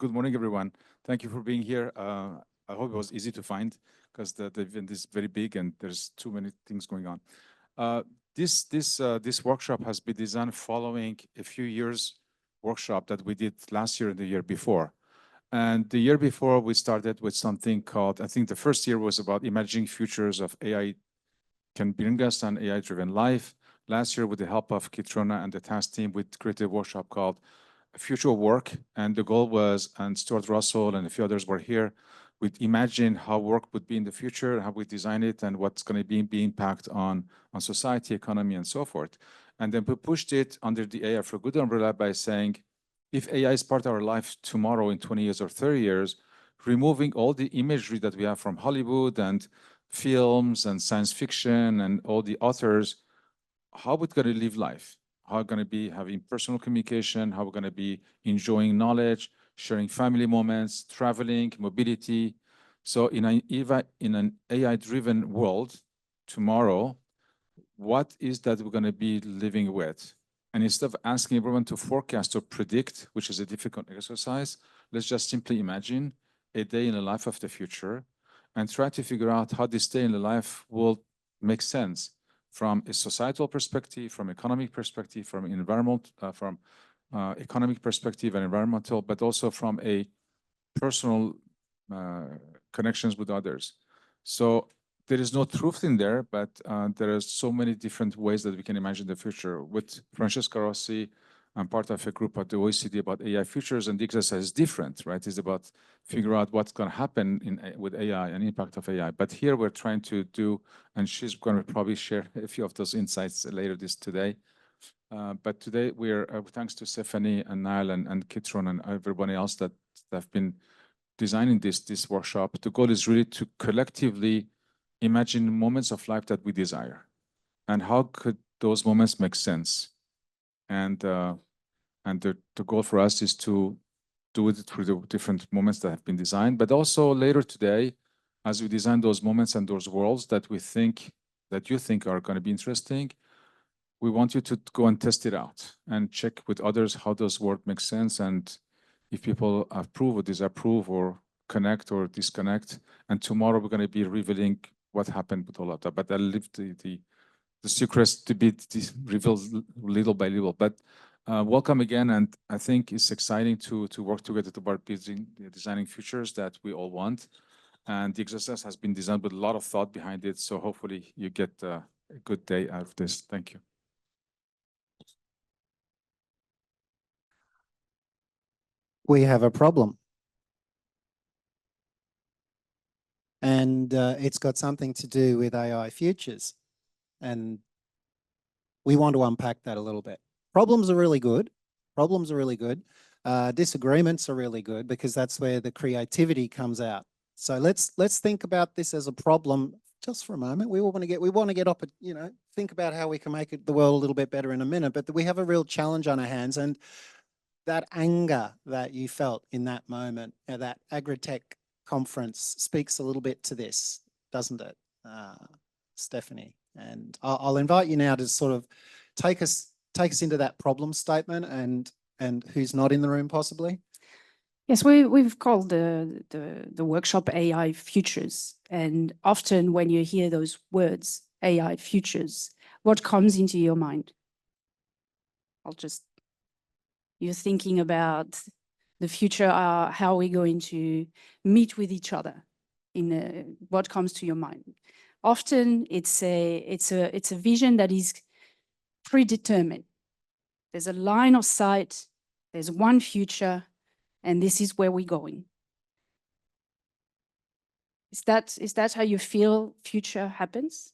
good morning, everyone. Thank you for being here. I hope it was easy to find because the event is very big and there's too many things going on. This workshop has been designed following a few years workshop that we did last year and the year before. And the year before, we started with something called, I think the first year was about imagining futures of AI can bring us an AI-driven life. Last year, with the help of Kitrhona and the TASC team, we created a workshop called Future of Work. And the goal was, and Stuart Russell and a few others were here, we'd imagine how work would be in the future, how we design it, and what's going to be the impact on society, economy, and so forth. And then we pushed it under the AI for Good umbrella by saying, if AI is part of our life tomorrow in 20 years or 30 years, removing all the imagery that we have from Hollywood and films and science fiction and all the authors, how we're going to live life? How we're going to be having personal communication, how we're going to be enjoying knowledge, sharing family moments, traveling, mobility. So in an AI-driven world tomorrow, what is that we're going to be living with? And instead of asking everyone to forecast or predict, which is a difficult exercise, let's just simply imagine a day in the life of the future and try to figure out how this day in the life will make sense from a societal perspective, from economic perspective, from environment, from economic perspective and environmental, but also from a personal connections with others. So there is no truth in there, but there are so many different ways that we can imagine the future. With Francesca Rossi, I'm part of a group at the OECD about AI futures, and the exercise is different, right? It's about figuring out what's going to happen with AI and impact of AI. But here we're trying to do, and she's going to probably share a few of those insights later today. But today we're, thanks to Stephanie and Niall and Kitrhona and everybody else that have been designing this workshop, the goal is really to collectively imagine moments of life that we desire. And how could those moments make sense? And the goal for us is to do it through the different moments that have been designed, but also later today, as we design those moments and those worlds that we think, that you think are going to be interesting, we want you to go and test it out and check with others how those words make sense, and if people approve or disapprove or connect or disconnect. And tomorrow we're going to be revealing what happened with all of that, but I'll leave the secrets to be revealed little by little. But welcome again, and I think it's exciting to work together to designing futures that we all want. And the exercise has been designed with a lot of thought behind it, so hopefully you get a good day out of this. Thank you. We have a problem. And it's got something to do with AI futures. And we want to unpack that a little bit. Problems are really good. Problems are really good. Disagreements are really good because that's where the creativity comes out. So let's think about this as a problem just for a moment. We want to get up, think about how we can make the world a little bit better in a minute. But we have a real challenge on our hands, and that anger that you felt in that moment, that Agritech conference speaks a little bit to this, doesn't it, Stephanie? And I'll invite you now to sort of take us into that problem statement and who's not in the room possibly. Yes, we've called the workshop AI Futures. And often when you hear those words, AI Futures, what comes into your mind? You're thinking about the future, how we're going to meet with each other. What comes to your mind? Often it's a vision that is predetermined. There's a line of sight, there's one future, and this is where we're going. Is that how you feel future happens?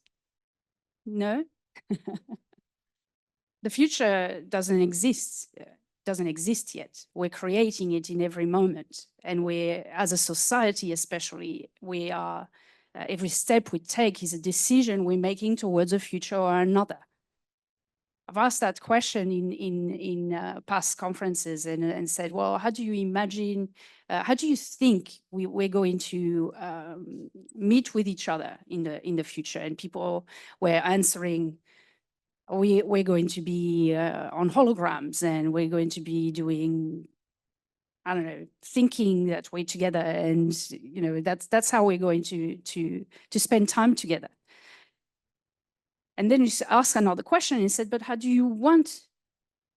No? The future doesn't exist yet. We're creating it in every moment. And as a society especially, we are, every step we take is a decision we're making towards a future or another. I've asked that question in past conferences and said, well, how do you imagine, how do you think we're going to meet with each other in the future? And people were answering, we're going to be on holograms, and we're going to be doing I don't know, thinking that we're together, and you know, that's how we're going to spend time together. And then you ask another question and said, but how do you want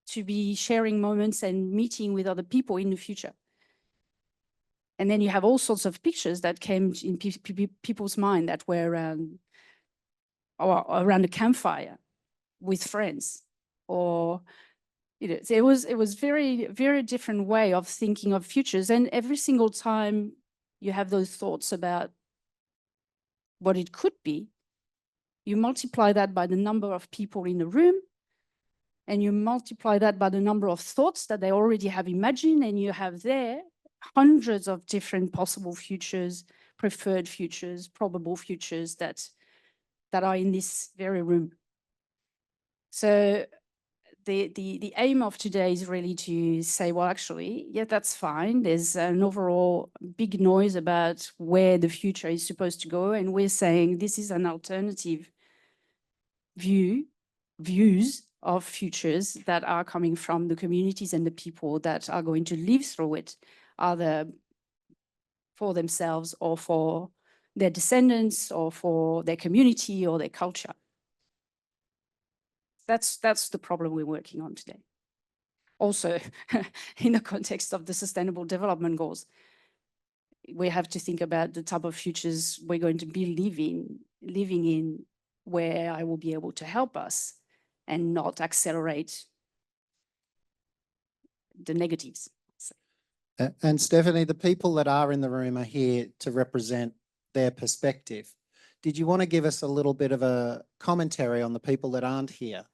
to be sharing moments and meeting with other people in the future? And then you have all sorts of pictures that came in people's mind that were around, or around a campfire with friends, or you know, it was very different way of thinking of futures. And every single time you have those thoughts about what it could be, you multiply that by the number of people in the room, and you multiply that by the number of thoughts that they already have imagined, and you have there hundreds of different possible futures, preferred futures, probable futures that are in this very room. So the aim of today is really to say, well, actually, yeah, that's fine. There's an overall big noise about where the future is supposed to go, and we're saying this is an alternative views of futures that are coming from the communities and the people that are going to live through it, either for themselves or for their descendants or for their community or their culture. That's the problem we're working on today. Also, in the context of the Sustainable Development Goals, we have to think about the type of futures we're going to be living in, where I will be able to help us and not accelerate the negatives. And Stephanie, the people that are in the room are here to represent their perspective. Did you want to give us a little bit of a commentary on the people that aren't here?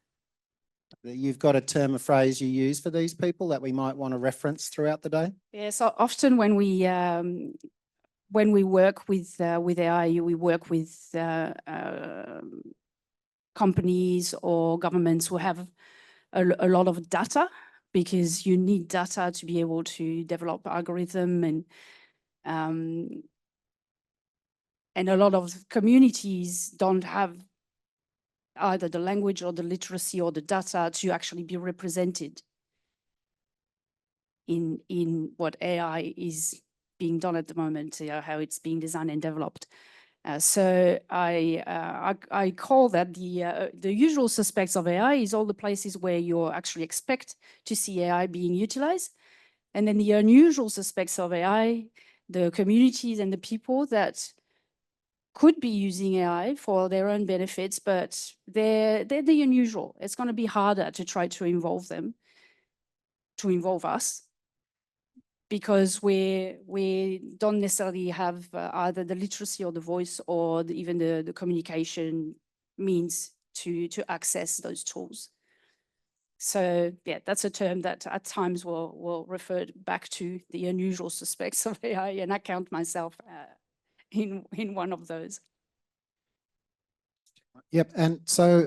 You've got a term, a phrase you use for these people that we might want to reference throughout the day? Yeah, so often when we work with AI, we work with companies or governments who have a lot of data, because you need data to be able to develop algorithm, and a lot of communities don't have either the language or the literacy or the data to actually be represented in what AI is being done at the moment, how it's being designed and developed. So I call that the usual suspects of AI is all the places where you actually expect to see AI being utilized. And then the unusual suspects of AI, the communities and the people that could be using AI for their own benefits, but they're the unusual. It's going to be harder to try to involve them, to involve us, because we don't necessarily have either the literacy or the voice or even the communication means to access those tools. So yeah, that's a term that at times will refer back to the unusual suspects of AI, and I count myself in one of those. Yep, and so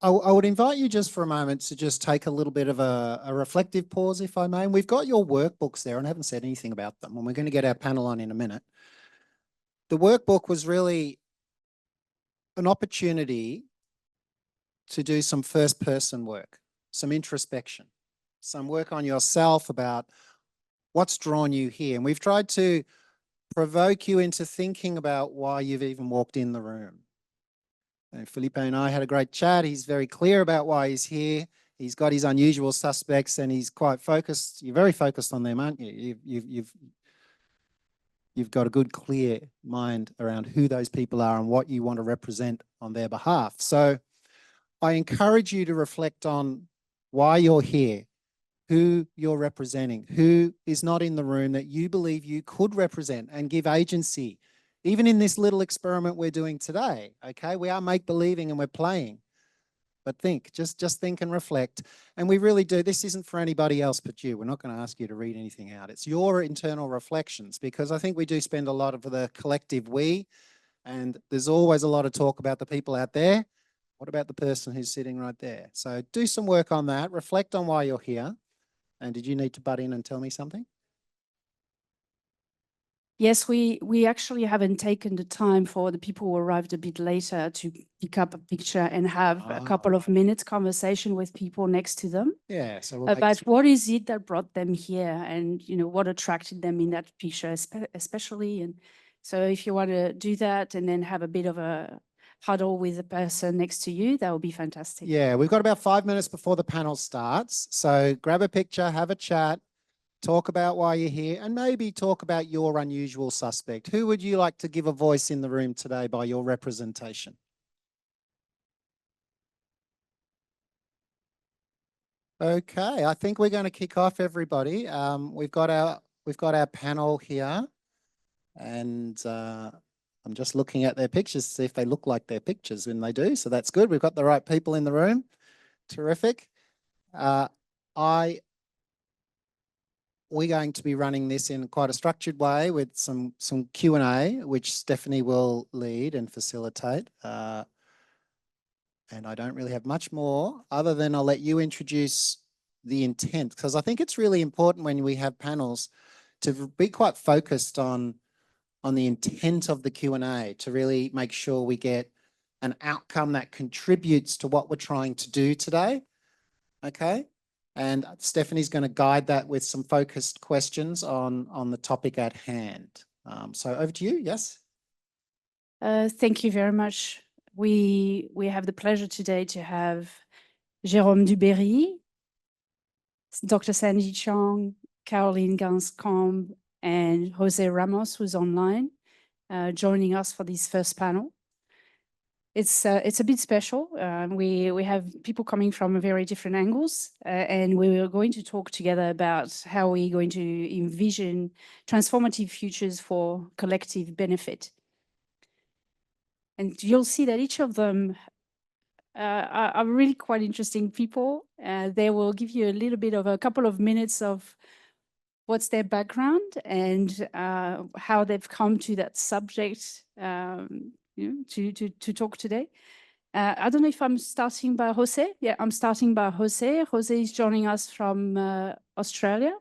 I would invite you just for a moment to just take a little bit of a reflective pause, if I may. And we've got your workbooks there, and I haven't said anything about them, and we're going to get our panel on in a minute. The workbook was really an opportunity to do some first-person work, some introspection, some work on yourself about what's drawn you here. And we've tried to provoke you into thinking about why you've even walked in the room. And Felipe and I had a great chat. He's very clear about why he's here. He's got his unusual suspects, and he's quite focused. You're very focused on them, aren't you? You've got a good, clear mind around who those people are and what you want to represent on their behalf. So I encourage you to reflect on why you're here, who you're representing, who is not in the room that you believe you could represent, and give agency. Even in this little experiment we're doing today, okay? We are make-believing and we're playing. But think, just think and reflect. And we really do, this isn't for anybody else but you. We're not going to ask you to read anything out. It's your internal reflections, because I think we do spend a lot of the collective we, and there's always a lot of talk about the people out there. What about the person who's sitting right there? So do some work on that. Reflect on why you're here. And did you need to butt in and tell me something? Yes, we actually haven't taken the time for the people who arrived a bit later to pick up a picture and have a couple of minutes conversation with people next to them. Yeah, so we'll About what is it that brought them here, and what attracted them in that picture, especially. And so, if you want to do that and then have a bit of a huddle with the person next to you, that would be fantastic. Yeah, we've got about 5 minutes before the panel starts. So grab a picture, have a chat, talk about why you're here, and maybe talk about your unusual suspect. Who would you like to give a voice in the room today by your representation? Okay, I think we're going to kick off, everybody. We've got our panel here, and I'm just looking at their pictures to see if they look like their pictures when they do. So that's good. We've got the right people in the room. Terrific. We're going to be running this in quite a structured way with some Q&A, which Stephanie will lead and facilitate. And I don't really have much more other than I'll let you introduce the intent, because I think it's really important when we have panels to be quite focused on the intent of the Q&A, to really make sure we get an outcome that contributes to what we're trying to do today. Okay. And Stephanie's going to guide that with some focused questions on the topic at hand. So over to you. Yes. Thank you very much. We have the pleasure today to have Jérôme Duberry, Dr. Sandy Chong, Caroline Gans Combe, and Jose Ramos, who's online, joining us for this first panel. It's a bit special. We have people coming from very different angles, and we're going to talk together about how we're going to envision transformative futures for collective benefit. And you'll see that each of them are really quite interesting people. They will give you a little bit of a couple of minutes of what's their background and how they've come to that subject to talk today. I don't know if I'm starting by Jose. Yeah, I'm starting by Jose. Jose is joining us from Australia.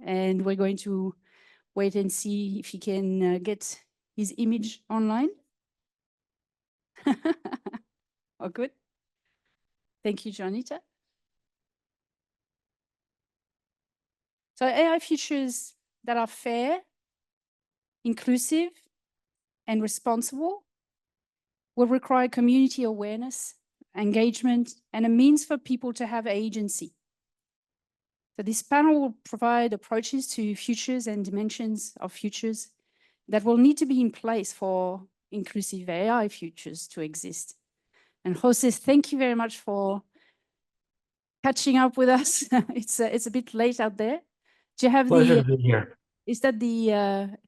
And we're going to wait and see if he can get his image online. Oh, good. Thank you, Janita. So AI futures that are fair, inclusive, and responsible will require community awareness, engagement, and a means for people to have agency. So this panel will provide approaches to futures and dimensions of futures that will need to be in place for inclusive AI futures to exist. And Jose, thank you very much for catching up with us. It's a bit late out there. Do you have Pleasure to be here. Is that the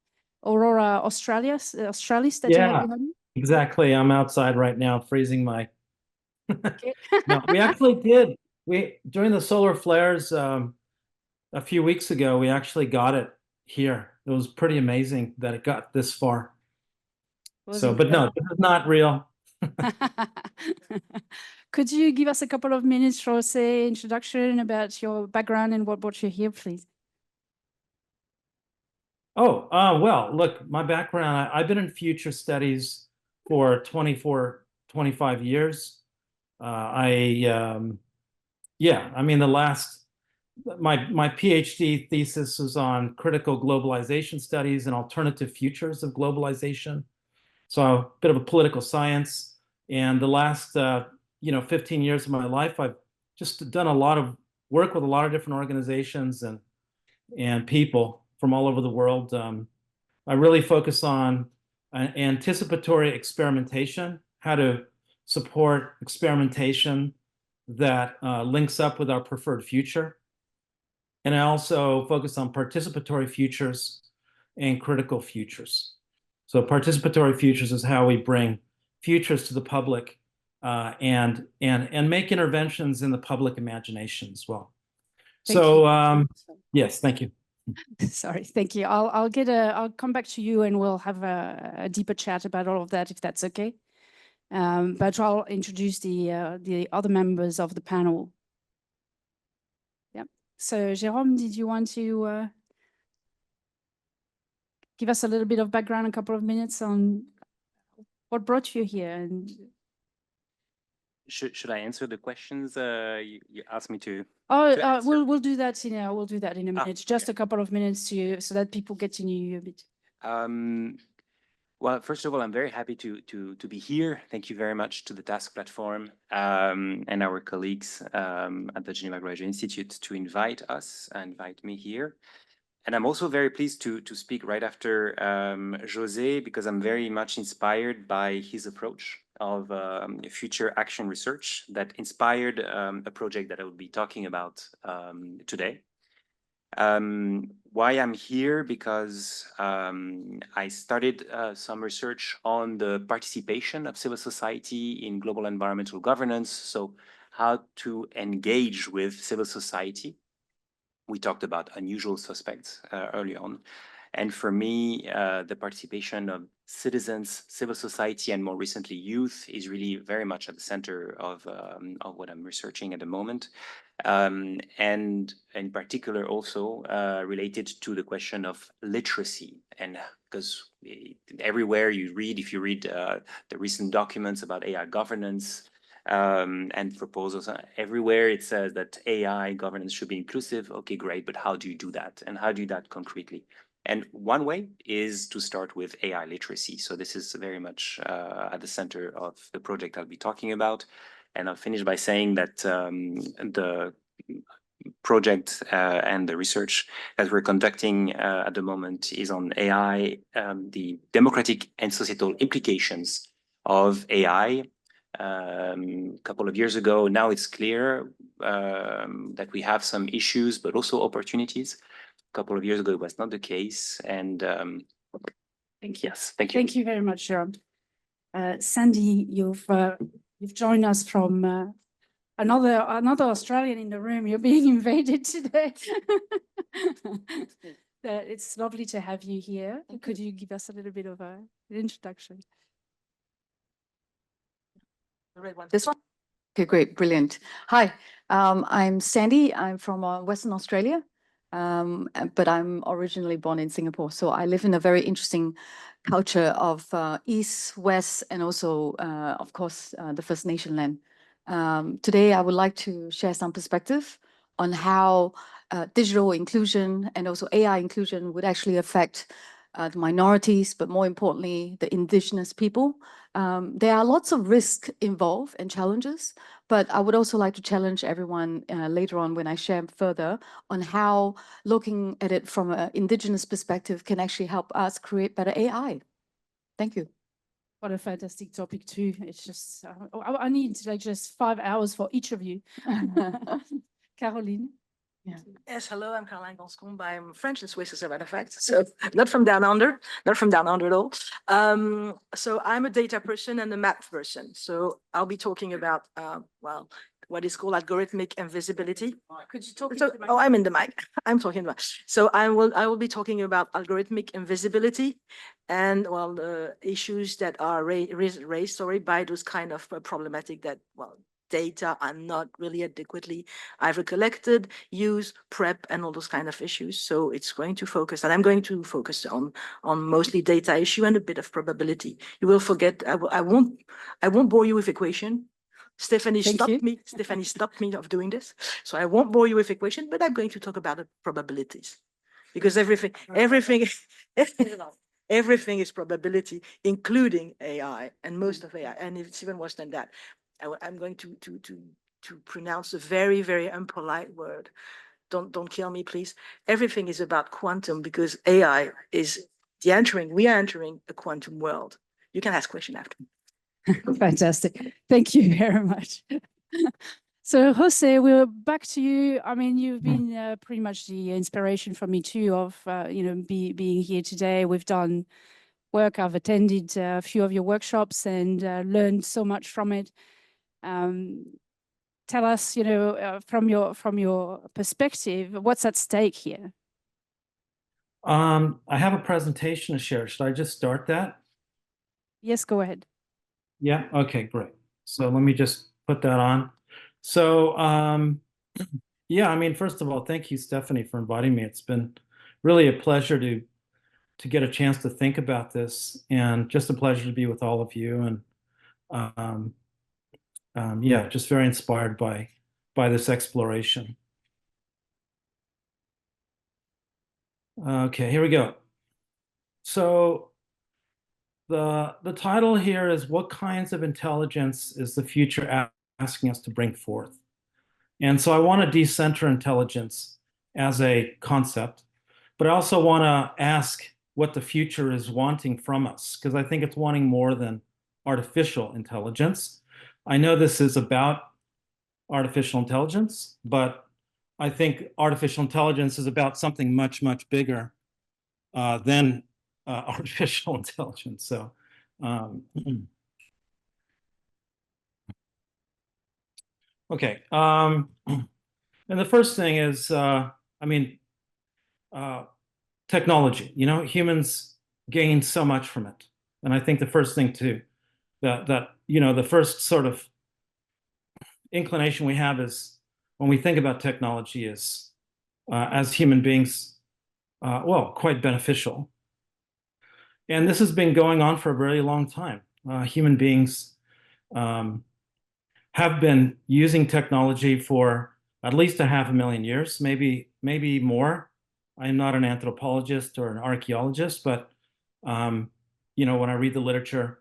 Aurora Australis that you have behind you? Exactly. I'm outside right now, freezing my. Okay. No, we actually did. During the solar flares a few weeks ago, we actually got it here. It was pretty amazing that it got this far. So, but no, this is not real. Could you give us a couple of minutes for say introduction about your background and what brought you here, please? Oh, well, look, my background, I've been in future studies for 25 years. Yeah, I mean, my PhD thesis was on critical globalization studies and alternative futures of globalization. So a bit of a political science. And the last, 15 years of my life, I've just done a lot of work with a lot of different organizations and people from all over the world. I really focus on anticipatory experimentation, how to support experimentation that links up with our preferred future. And I also focus on participatory futures and critical futures. So participatory futures is how we bring futures to the public and make interventions in the public imagination as well. Yes, thank you. Sorry, thank you. I'll come back to you and we'll have a deeper chat about all of that if that's okay. But I'll introduce the other members of the panel. Yeah. So Jérôme, did you want to give us a little bit of background, a couple of minutes on what brought you here? And should I answer the questions you asked me to? We'll do that in a minute. Just a couple of minutes so that people get to know you a bit. Well, first of all, I'm very happy to be here. Thank you very much to the TASC Platform and our colleagues at the Geneva Graduate Institute to invite me here. And I'm also very pleased to speak right after José, because I'm very much inspired by his approach of future action research that inspired a project that I will be talking about today. Why I'm here? Because I started some research on the participation of civil society in global environmental governance. So how to engage with civil society. We talked about unusual suspects early on. And for me, the participation of citizens, civil society, and more recently youth is really very much at the center of what I'm researching at the moment. And in particular also related to the question of literacy. And because everywhere you read, if you read the recent documents about AI governance, and proposals everywhere, it says that AI governance should be inclusive. Okay, great, but how do you do that? And how do you do that concretely? And one way is to start with AI literacy. So this is very much at the center of the project I'll be talking about. And I'll finish by saying that the project and the research that we're conducting at the moment is on AI, the democratic and societal implications of AI. A couple of years ago, now it's clear that we have some issues, but also opportunities. A couple of years ago, it was not the case. And thank you. Yes, thank you. Thank you very much, Jerome. Sandy, you've joined us from another Australian in the room. You're being invaded today. It's lovely to have you here. Could you give us a little bit of an introduction? This one? Okay, great, brilliant. Hi, I'm Sandy. I'm from Western Australia, but I'm originally born in Singapore. So I live in a very interesting culture of East, West, and also, of course, the First Nation land. Today, I would like to share some perspective on how digital inclusion and also AI inclusion would actually affect the minorities, but more importantly, the Indigenous people. There are lots of risks involved and challenges, but I would also like to challenge everyone later on when I share further on how looking at it from an Indigenous perspective can actually help us create better AI. Thank you. What a fantastic topic too. It's just, I need like just 5 hours for each of you. Caroline. Yeah. Yes, hello, I'm Caroline Combe. I'm French and Swiss as a matter of fact, so not from down under at all. So I'm a data person and a map person. So I'll be talking about, well, what is called algorithmic invisibility. Could you talk? Oh, I'm in the mic. I'm talking about. So I will be talking about algorithmic invisibility and, well, the issues that are raised by those kind of problematic that, well, data are not really adequately either collected, used, prep, and all those kind of issues. So it's going to focus, and I'm going to focus on mostly data issue and a bit of probability. You will forget. I won't bore you with equation. Stephanie stopped me of doing this, so I won't bore you with equation. But I'm going to talk about the probabilities, because everything is probability, including AI, and most of AI, and it's even worse than that. I'm going to pronounce a very, very impolite word. Don't kill me, please. Everything is about quantum, because AI is we are entering a quantum world. You can ask question after. Fantastic. Thank you very much. So José, we're back to you. I mean, you've been pretty much the inspiration for me too of, being here today. We've done work. I've attended a few of your workshops and learned so much from it. Tell us, from your perspective, what's at stake here? I have a presentation to share. Should I just start that? Yes, go ahead. Yeah, okay, great. So let me just put that on. So, yeah, I mean, first of all, thank you, Stephanie, for inviting me. It's been really a pleasure to get a chance to think about this, and just a pleasure to be with all of you. And yeah, just very inspired by this exploration. Okay, here we go. So the title here is, what kinds of intelligence is the future asking us to bring forth? And so I want to decenter intelligence as a concept, but I also want to ask what the future is wanting from us, because I think it's wanting more than artificial intelligence. I know this is about artificial intelligence, but I think artificial intelligence is about something much, much bigger than artificial intelligence. So, okay. And the first thing is, I mean, technology. You know, humans gain so much from it, and I think the first thing that you know, the first sort of inclination we have is when we think about technology is, as human beings, well, quite beneficial. And this has been going on for a very long time. Human beings have been using technology for at least 500,000 years, maybe more. I'm not an anthropologist or an archaeologist, but you know, when I read the literature,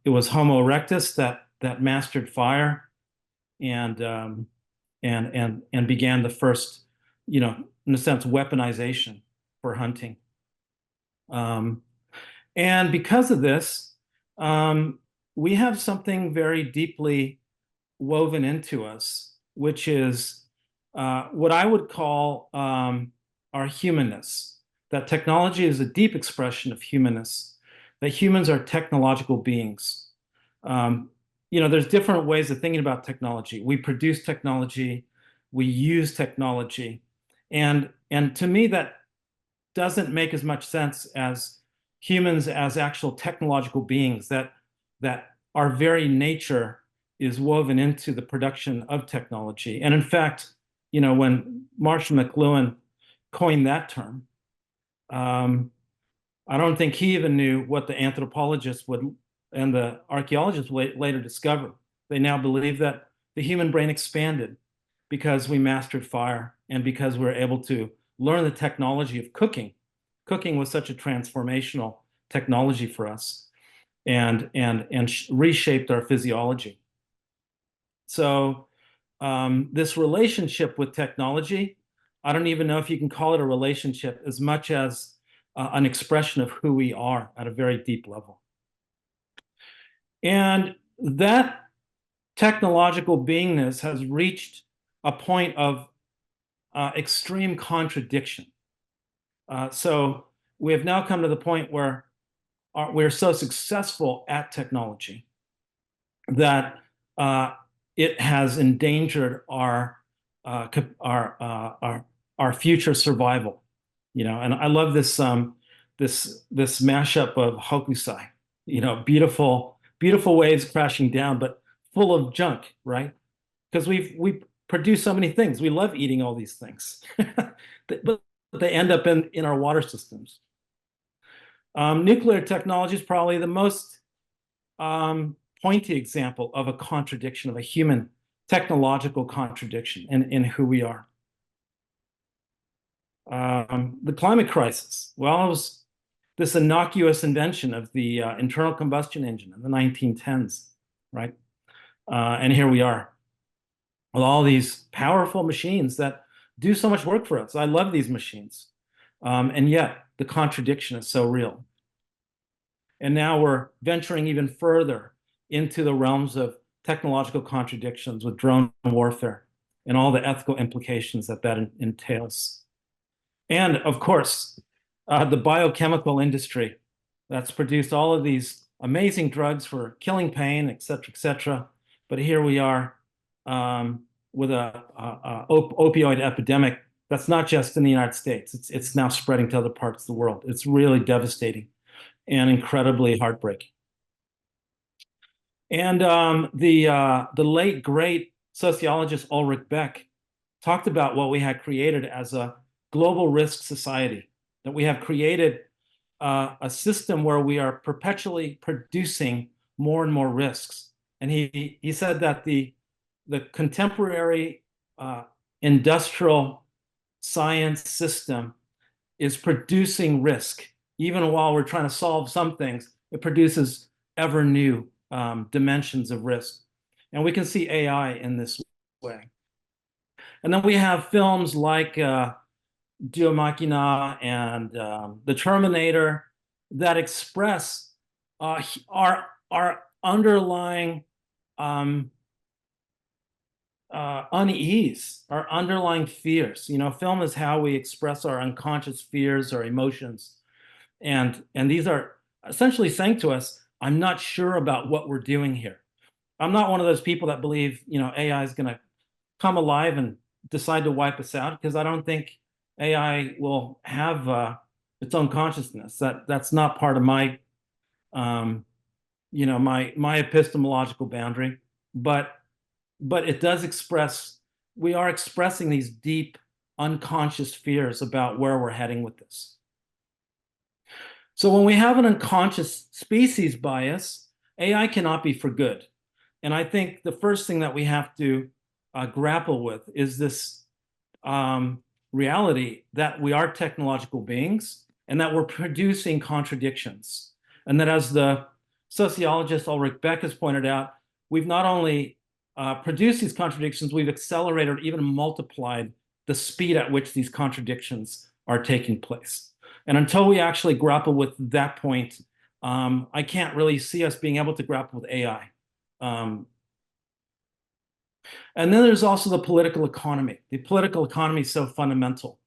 it was Homo erectus that mastered fire and began the first, you know, in a sense, weaponization for hunting. And because of this, we have something very deeply woven into us, which is what I would call our humanness. That technology is a deep expression of humanness, that humans are technological beings. You know, there's different ways of thinking about technology. We produce technology, we use technology, and to me that doesn't make as much sense as humans as actual technological beings, that our very nature is woven into the production of technology. And in fact, you know, when Marshall McLuhan coined that term, I don't think he even knew what the anthropologists would and the archaeologists later discovered. They now believe that the human brain expanded because we mastered fire and because we were able to learn the technology of cooking. Cooking was such a transformational technology for us, and reshaped our physiology. So this relationship with technology, I don't even know if you can call it a relationship as much as an expression of who we are at a very deep level. And that technological beingness has reached a point of extreme contradiction. So we have now come to the point where we're so successful at technology that it has endangered our future survival. You know, and I love this this mashup of hokusai. You know, beautiful waves crashing down, but full of junk, right? Because we produce so many things. We love eating all these things, but they end up in our water systems. Nuclear technology is probably the most pointy example of a contradiction, of a human technological contradiction in who we are. The climate crisis, well, it was this innocuous invention of the internal combustion engine in the 1910s, right? And here we are with all these powerful machines that do so much work for us. I love these machines. And yet the contradiction is so real. And now we're venturing even further into the realms of technological contradictions with drone warfare and all the ethical implications that entails. And of course, the biochemical industry that's produced all of these amazing drugs for killing pain, et cetera, et cetera. But here we are with a opioid epidemic that's not just in the United States. It's now spreading to other parts of the world. It's really devastating and incredibly heartbreaking. And the late great sociologist Ulrich Beck talked about what we had created as a global risk society, that we have created a system where we are perpetually producing more and more risks. And he said that the contemporary industrial science system is producing risk. Even while we're trying to solve some things, it produces ever new dimensions of risk. And we can see AI in this way. And then we have films like Dio Machina and The Terminator that express our underlying unease, our underlying fears. You know, film is how we express our unconscious fears or emotions. And these are essentially saying to us, I'm not sure about what we're doing here. I'm not one of those people that believe, you know, AI is going to come alive and decide to wipe us out, because I don't think AI will have its own consciousness. That's not part of my, you know, my epistemological boundary. But it does express, we are expressing these deep unconscious fears about where we're heading with this. So when we have an unconscious species bias, AI cannot be for good. And I think the first thing that we have to grapple with is this reality that we are technological beings and that we're producing contradictions. And that, as the sociologist Ulrich Beck has pointed out, we've not only produced these contradictions, we've accelerated or even multiplied the speed at which these contradictions are taking place. And until we actually grapple with that point, I can't really see us being able to grapple with AI. And then there's also the political economy. The political economy is so fundamental.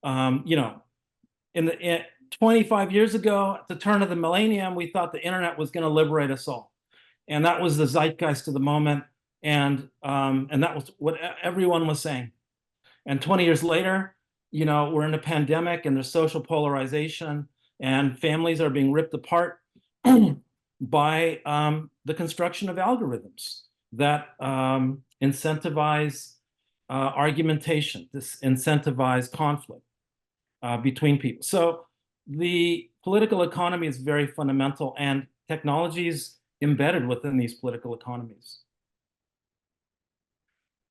You know, 25 years ago, at the turn of the millennium, we thought the internet was going to liberate us all. And that was the zeitgeist of the moment. And that was what everyone was saying. And 20 years later, you know, we're in a pandemic and there's social polarization and families are being ripped apart by the construction of algorithms that incentivize argumentation, incentivize conflict between people. So the political economy is very fundamental, and technology is embedded within these political economies.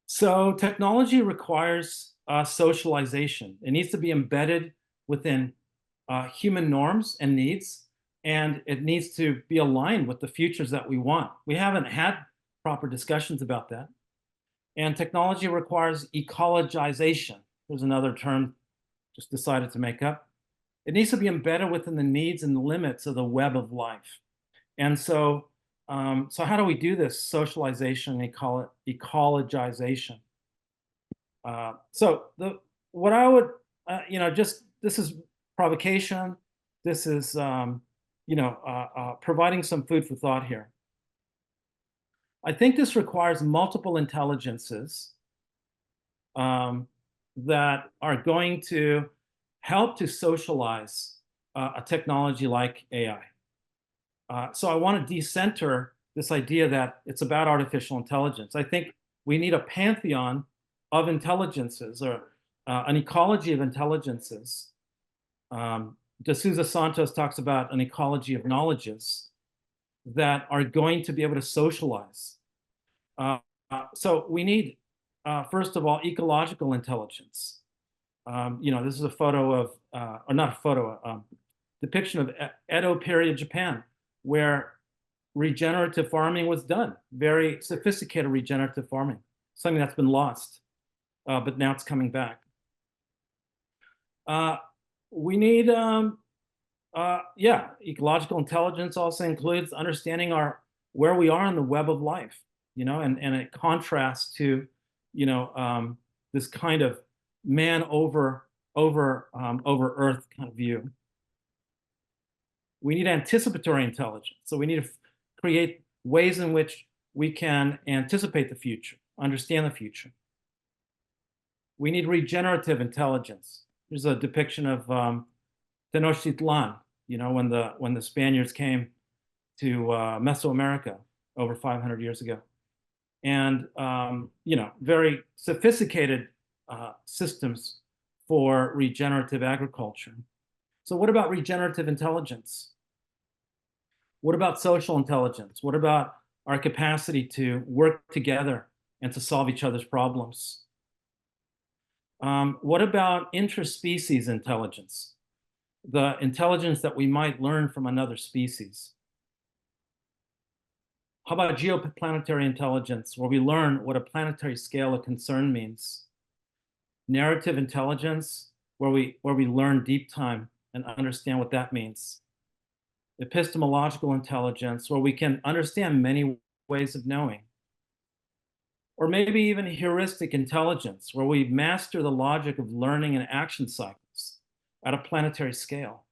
So technology requires socialization. It needs to be embedded within human norms and needs, and it needs to be aligned with the futures that we want. We haven't had proper discussions about that. And technology requires ecologization. There's another term just decided to make up. It needs to be embedded within the needs and the limits of the web of life. And so, so how do we do this socialization, ecologization? So what I would, you know, just, this is provocation. This is, you know, providing some food for thought here. I think this requires multiple intelligences that are going to help to socialize a technology like AI. So I want to decenter this idea that it's about artificial intelligence. I think we need a pantheon of intelligences, or an ecology of intelligences. De Souza Santos talks about an ecology of knowledges that are going to be able to socialize. So we need, first of all, ecological intelligence. You know, this is a photo of, or not a photo, depiction of Edo period Japan, where regenerative farming was done, very sophisticated regenerative farming, something that's been lost, but now it's coming back. We need, yeah, ecological intelligence also includes understanding where we are in the web of life, you know, and it contrasts to, you know, this kind of man over earth kind of view. We need anticipatory intelligence. So we need to create ways in which we can anticipate the future, understand the future. We need regenerative intelligence. There's a depiction of Tenochtitlan, you know, when the Spaniards came to Mesoamerica over 500 years ago. And, you know, very sophisticated systems for regenerative agriculture. So what about regenerative intelligence? What about social intelligence? What about our capacity to work together and to solve each other's problems? What about interspecies intelligence? The intelligence that we might learn from another species. How about geoplanetary intelligence, where we learn what a planetary scale of concern means? Narrative intelligence, where we learn deep time and understand what that means. Epistemological intelligence, where we can understand many ways of knowing. Or maybe even heuristic intelligence, where we master the logic of learning and action cycles at a planetary scale.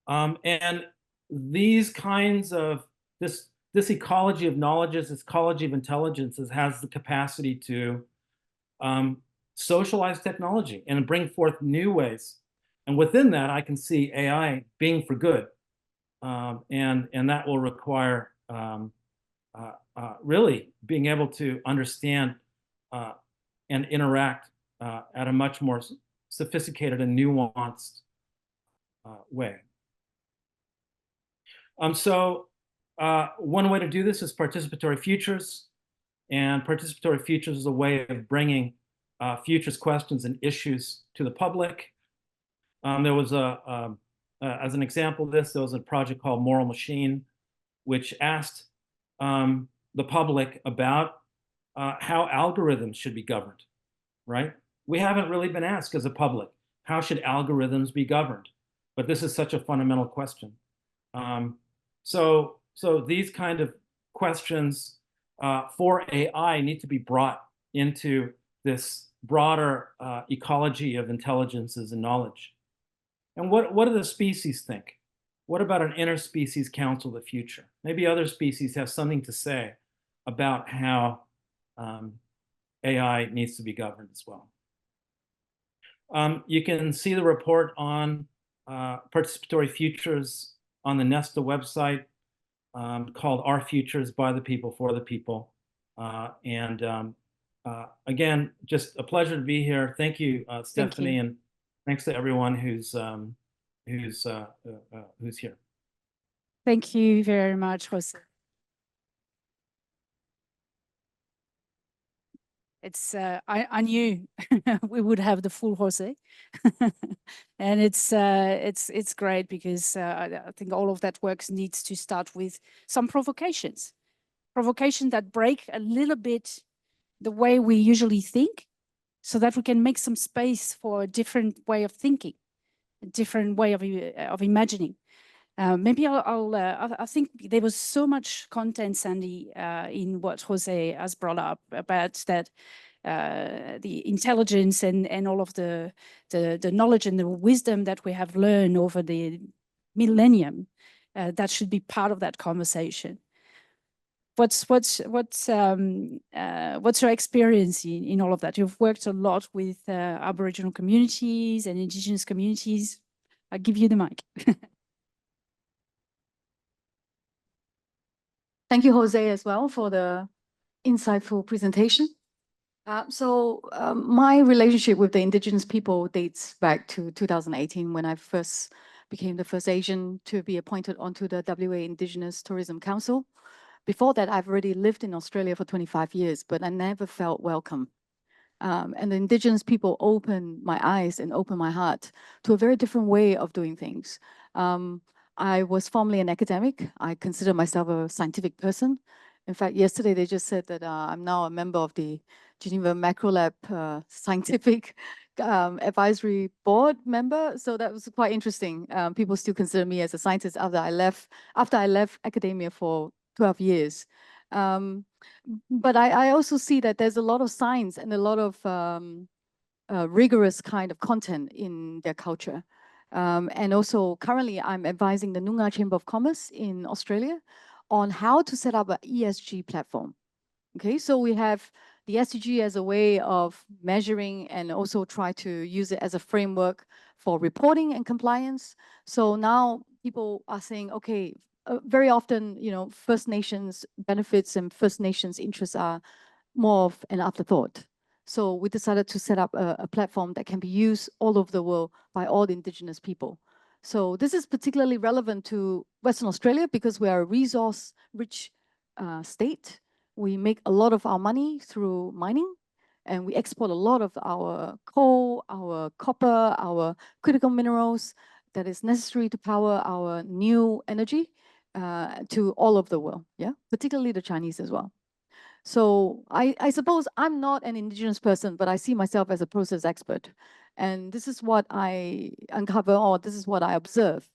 And these kinds of, this ecology of knowledges, this ecology of intelligences has the capacity to socialize technology and bring forth new ways. And within that, I can see AI being for good. And that will require really being able to understand and interact at a much more sophisticated and nuanced way. So one way to do this is participatory futures. And participatory futures is a way of bringing futures questions and issues to the public. There was as an example of this, there was a project called Moral Machine, which asked the public about how algorithms should be governed, right? We haven't really been asked as a public, how should algorithms be governed? But this is such a fundamental question. So these kind of questions for AI need to be brought into this broader ecology of intelligences and knowledge. And what do the species think? What about an interspecies council of the future? Maybe other species have something to say about how AI needs to be governed as well. You can see the report on participatory futures on the NESTA website called Our Futures by the People for the People. Again, just a pleasure to be here. Thank you, Stephanie, and thanks to everyone who's here. Thank you very much, Jose. It's I knew we would have the full Jose, and it's great because I think all of that work needs to start with some provocations that break a little bit the way we usually think, so that we can make some space for a different way of thinking, a different way of imagining. Maybe I think there was so much content, Sandy, in what Jose has brought up about that, the intelligence and all of the knowledge and the wisdom that we have learned over the millennium, that should be part of that conversation. What's your experience in all of that? You've worked a lot with Aboriginal communities and Indigenous communities. I'll give you the mic. Thank you, Jose, as well, for the insightful presentation. My relationship with the Indigenous people dates back to 2018, when I first became the first Asian to be appointed onto the WA Indigenous Tourism Council. Before that, I've already lived in Australia for 25 years, but I never felt welcome. And the Indigenous people opened my eyes and opened my heart to a very different way of doing things. I was formerly an academic. I consider myself a scientific person. In fact, yesterday they just said that I'm now a member of the Geneva Macro Lab Scientific Advisory Board member. So that was quite interesting. People still consider me as a scientist after I left academia for 12 years. But I also see that there's a lot of science and a lot of rigorous kind of content in their culture. And also currently I'm advising the Noongar Chamber of Commerce in Australia on how to set up an ESG platform. Okay, so we have the SDG as a way of measuring and also try to use it as a framework for reporting and compliance. So now people are saying, okay, very often, you know, First Nations benefits and First Nations interests are more of an afterthought. So we decided to set up a platform that can be used all over the world by all the indigenous people. So this is particularly relevant to Western Australia because we are a resource-rich state. We make a lot of our money through mining, and we export a lot of our coal, our copper, our critical minerals that is necessary to power our new energy to all over the world, yeah, particularly the Chinese as well. So I suppose I'm not an indigenous person, but I see myself as a process expert. And this is what I uncover, or this is what I observe.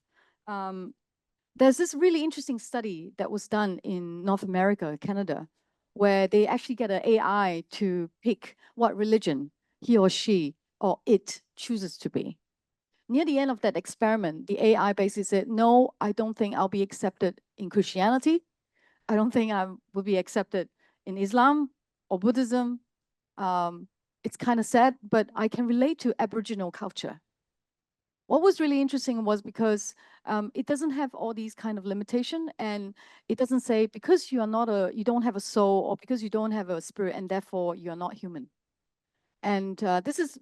There's this really interesting study that was done in North America, Canada, where they actually get an AI to pick what religion he or she or it chooses to be. Near the end of that experiment, the AI basically said, no, I don't think I'll be accepted in Christianity. I don't think I will be accepted in Islam or Buddhism. It's kind of sad, but I can relate to Aboriginal culture. What was really interesting was because it doesn't have all these kind of limitation, and it doesn't say because you are not you don't have a soul, or because you don't have a spirit, and therefore you are not human. And this is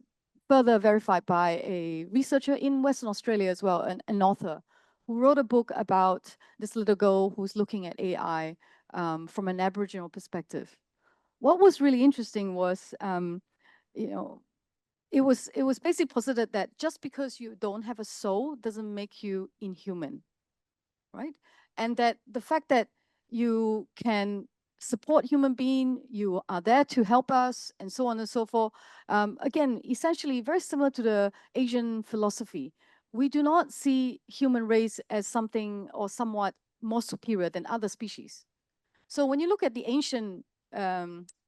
further verified by a researcher in Western Australia as well, an author who wrote a book about this little girl who's looking at AI from an Aboriginal perspective. What was really interesting was, you know, it was basically posited that just because you don't have a soul doesn't make you inhuman, right? And that the fact that you can support human being, you are there to help us, and so on and so forth. Again, essentially very similar to the Asian philosophy. We do not see human race as something or somewhat more superior than other species. So when you look at the ancient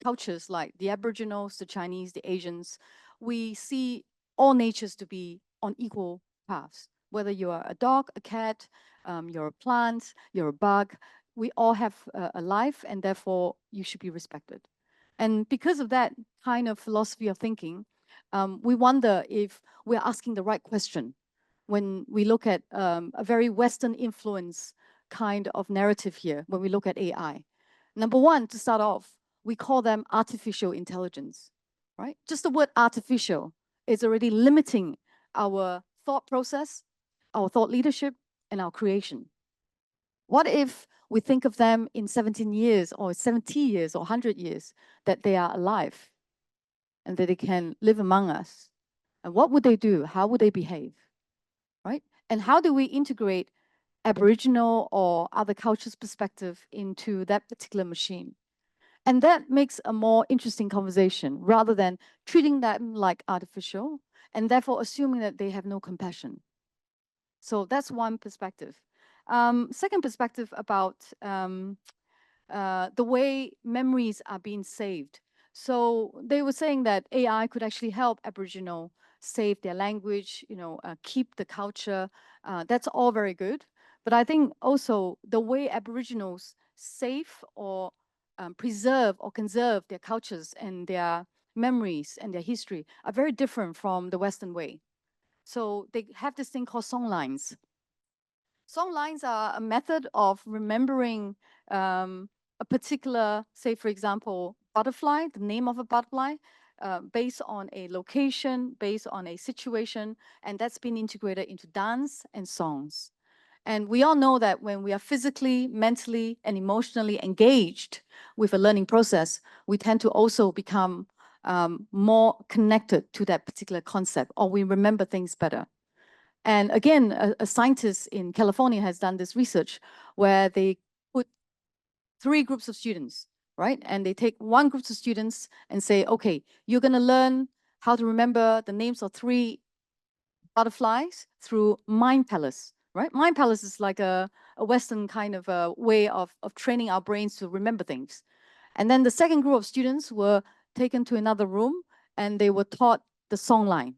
cultures like the Aboriginals, the Chinese, the Asians, we see all natures to be on equal paths. Whether you are a dog, a cat, you're a plant, you're a bug, we all have a life, and therefore you should be respected. And because of that kind of philosophy of thinking, we wonder if we're asking the right question when we look at a very Western influence kind of narrative here, when we look at AI. Number one, to start off, we call them artificial intelligence, right? Just the word artificial is already limiting our thought process, our thought leadership, and our creation. What if we think of them in 17 years or 70 years or 100 years that they are alive and that they can live among us? And what would they do? How would they behave, right? And how do we integrate Aboriginal or other cultures' perspective into that particular machine? And that makes a more interesting conversation rather than treating them like artificial and therefore assuming that they have no compassion. So that's one perspective. Second perspective about the way memories are being saved. So they were saying that AI could actually help Aboriginal save their language, keep the culture. That's all very good. But I think also the way Aboriginals save or preserve or conserve their cultures and their memories and their history are very different from the Western way. So they have this thing called songlines. Songlines are a method of remembering a particular, say, for example, butterfly, the name of a butterfly, based on a location, based on a situation, and that's been integrated into dance and songs. And we all know that when we are physically, mentally, and emotionally engaged with a learning process, we tend to also become more connected to that particular concept, or we remember things better. And again, a scientist in California has done this research where they put 3 groups of students, right? And they take one group of students and say, okay, you're going to learn how to remember the names of 3 butterflies through Mind Palace, right? Mind Palace is like a Western kind of a way of training our brains to remember things. And then the second group of students were taken to another room and they were taught the songline,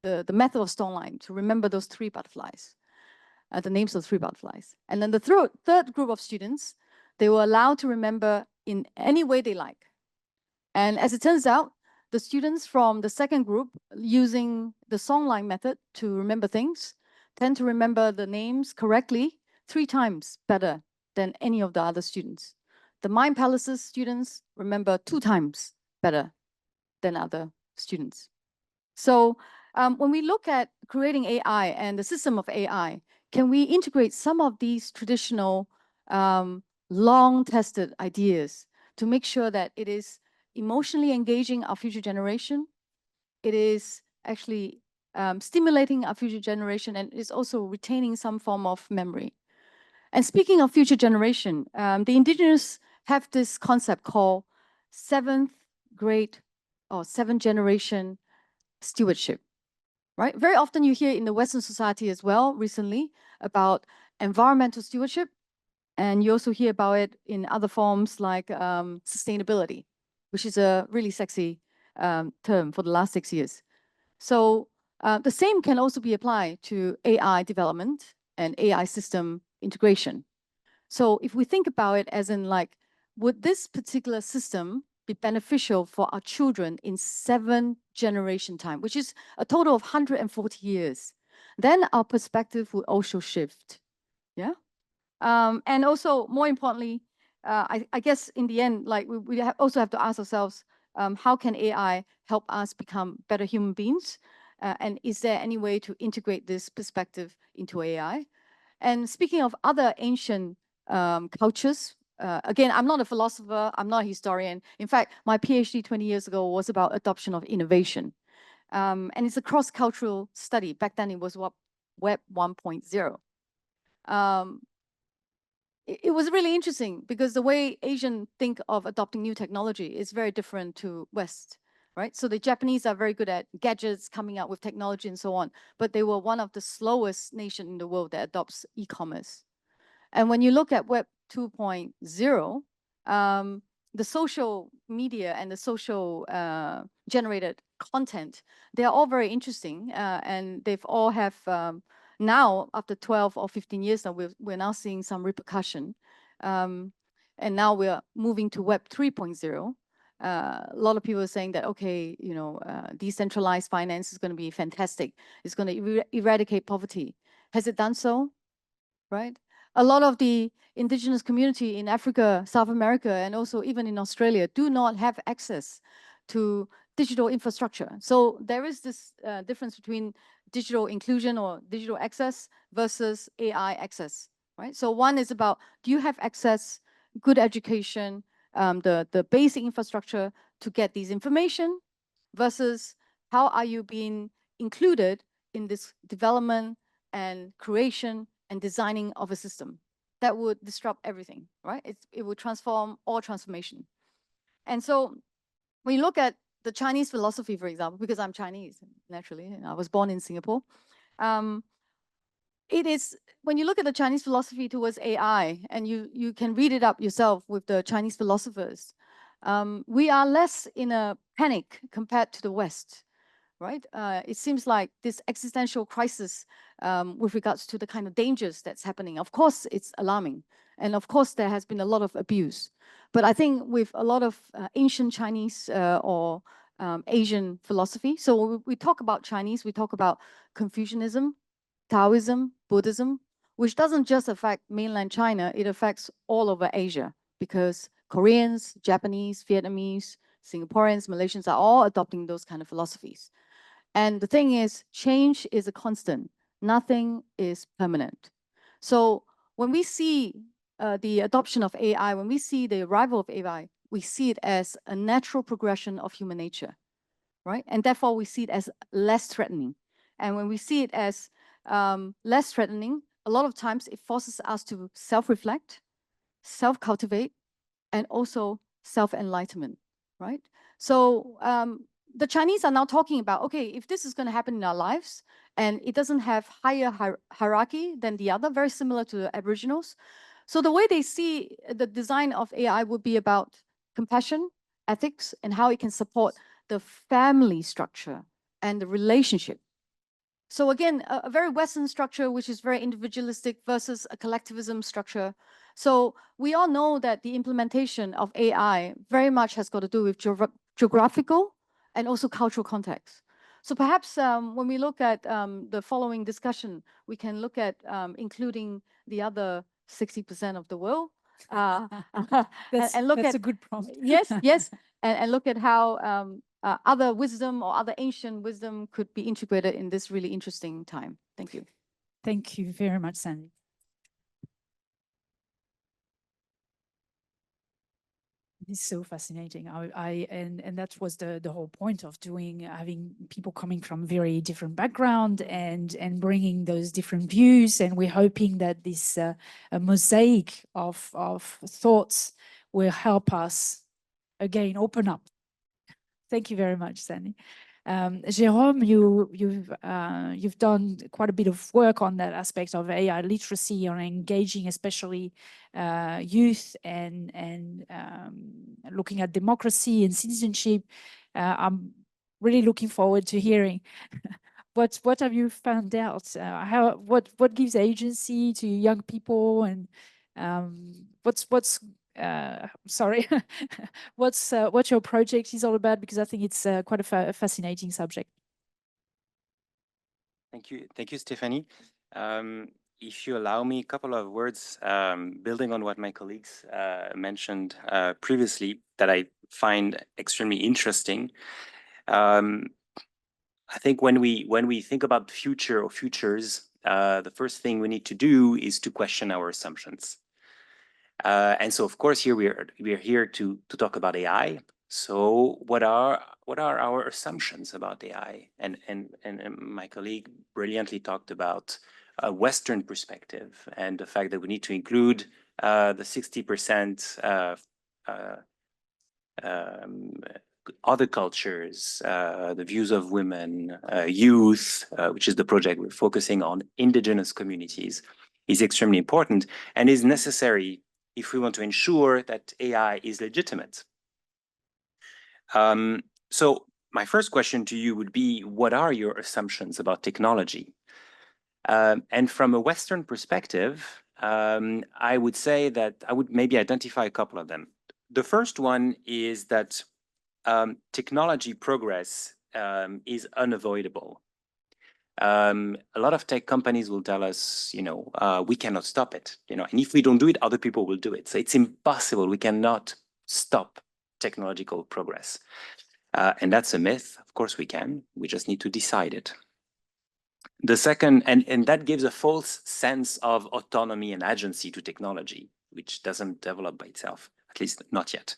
the method of songline to remember those 3 butterflies, the names of 3 butterflies. And then the third group of students, they were allowed to remember in any way they like. And as it turns out, the students from the second group using the songline method to remember things tend to remember the names correctly 3 times better than any of the other students. The Mind Palaces students remember 2 times better than other students. So when we look at creating AI and the system of AI, can we integrate some of these traditional long-tested ideas to make sure that it is emotionally engaging our future generation, it is actually stimulating our future generation, and is also retaining some form of memory. And speaking of future generation, the Indigenous have this concept called seventh generation stewardship, right? Very often you hear in the Western society as well recently about environmental stewardship, and you also hear about it in other forms like sustainability, which is a really sexy term for the last 6 years. So the same can also be applied to AI development and AI system integration. So if we think about it as in like, would this particular system be beneficial for our children in 7 generation time, which is a total of 140 years, then our perspective would also shift. Yeah. And also, more importantly, I guess in the end, like we also have to ask ourselves, how can AI help us become better human beings? And is there any way to integrate this perspective into AI? And speaking of other ancient cultures, again, I'm not a philosopher, I'm not a historian. In fact, my PhD 20 years ago was about adoption of innovation. And it's a cross-cultural study. Back then it was Web 1.0. It was really interesting because the way Asians think of adopting new technology is very different to West, right? So the Japanese are very good at gadgets, coming out with technology and so on, but they were one of the slowest nations in the world that adopts e-commerce. And when you look at Web 2.0, the social media and the social generated content, they are all very interesting, and they've all have now, after 12 or 15 years, now we're now seeing some repercussion. And now we're moving to Web 3.0. A lot of people are saying that, okay, you know, decentralized finance is going to be fantastic. It's going to eradicate poverty. Has it done so? Right? A lot of the indigenous community in Africa, South America, and also even in Australia do not have access to digital infrastructure. So there is this difference between digital inclusion or digital access versus AI access, right? So one is about, do you have access, good education, the basic infrastructure to get these information, versus how are you being included in this development and creation and designing of a system that would disrupt everything, right? It would transform all transformation. And so when you look at the Chinese philosophy, for example, because I'm Chinese, naturally, and I was born in Singapore, it is, when you look at the Chinese philosophy towards AI, and you can read it up yourself with the Chinese philosophers, we are less in a panic compared to the West, right? It seems like this existential crisis with regards to the kind of dangers that's happening. Of course, it's alarming. And of course, there has been a lot of abuse. But I think with a lot of ancient Chinese or Asian philosophy, so when we talk about Chinese, we talk about Confucianism, Taoism, Buddhism, which doesn't just affect mainland China, it affects all over Asia, because Koreans, Japanese, Vietnamese, Singaporeans, Malaysians are all adopting those kind of philosophies. And the thing is, change is a constant. Nothing is permanent. So when we see the adoption of AI, when we see the arrival of AI, we see it as a natural progression of human nature, right? And therefore, we see it as less threatening. And when we see it as less threatening, a lot of times it forces us to self-reflect, self-cultivate, and also self-enlightenment, right? So the Chinese are now talking about, okay, if this is going to happen in our lives, and it doesn't have higher hierarchy than the other, very similar to the Aboriginals. So the way they see the design of AI would be about compassion, ethics, and how it can support the family structure and the relationship. So again, a very Western structure, which is very individualistic versus a collectivism structure. So we all know that the implementation of AI very much has got to do with geographical and also cultural context. So perhaps when we look at the following discussion, we can look at including the other 60% of the world. And look that's at a good prompt. Yes, yes. And look at how other wisdom or other ancient wisdom could be integrated in this really interesting time. Thank you. Thank you very much, Sandy. It's so fascinating. And that was the whole point of having people coming from very different background and bringing those different views. And we're hoping that this a mosaic of thoughts will help us again open up. Thank you very much, Sandy. Jérôme, you've done quite a bit of work on that aspect of AI literacy, on engaging especially youth and looking at democracy and citizenship. I'm really looking forward to hearing what have you found out? What gives agency to young people, and sorry, what your project is all about, because I think it's quite a fascinating subject. Thank you, Stephanie. If you allow me a couple of words, building on what my colleagues mentioned previously, that I find extremely interesting. I think when we think about the future or futures, the first thing we need to do is to question our assumptions. And so, of course, here we are here to talk about AI. So, what are our assumptions about AI? And my colleague brilliantly talked about a Western perspective and the fact that we need to include the 60% other cultures, the views of women, youth, which is the project we're focusing on, indigenous communities, is extremely important and is necessary if we want to ensure that AI is legitimate. So my first question to you would be, what are your assumptions about technology? And from a Western perspective, I would say that I would maybe identify a couple of them. The first one is that technology progress is unavoidable. A lot of tech companies will tell us, we cannot stop it, and if we don't do it, other people will do it. So it's impossible. We cannot stop technological progress. And that's a myth. Of course we can. We just need to decide it. The second, and that gives a false sense of autonomy and agency to technology, which doesn't develop by itself, at least not yet.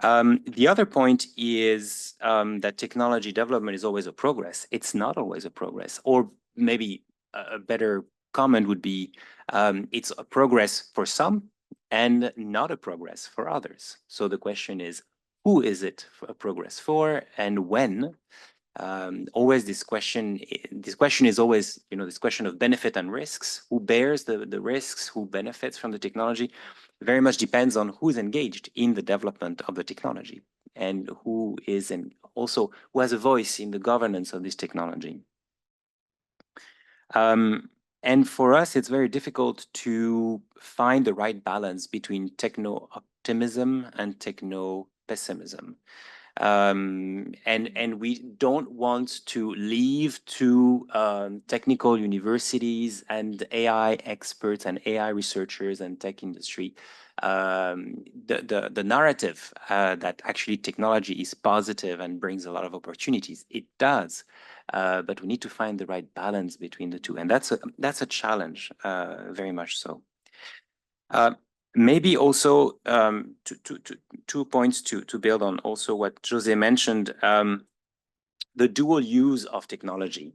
The other point is that technology development is always a progress. It's not always a progress. Or maybe a better comment would be, it's a progress for some and not a progress for others. So the question is, who is it a progress for and when? Always this question is always, this question of benefit and risks. Who bears the risks, who benefits from the technology? Very much depends on who's engaged in the development of the technology and who has a voice in the governance of this technology. And for us, it's very difficult to find the right balance between techno-optimism and techno-pessimism. And we don't want to leave to technical universities and AI experts and AI researchers and tech industry the narrative that actually technology is positive and brings a lot of opportunities. It does, but we need to find the right balance between the two, and that's a challenge, very much so. Maybe also two points to build on also what José mentioned, the dual use of technology.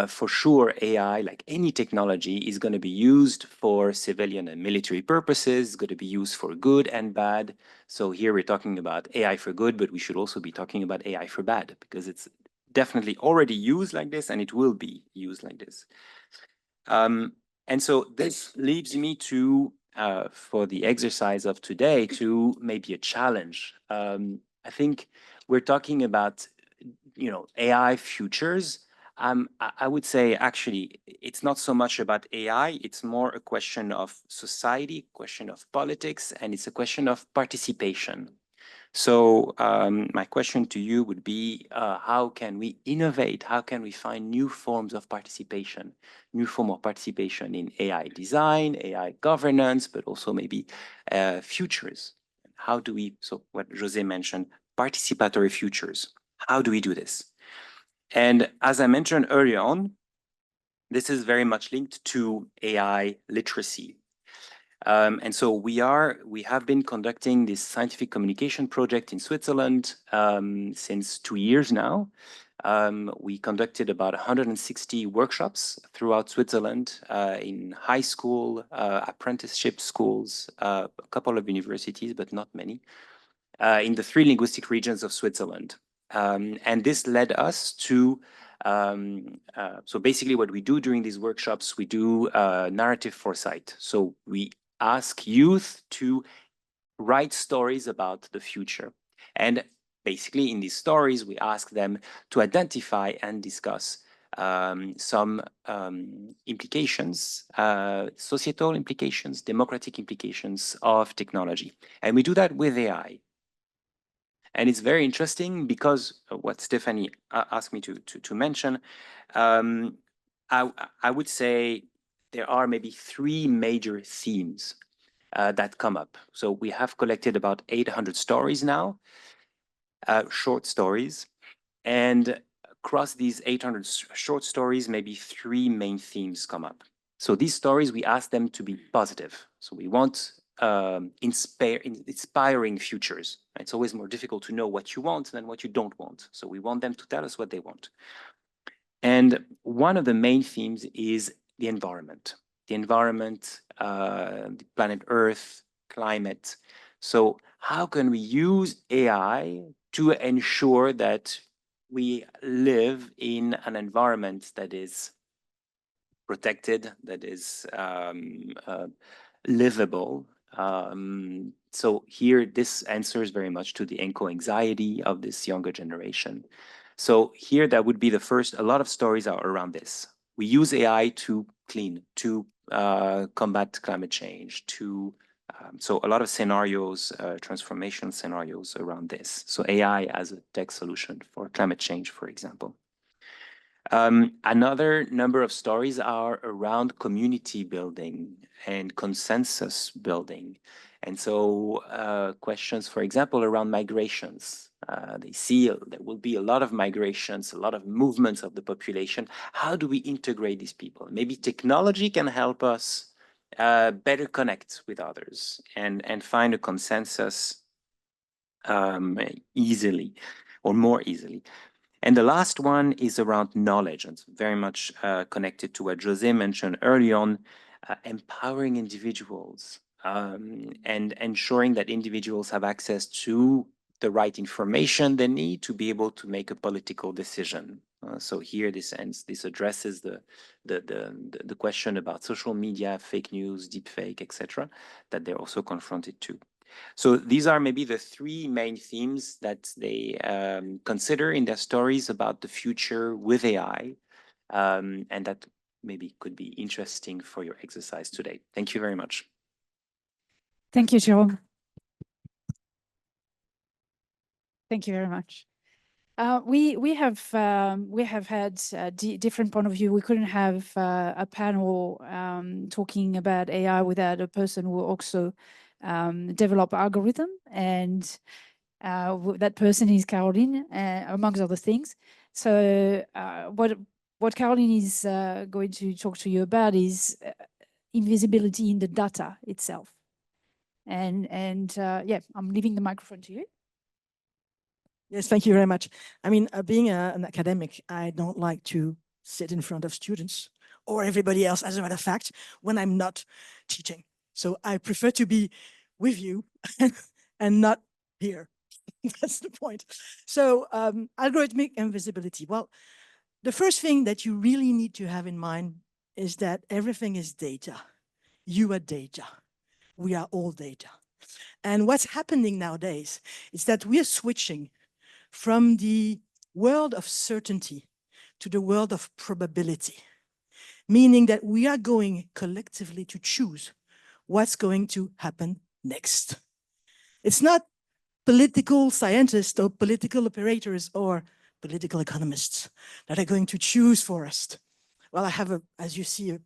For sure, AI, like any technology, is going to be used for civilian and military purposes, going to be used for good and bad. So here we're talking about AI for good, but we should also be talking about AI for bad, because it's definitely already used like this and it will be used like this. And so this leads me to, for the exercise of today, to maybe a challenge. I think we're talking about, AI futures. I would say, actually, it's not so much about AI. It's more a question of society, question of politics, and it's a question of participation. So my question to you would be, how can we innovate? How can we find new forms of participation, new form of participation in AI design, AI governance, but also maybe futures? How do we, so what José mentioned, participatory futures. How do we do this? And as I mentioned earlier on, this is very much linked to AI literacy. And so we have been conducting this scientific communication project in Switzerland since 2 years now. We conducted about 160 workshops throughout Switzerland in high school, apprenticeship schools, a couple of universities, but not many, in the 3 linguistic regions of Switzerland. And this led us to, so basically what we do during these workshops, we do narrative foresight. So we ask youth to write stories about the future. And basically in these stories, we ask them to identify and discuss some implications, societal implications, democratic implications of technology. And we do that with AI. And it's very interesting because what Stephanie asked me to mention, I would say there are maybe 3 major themes that come up. So we have collected about 800 stories now, short stories. And across these 800 short stories, maybe 3 main themes come up. So these stories, we ask them to be positive. So we want inspiring futures. It's always more difficult to know what you want than what you don't want. So we want them to tell us what they want. And one of the main themes is the environment. The environment, the planet Earth, climate. So how can we use AI to ensure that we live in an environment that is protected, that is livable? So here, this answers very much to the eco-anxiety of this younger generation. So here, that would be the first. A lot of stories are around this. We use AI to clean, to combat climate change, to so a lot of scenarios, transformation scenarios around this. So AI as a tech solution for climate change, for example. Another number of stories are around community building and consensus building. And so questions, for example, around migrations. They see there will be a lot of migrations, a lot of movements of the population. How do we integrate these people? Maybe technology can help us better connect with others and find a consensus easily or more easily. And the last one is around knowledge, and it's very much connected to what José mentioned early on, empowering individuals and ensuring that individuals have access to the right information they need to be able to make a political decision. So here this addresses the question about social media, fake news, deepfake, etc., that they're also confronted to. So these are maybe the 3 main themes that they consider in their stories about the future with AI, and that maybe could be interesting for your exercise today. Thank you very much. Thank you, Jérôme. Thank you very much. We have had a different point of view. We couldn't have a panel talking about AI without a person who also develop algorithm, and that person is Caroline, amongst other things. So what Caroline is going to talk to you about is invisibility in the data itself. And yeah, I'm leaving the microphone to you. Yes, thank you very much. I mean, being an academic, I don't like to sit in front of students or everybody else, as a matter of fact, when I'm not teaching. So I prefer to be with you and not here. That's the point. So algorithmic invisibility. Well, the first thing that you really need to have in mind is that everything is data. You are data. We are all data. And what's happening nowadays is that we are switching from the world of certainty to the world of probability, meaning that we are going collectively to choose what's going to happen next. It's not political scientists or political operators or political economists that are going to choose for us. Well, I have, as you see, a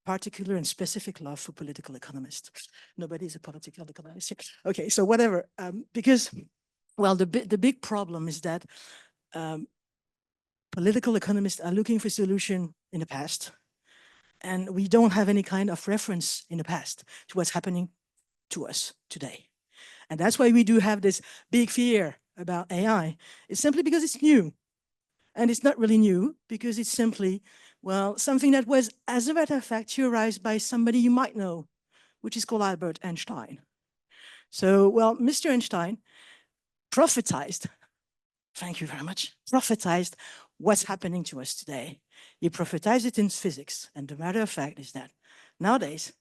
particular and specific love for political economists. Nobody's a political economist here. Okay, so whatever, because well, the big problem is that political economists are looking for solution in the past, and we don't have any kind of reference in the past to what's happening to us today. And that's why we do have this big fear about AI. It's simply because it's new. And it's not really new because it's simply, well, something that was, as a matter of fact, theorized by somebody you might know, which is called Albert Einstein. So, well, Mr. Einstein prophetized, thank you very much, prophetized what's happening to us today. He prophetized it in physics. And the matter of fact is that nowadays,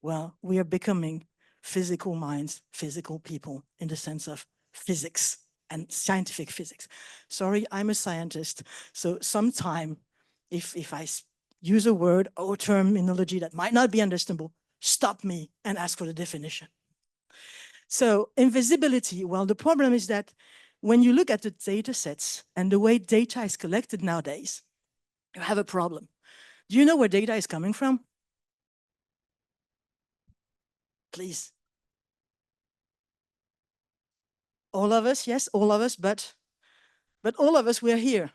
well, we are becoming physical minds, physical people in the sense of physics and scientific physics. Sorry, I'm a scientist. So sometime if I use a word or terminology that might not be understandable, stop me and ask for the definition. So invisibility, well, the problem is that when you look at the data sets and the way data is collected nowadays, you have a problem. Do you know where data is coming from? Please. All of us, yes, all of us, but all of us, we're here.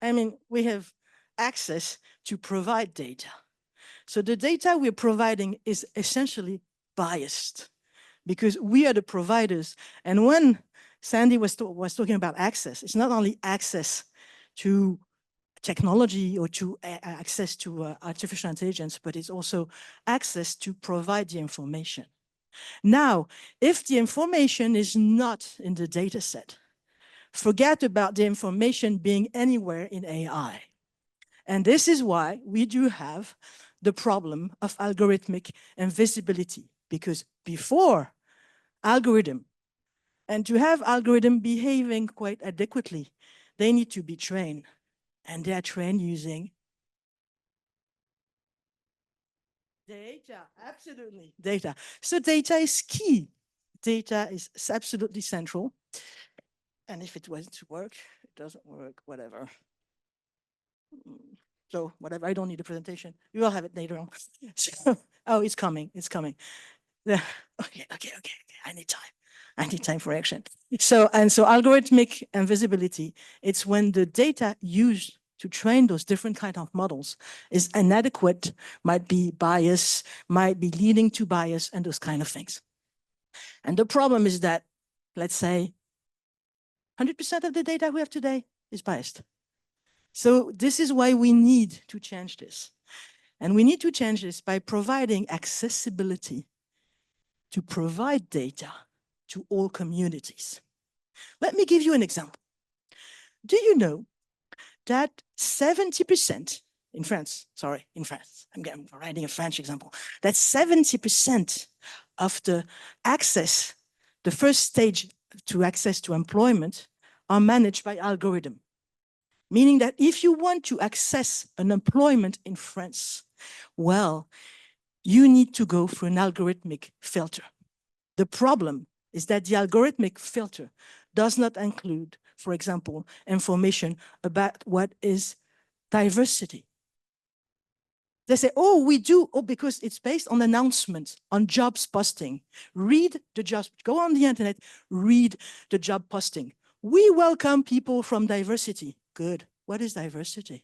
I mean, we have access to provide data. So the data we're providing is essentially biased because we are the providers. And when Sandy was talking about access, it's not only access to technology or to access to artificial intelligence, but it's also access to provide the information. Now, if the information is not in the data set, forget about the information being anywhere in AI. And this is why we do have the problem of algorithmic invisibility, because before algorithm, and to have algorithm behaving quite adequately, they need to be trained, and they are trained using data, absolutely, data. So data is key. Data is absolutely central. And if it wasn't to work, it doesn't work, whatever. So whatever, I don't need a presentation. You will have it later on. So, oh, it's coming, it's coming. Okay, I need time. I need time for action. So algorithmic invisibility, it's when the data used to train those different kind of models is inadequate, might be bias, might be leading to bias and those kind of things. And the problem is that, let's say, 100% of the data we have today is biased. So this is why we need to change this. And we need to change this by providing accessibility to provide data to all communities. Let me give you an example. Do you know that 70% in France, I'm writing a French example, that 70% of the access, the first stage to access to employment are managed by algorithm. Meaning that if you want to access an employment in France, well, you need to go through an algorithmic filter. The problem is that the algorithmic filter does not include, for example, information about what is diversity. They say, oh, we do, oh, because it's based on announcements, on jobs posting. Read the jobs, go on the internet, read the job posting. We welcome people from diversity. Good. What is diversity?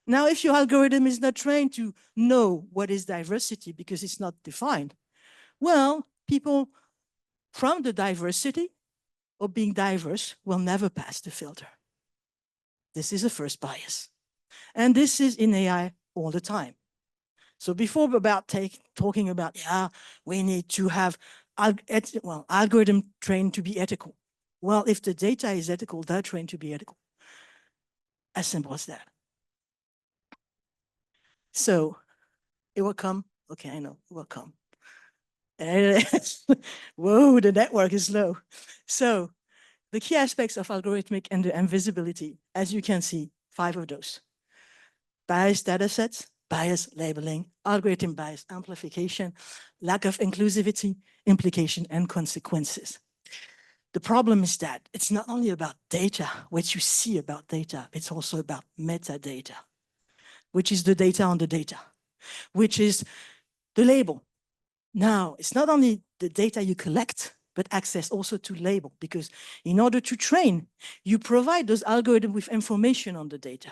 Now, if your algorithm is not trained to know what is diversity because it's not defined, well, people from the diversity or being diverse will never pass the filter. This is a first bias. And this is in AI all the time. So before about talking about, yeah, we need to have algorithm trained to be ethical. Well, if the data is ethical, they're trained to be ethical. As simple as that. So it will come. Okay, I know, it will come. Whoa, the network is low. So the key aspects of algorithmic and the invisibility, as you can see, 5 of those. Biased data sets, bias labeling, algorithm bias amplification, lack of inclusivity, implication, and consequences. The problem is that it's not only about data, what you see about data, it's also about metadata, which is the data on the data, which is the label. Now, it's not only the data you collect, but access also to label, because in order to train, you provide those algorithms with information on the data.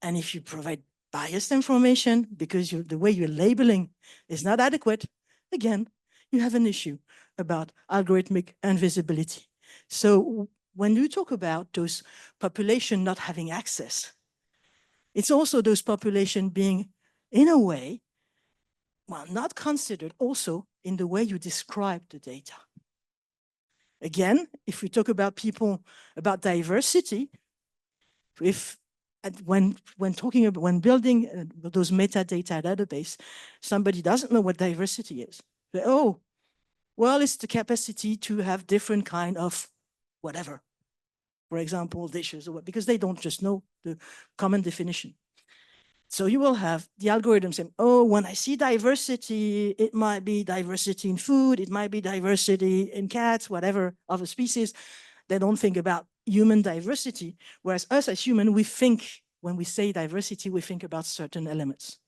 And if you provide biased information because the way you're labeling is not adequate, again, you have an issue about algorithmic invisibility. So when you talk about those population not having access, it's also those population being, in a way, well, not considered also in the way you describe the data. Again, if we talk about people, about diversity, when building those metadata database, somebody doesn't know what diversity is. They, oh, well, it's the capacity to have different kind of whatever. For example, dishes, or what, because they don't just know the common definition. So you will have the algorithm saying, oh, when I see diversity, it might be diversity in food, it might be diversity in cats, whatever other species. They don't think about human diversity, whereas us as human, we think, when we say diversity, we think about certain elements.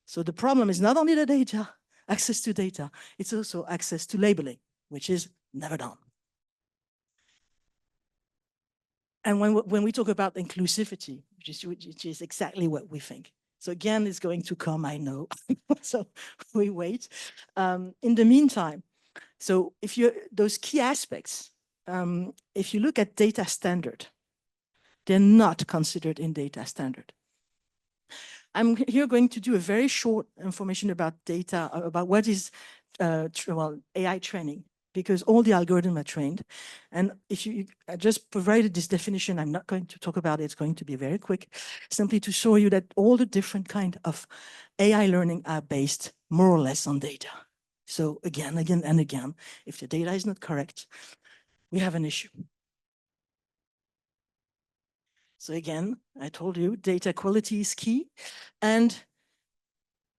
So the problem is not only the data, access to data, it's also access to labeling, which is never done. And when we talk about inclusivity, which is exactly what we think. So again, it's going to come, I know. So we wait. In the meantime, so if you those key aspects, if you look at data standard, they're not considered in data standard. I'm here going to do a very short information about data, about what is AI training, because all the algorithms are trained. And if I just provided this definition, I'm not going to talk about it, it's going to be very quick, simply to show you that all the different kind of AI learning are based more or less on data. So again, and again, if the data is not correct, we have an issue. So again, I told you data quality is key. And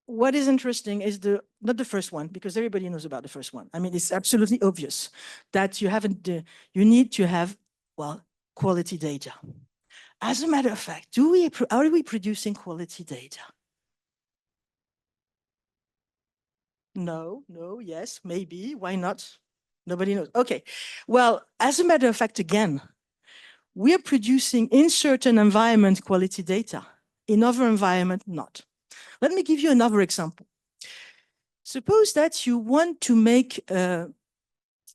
what is interesting is not the first one, because everybody knows about the first one. I mean, it's absolutely obvious that you need to have, well, quality data. As a matter of fact, are we producing quality data? No, yes, maybe, why not? Nobody knows. Okay, well, as a matter of fact, again, we are producing in certain environment quality data, in other environment, not. Let me give you another example. Suppose that you want to make an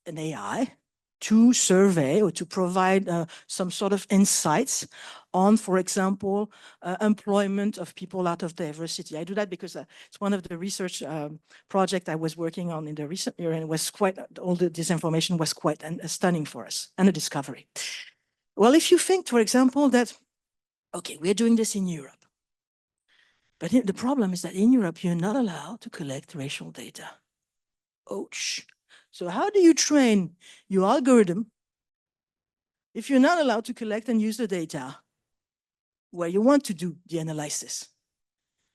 AI to survey or to provide some sort of insights on, for example, employment of people out of diversity. I do that because it's one of the research projects I was working on in the recent year, and it was quite, all this information was quite stunning for us, and a discovery. Well, if you think, for example, that, okay, we're doing this in Europe, but the problem is that in Europe, you're not allowed to collect racial data. Ouch. So how do you train your algorithm if you're not allowed to collect and use the data where you want to do the analysis?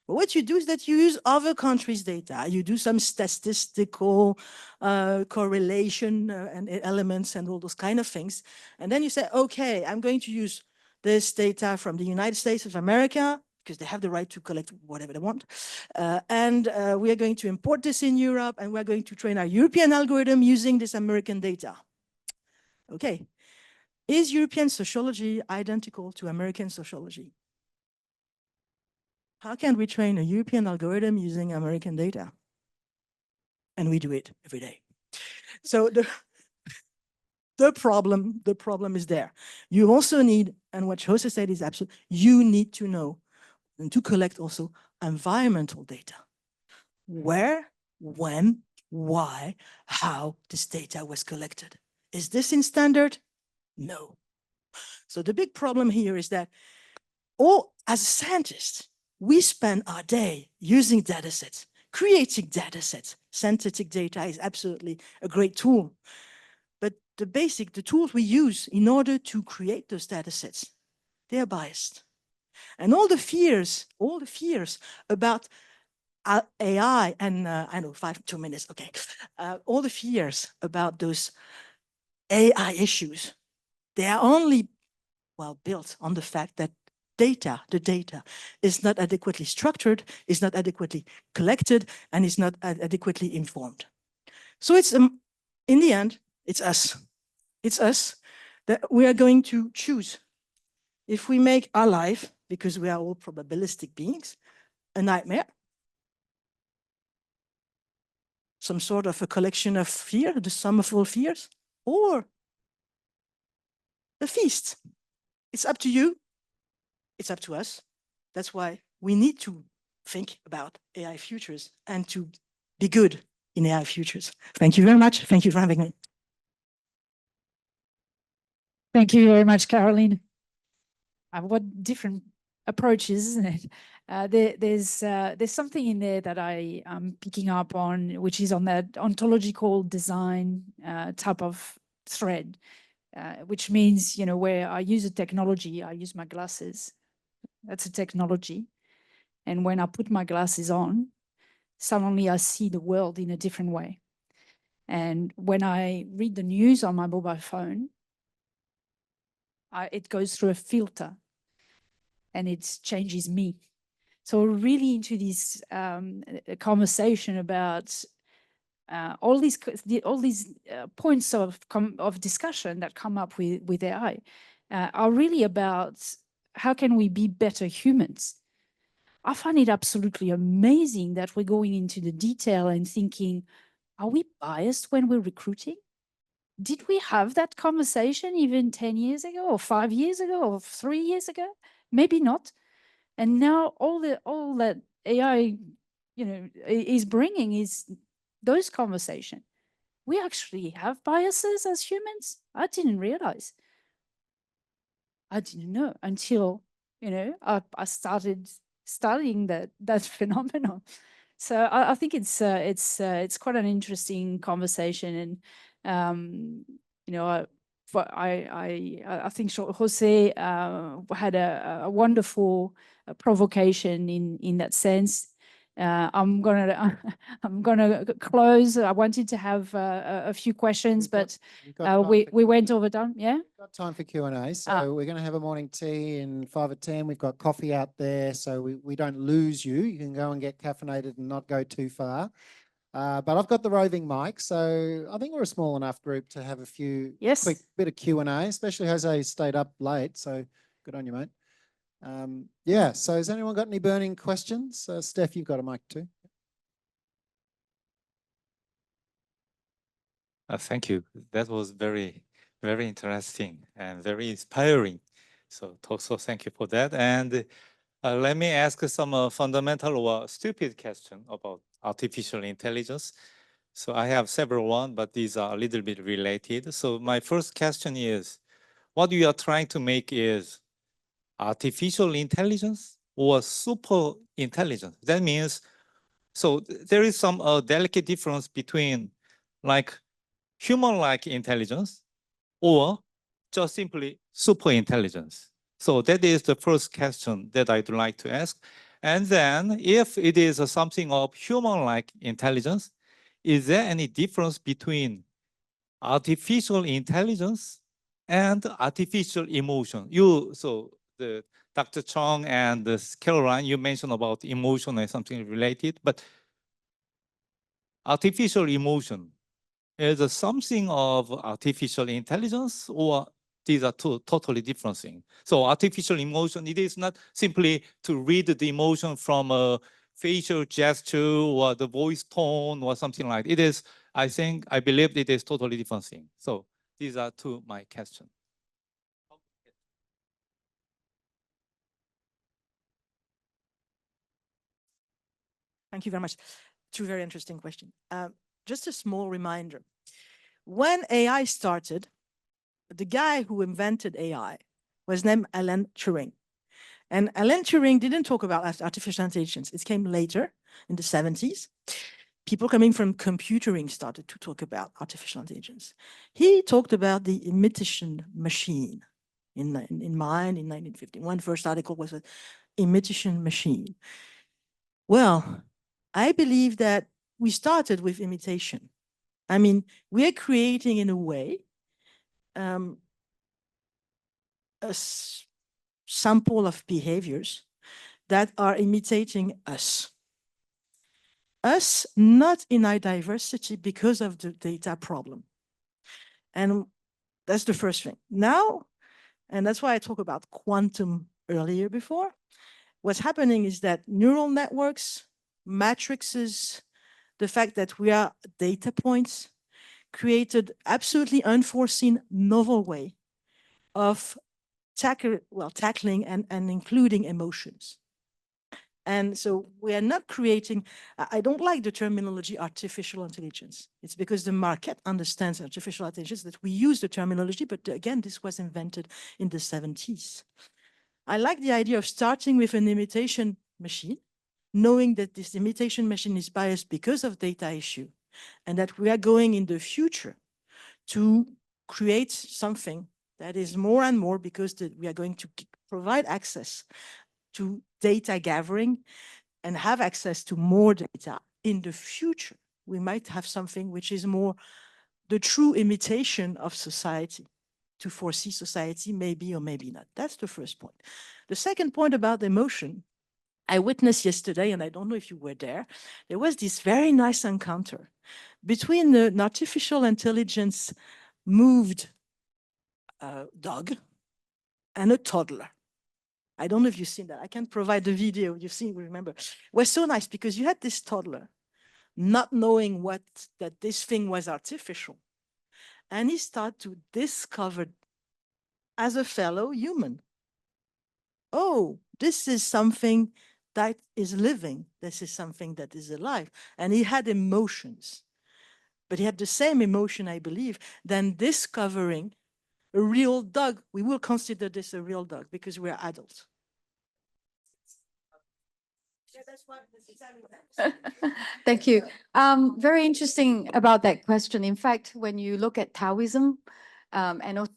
But what you do is that you use other countries' data. You do some statistical correlation and elements and all those kind of things. And then you say, okay, I'm going to use this data from the United States of America, because they have the right to collect whatever they want. We are going to import this in Europe, and we're going to train our European algorithm using this American data. Okay. Is European sociology identical to American sociology? How can we train a European algorithm using American data? And we do it every day. So the problem is there. You also need, and what Jose said is absolute, you need to know and to collect also environmental data. Where, when, why, how this data was collected. Is this in standard? No. So the big problem here is that as a scientist, we spend our day using data sets, creating data sets. Synthetic data is absolutely a great tool. But the tools we use in order to create those data sets, they are biased. And all the fears about AI, and I know 2 minutes, okay. All the fears about those AI issues, they are only, well, built on the fact that the data is not adequately structured, is not adequately collected, and is not adequately informed. So it's, in the end, It's us. It's us that we are going to choose. If we make our life, because we are all probabilistic beings, a nightmare, some sort of a collection of fear, the sum of all fears, or a feast. It's up to you. It's up to us. That's why we need to think about AI futures and to be good in AI futures. Thank you very much. Thank you for having me. Thank you very much, Caroline. What different approaches, isn't it? There's something in there that I am picking up on, which is on that ontological design type of thread, which means, you know, where I use a technology, I use my glasses. That's a technology. And when I put my glasses on, suddenly I see the world in a different way. And when I read the news on my mobile phone, it goes through a filter and it changes me. So we're really into this conversation about all these points of discussion that come up with AI are really about how can we be better humans. I find it absolutely amazing that we're going into the detail and thinking, are we biased when we're recruiting? Did we have that conversation even 10 years ago or 5 years ago or 3 years ago? Maybe not. And now all that AI, you know, is bringing is those conversations. We actually have biases as humans. I didn't realize. I didn't know until, you know, I started studying that phenomenon. So I think it's quite an interesting conversation, and you know, I think Jose had a wonderful provocation in that sense. I'm gonna close. I wanted to have a few questions, but we went over time. Yeah, we've got time for Q&A. So we're going to have a morning tea in 5 or 10. We've got coffee out there, so we don't lose you. You can go and get caffeinated and not go too far. But I've got the roving mic, so I think we're a small enough group to have a few quick bit of Q&A, especially Jose stayed up late, so good on you, mate. Yeah, so has anyone got any burning questions? Steph, you've got a mic too. Thank you. That was very, very interesting and very inspiring. So thank you for that. And let me ask some fundamental or stupid question about artificial intelligence. So I have several ones, but these are a little bit related. So my first question is, what you are trying to make is artificial intelligence or super intelligence? That means, so there is some delicate difference between like human-like intelligence or just simply super intelligence. So that is the first question that I'd like to ask. And then if it is something of human-like intelligence, is there any difference between artificial intelligence and artificial emotion? Dr. Chong and Caroline, you mentioned about emotion and something related, but artificial emotion is something of artificial intelligence, or these are two totally different things? So artificial emotion, it is not simply to read the emotion from a facial gesture or the voice tone or something like that. It is, I believe it is totally different thing. So these are two my questions. Thank you very much. Two very interesting questions. Just a small reminder. When AI started, the guy who invented AI was named Alan Turing. And Alan Turing didn't talk about artificial intelligence. It came later in the 70s. People coming from computing started to talk about artificial intelligence. He talked about the imitation machine in 1951. First article was an imitation machine. Well, I believe that we started with imitation. I mean, we're creating in a way a sample of behaviors that are imitating us. Us, not in our diversity because of the data problem. And that's the first thing. Now, and that's why I talk about quantum earlier before, what's happening is that neural networks, matrices, the fact that we are data points, created absolutely unforeseen novel way of tackling and including emotions. And so we are not creating, I don't like the terminology artificial intelligence. It's because the market understands artificial intelligence that we use the terminology, but again, this was invented in the 70s. I like the idea of starting with an imitation machine, knowing that this imitation machine is biased because of data issue, and that we are going in the future to create something that is more and more, because we are going to provide access to data gathering and have access to more data. In the future, we might have something which is more the true imitation of society, to foresee society maybe or maybe not. That's the first point. The second point about emotion, I witnessed yesterday, and I don't know if you were there was this very nice encounter between an artificial intelligence moved dog and a toddler. I don't know if you've seen that. I can provide the video. You've seen, remember. It was so nice because you had this toddler not knowing that this thing was artificial. And he started to discover as a fellow human, oh, this is something that is living. This is something that is alive. And he had emotions. But he had the same emotion, I believe, than discovering a real dog. We will consider this a real dog because we're adults. Thank you. Very interesting about that question. In fact, when you look at Taoism, and also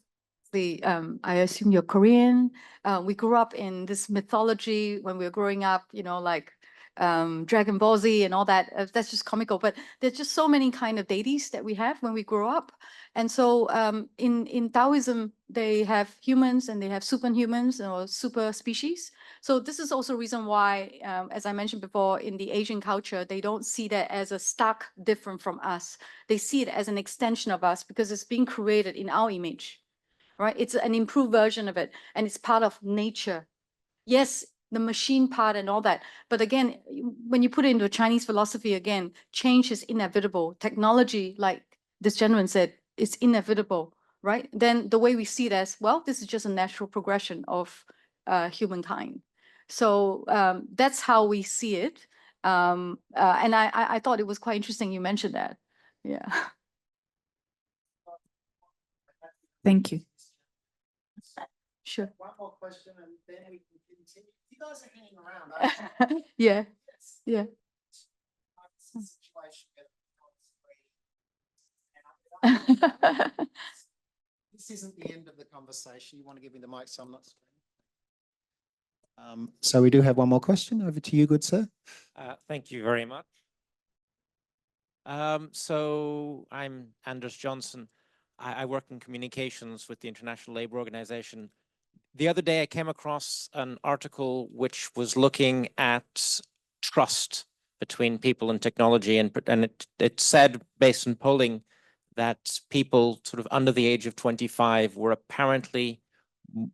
I assume you're Korean, we grew up in this mythology when we were growing up, you know, like Dragon Ball Z and all that. That's just comical, but there's just so many kind of deities that we have when we grow up. And so in Taoism, they have humans and they have superhumans or super species. So this is also a reason why, as I mentioned before, in the Asian culture, they don't see that as a stark different from us. They see it as an extension of us because it's being created in our image, right? It's an improved version of it, and it's part of nature. Yes, the machine part and all that. But again, when you put it into a Chinese philosophy, again, change is inevitable. Technology, like this gentleman said, is inevitable, right? Then the way we see it as, well, this is just a natural progression of humankind. So that's how we see it. And I thought it was quite interesting you mentioned that. Yeah. Thank you. Sure. One more question and then we can continue. You guys are hanging around. Yeah. Yeah. This isn't the end of the conversation. You want to give me the mic so I'm not screaming? So we do have one more question. Over to you, good sir. Thank you very much. So I'm Anders Johnson. I work in communications with the International Labour Organization. The other day I came across an article which was looking at trust between people and technology, and it said, based on polling, that people sort of under the age of 25 were apparently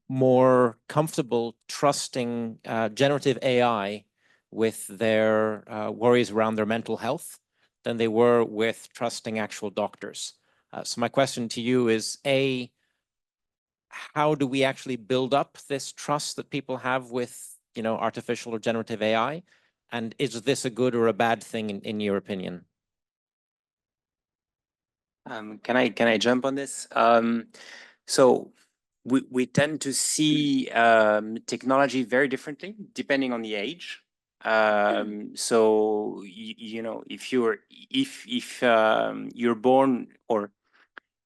more comfortable trusting generative AI with their worries around their mental health than they were with trusting actual doctors. So my question to you is, A, how do we actually build up this trust that people have with, you know, artificial or generative AI? And is this a good or a bad thing in your opinion? Can I jump on this? So we tend to see technology very differently depending on the age. So you know, if you're born, or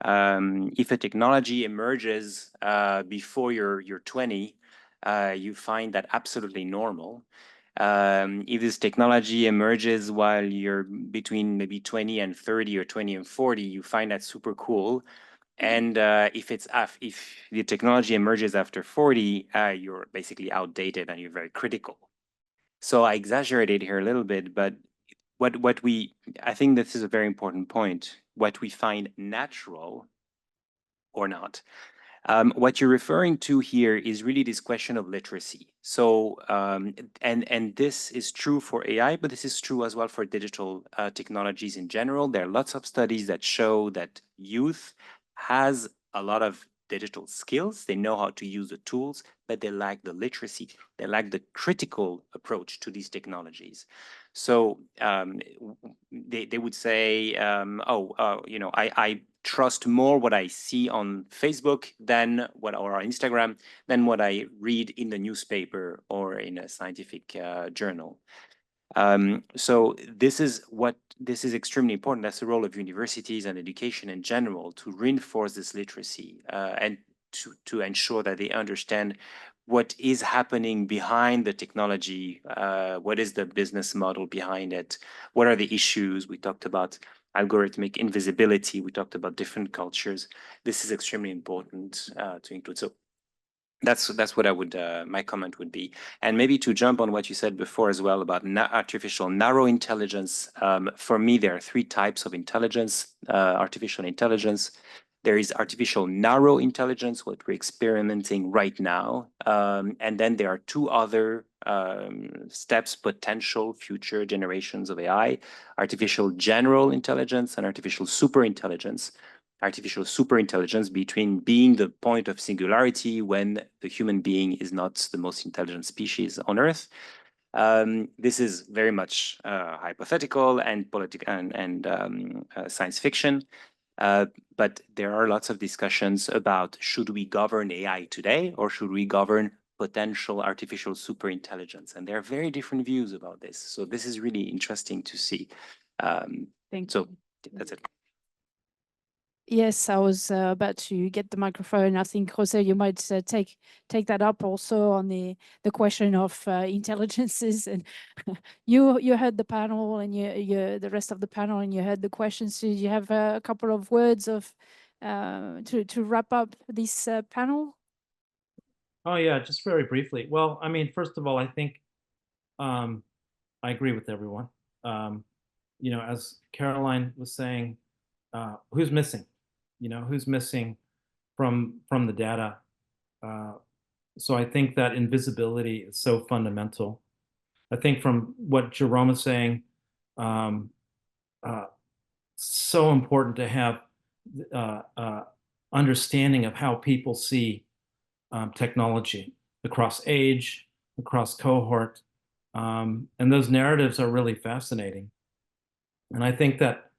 if a technology emerges before you're 20, you find that absolutely normal. If this technology emerges while you're between maybe 20 and 30 or 20 and 40, you find that super cool. And if the technology emerges after 40, you're basically outdated and you're very critical. So I exaggerated here a little bit, but I think this is a very important point. What we find natural or not. What you're referring to here is really this question of literacy. So, and this is true for AI, but this is true as well for digital technologies in general. There are lots of studies that show that youth has a lot of digital skills. They know how to use the tools, but they lack the literacy. They lack the critical approach to these technologies. So they would say, I trust more what I see on Facebook than or on Instagram than what I read in the newspaper or in a scientific journal. So this is extremely important. That's the role of universities and education in general, to reinforce this literacy and to ensure that they understand what is happening behind the technology, what is the business model behind it, what are the issues. We talked about algorithmic invisibility, we talked about different cultures. This is extremely important to include. So that's what I would, my comment would be. And maybe to jump on what you said before as well about artificial narrow intelligence. For me, there are three types of intelligence, artificial intelligence. There is artificial narrow intelligence, what we're experimenting right now. And then there are two other steps, potential future generations of AI, artificial general intelligence and artificial superintelligence. Artificial superintelligence between being the point of singularity when the human being is not the most intelligent species on Earth. This is very much hypothetical and political and science fiction. But there are lots of discussions about, should we govern AI today or should we govern potential artificial superintelligence? And there are very different views about this. So this is really interesting to see. So that's it. Yes, I was about to get the microphone. I think, Jose, you might take that up also on the question of intelligences. And you heard the panel and you the rest of the panel, and you heard the questions. So you have a couple of words of to wrap up this panel? Oh yeah, just very briefly. Well, I mean, first of all, I think I agree with everyone. As Caroline was saying, who's missing? Who's missing from the data? So I think that invisibility is so fundamental. I think from what Jerome is saying, so important to have understanding of how people see technology across age, across cohort, and those narratives are really fascinating. And I think that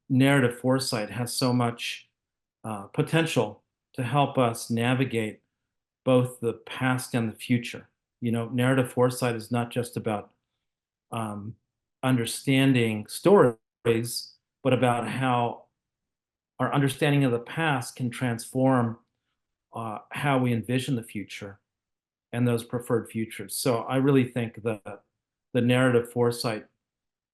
narrative foresight has so much potential to help us navigate both the past and the future. Narrative foresight is not just about understanding stories, but about how our understanding of the past can transform how we envision the future and those preferred futures. So I really think that the narrative foresight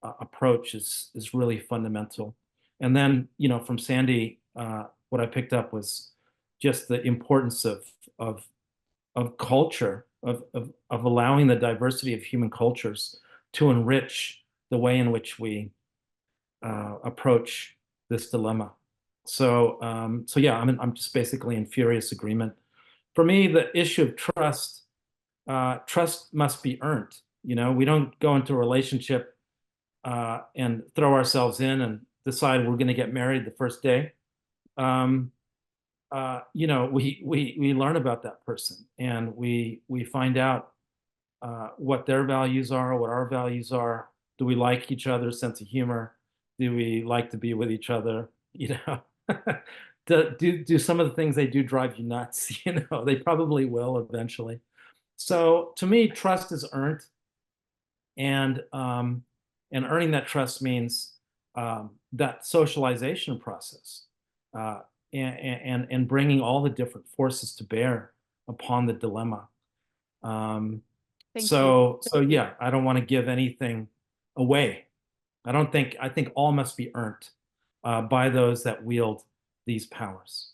approach is really fundamental. And then, from Sandy, what I picked up was just the importance of culture, of allowing the diversity of human cultures to enrich the way in which we approach this dilemma. So yeah, I'm just basically in furious agreement. For me, the issue of trust must be earned. We don't go into a relationship and throw ourselves in and decide we're going to get married the first day. We learn about that person, and we find out what their values are, what our values are. Do we like each other's sense of humor? Do we like to be with each other? Do some of the things they do drive you nuts? They probably will eventually. So to me, trust is earned, and earning that trust means that socialization process and bringing all the different forces to bear upon the dilemma. So yeah, I don't want to give anything away. I think all must be earned by those that wield these powers.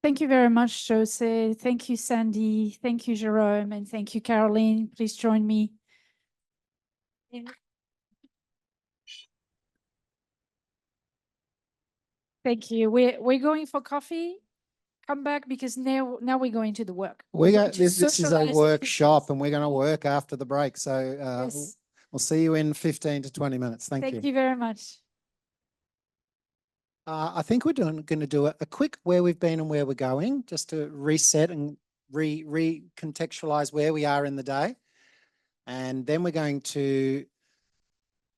Thank you very much, Jose. Thank you, Sandy. Thank you, Jerome. And thank you, Caroline. Please join me. Thank you. We're going for coffee. Come back because now we're going to the work. We We're got going to this is a socialize the workshop business. and we're going to work after the break. So Yes. we'll see you in 15 to 20 minutes. Thank you. Thank you very much. I think we're going to do a quick where we've been and where we're going, just to reset and recontextualize where we are in the day. And then we're going to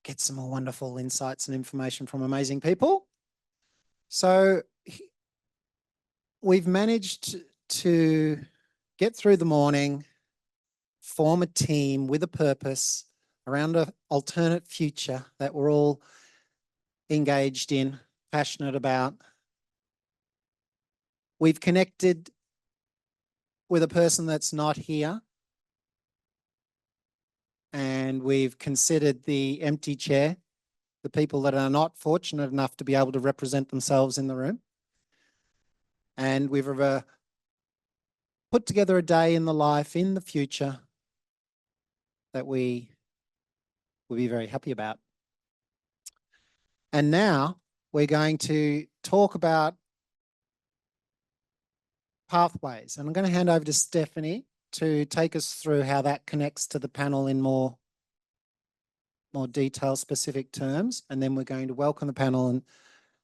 get some more wonderful insights and information from amazing people. So we've managed to get through the morning, form a team with a purpose around an alternate future that we're all engaged in, passionate about. We've connected with a person that's not here, and we've considered the empty chair, the people that are not fortunate enough to be able to represent themselves in the room. And we've put together a day in the life in the future that we will be very happy about. And now we're going to talk about pathways. And I'm going to hand over to Stephanie to take us through how that connects to the panel in more detailed, specific terms. And then we're going to welcome the panel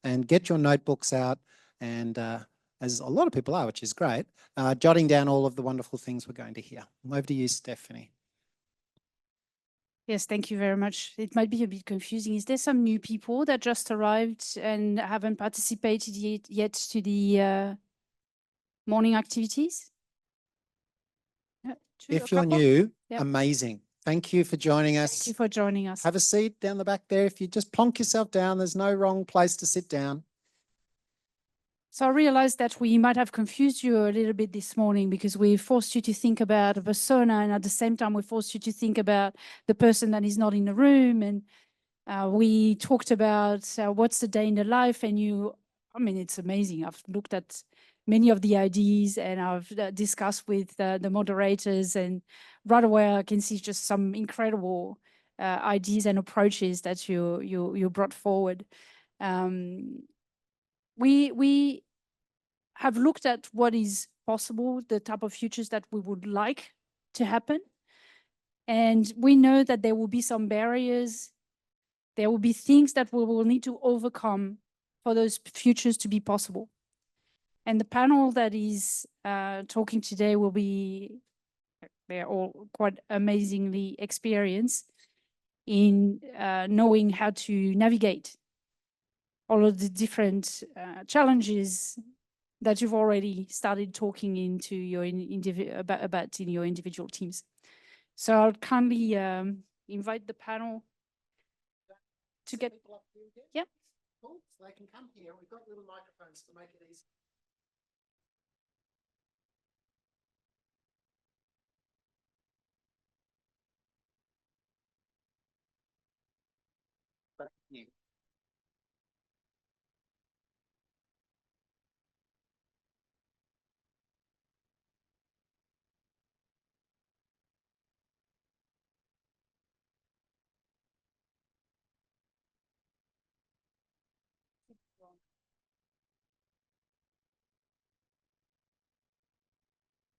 and get your notebooks out. And as a lot of people are, which is great, jotting down all of the wonderful things we're going to hear. Over to you, Stephanie. Yes, thank you very much. It might be a bit confusing. Is there some new people that just arrived and haven't participated yet to the morning activities? If you're new, Yep. amazing. Thank you for joining us. Thank you for joining us. Have a seat down the back there. If you just plonk yourself down, there's no wrong place to sit down. So I realized that we might have confused you a little bit this morning because we forced you to think about a persona, and at the same time we forced you to think about the person that is not in the room. And we talked about what's the day in the life, and I mean, it's amazing. I've looked at many of the ideas and I've discussed with the moderators, and right away I can see just some incredible ideas and approaches that you brought forward. We have looked at what is possible, the type of futures that we would like to happen. And we know that there will be some barriers. There will be things that we will need to overcome for those futures to be possible. And the panel that is talking today they're all quite amazingly experienced in knowing how to navigate all of the different challenges that you've already started talking into your about in your individual teams. So I'll kindly invite the panel to get. Yeah. Cool. So they can come here. We've got little microphones to make it easy. Thank you.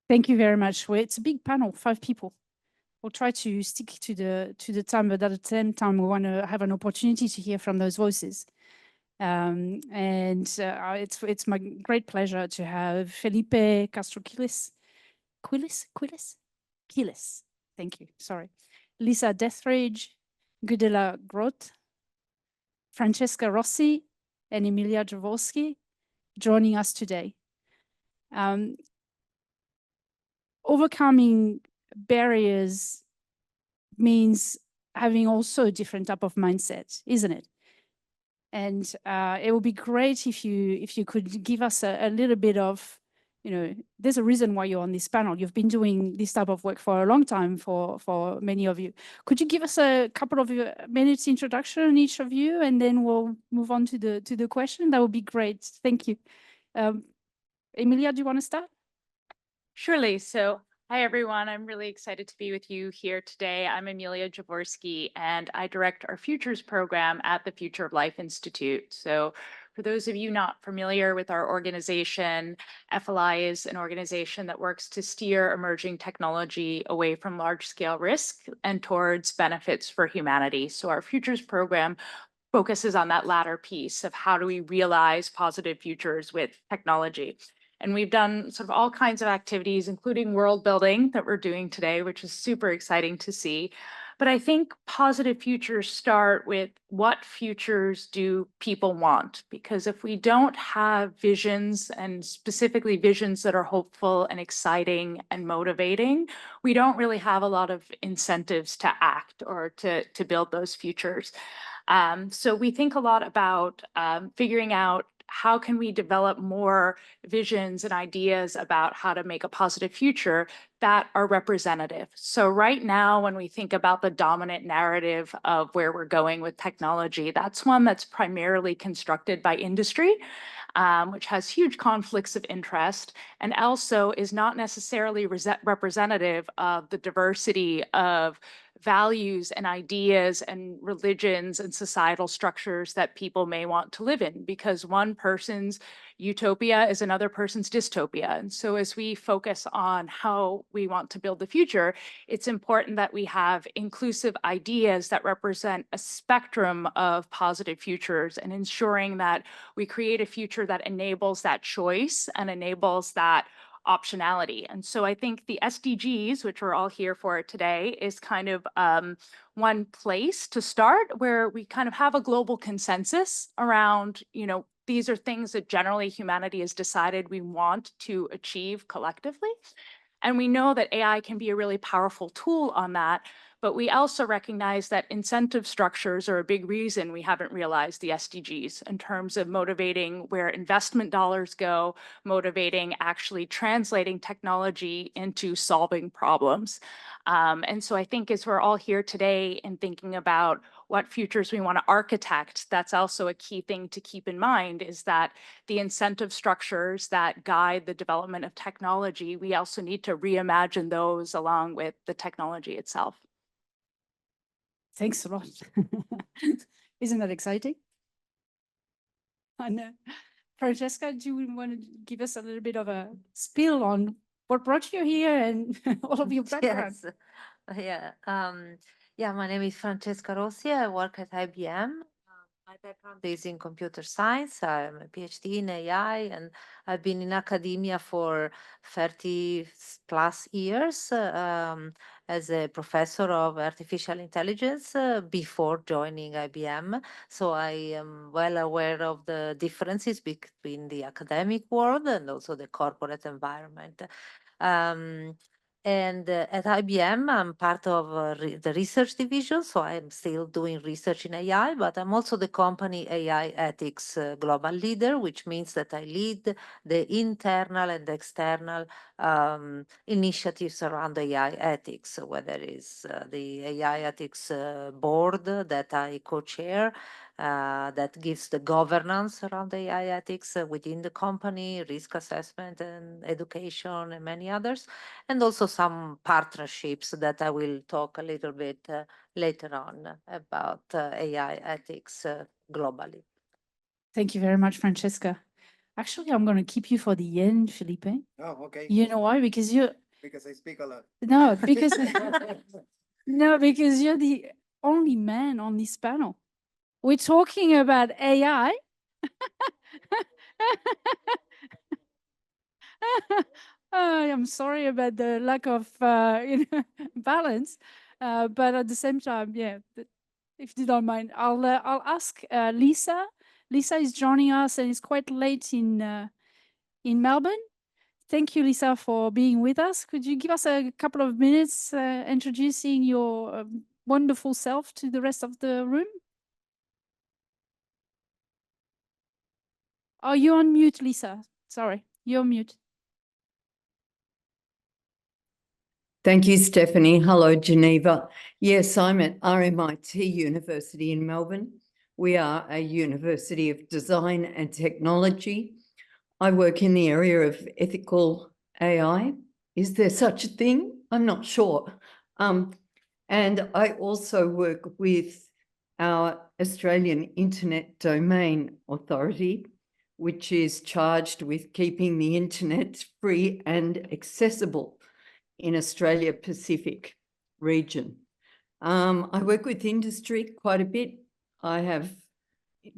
Thank you very much. Well, it's a big panel, 5 people. We'll try to stick to the time, but at the same time, we want to have an opportunity to hear from those voices. It's my great pleasure to have Felipe, Castro, Quiles. Thank you. Sorry, Lisa Dethridge, Gudela Groth, Francesca Rossi, and Emilia Jaworski joining us today. Overcoming barriers means having also a different type of mindset, isn't it? And it would be great if you could give us a little bit of, there's a reason why you're on this panel. You've been doing this type of work for a long time for many of you. Could you give us a couple of minutes introduction, each of you, and then we'll move on to the question? That would be great. Thank you. Emilia, do you want to start? Surely. So, hi, everyone. I'm really excited to be with you here today. I'm Emilia Jaworski, and I direct our Futures program at the Future of Life Institute. So, For those of you not familiar with our organization, FLI is an organization that works to steer emerging technology away from large-scale risk and towards benefits for humanity. So our Futures program focuses on that latter piece of how do we realize positive futures with technology. And we've done sort of all kinds of activities, including world building that we're doing today, which is super exciting to see. But I think positive futures start with what futures do people want? Because if we don't have visions, and specifically visions that are hopeful and exciting and motivating, we don't really have a lot of incentives to act or to build those futures. So we think a lot about figuring out how can we develop more visions and ideas about how to make a positive future that are representative. So right now, when we think about the dominant narrative of where we're going with technology, that's one that's primarily constructed by industry, which has huge conflicts of interest, and also is not necessarily representative of the diversity of values and ideas and religions and societal structures that people may want to live in, because one person's utopia is another person's dystopia. And so as we focus on how we want to build the future, it's important that we have inclusive ideas that represent a spectrum of positive futures, and ensuring that we create a future that enables that choice and enables that optionality. And so I think the SDGs, which we're all here for today, is kind of one place to start where we kind of have a global consensus around, these are things that generally humanity has decided we want to achieve collectively. And we know that AI can be a really powerful tool on that, but we also recognize that incentive structures are a big reason we haven't realized the SDGs in terms of motivating where investment dollars go, motivating actually translating technology into solving problems. And so I think as we're all here today and thinking about what futures we want to architect, that's also a key thing to keep in mind, is that the incentive structures that guide the development of technology, we also need to reimagine those along with the technology itself. Thanks a lot. Isn't that exciting? And Francesca, do you want to give us a little bit of a spill on what brought you here and all of your background? Yes. Yeah, my name is Francesca Rossi. I work at IBM. My background is in computer science. I'm a PhD in AI, and I've been in academia for 30 plus years as a professor of artificial intelligence before joining IBM. So I am well aware of the differences between the academic world and also the corporate environment. And at IBM, I'm part of the research division, so I'm still doing research in AI, but I'm also the company AI ethics global leader, which means that I lead the internal and external initiatives around AI ethics, whether it's the AI ethics board that I co-chair, that gives the governance around AI ethics within the company, risk assessment and education and many others, and also some partnerships that I will talk a little bit later on about AI ethics globally. Thank you very much, Francesca. Actually, I'm going to keep you for the end, Felipe. Oh, okay. You know why? Because I speak a lot. No, because because you're the only man on this panel. We're talking about AI. I'm sorry about the lack of balance, but at the same time, yeah. If you don't mind, I'll ask Lisa. Lisa is joining us, and it's quite late in Melbourne. Thank you, Lisa, for being with us. Could you give us a couple of minutes introducing your wonderful self to the rest of the room? Oh, you're on mute, Lisa. Sorry, you're on mute. Thank you, Stephanie. Hello, Geneva. Yes, I'm at RMIT University in Melbourne. We are a university of design and technology. I work in the area of ethical AI. Is there such a thing? I'm not sure. And I also work with our Australian Internet Domain Authority, which is charged with keeping the internet free and accessible in Australia Pacific region. I work with industry quite a bit. I have,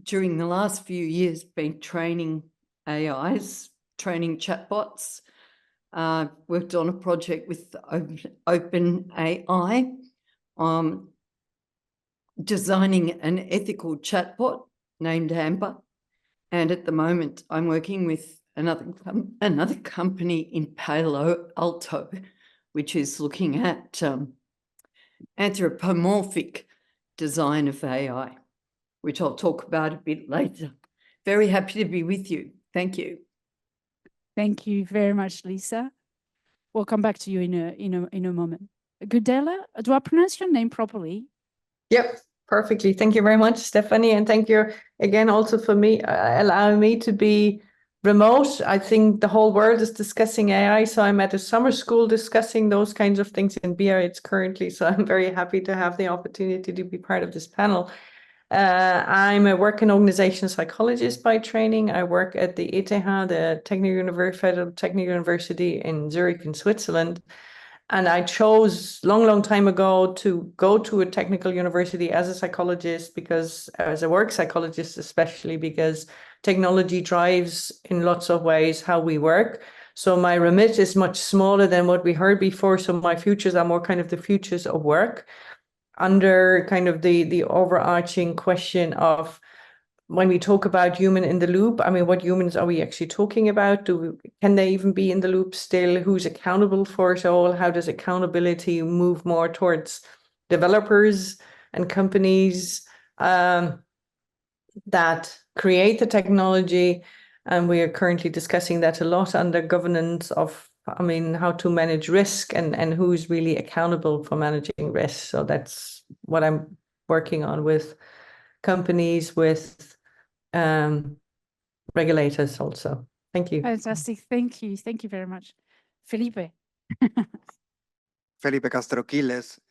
during the last few years, been training AIs, training chatbots. Worked on a project with OpenAI, designing an ethical chatbot named Amber. And at the moment, I'm working with another company in Palo Alto, which is looking at anthropomorphic design of AI, which I'll talk about a bit later. Very happy to be with you. Thank you. Thank you very much, Lisa. We'll come back to you in a moment. Gudela, do I pronounce your name properly? Yep, perfectly. Thank you very much, Stephanie. And thank you again also for me, allowing me to be remote. I think the whole world is discussing AI. So I'm at a summer school discussing those kinds of things in Biarritz currently. So I'm very happy to have the opportunity to be part of this panel. I'm a work and organization psychologist by training. I work at the ETH, the Federal Technical University in Zurich in Switzerland. And I chose long time ago to go to a technical university as a psychologist, because as a work psychologist, especially because technology drives in lots of ways how we work. So my remit is much smaller than what we heard before. So my futures are more kind of the futures of work, under kind of the overarching question of, when we talk about human in the loop, I mean, what humans are we actually talking about? Can they even be in the loop still? Who's accountable for it all? How does accountability move more towards developers and companies that create the technology? And we are currently discussing that a lot under governance of, I mean, how to manage risk and who's really accountable for managing risk. So that's what I'm working on with companies, with regulators also. Thank you. Fantastic. Thank you. Thank you very much. Felipe. Felipe Castro Quiles,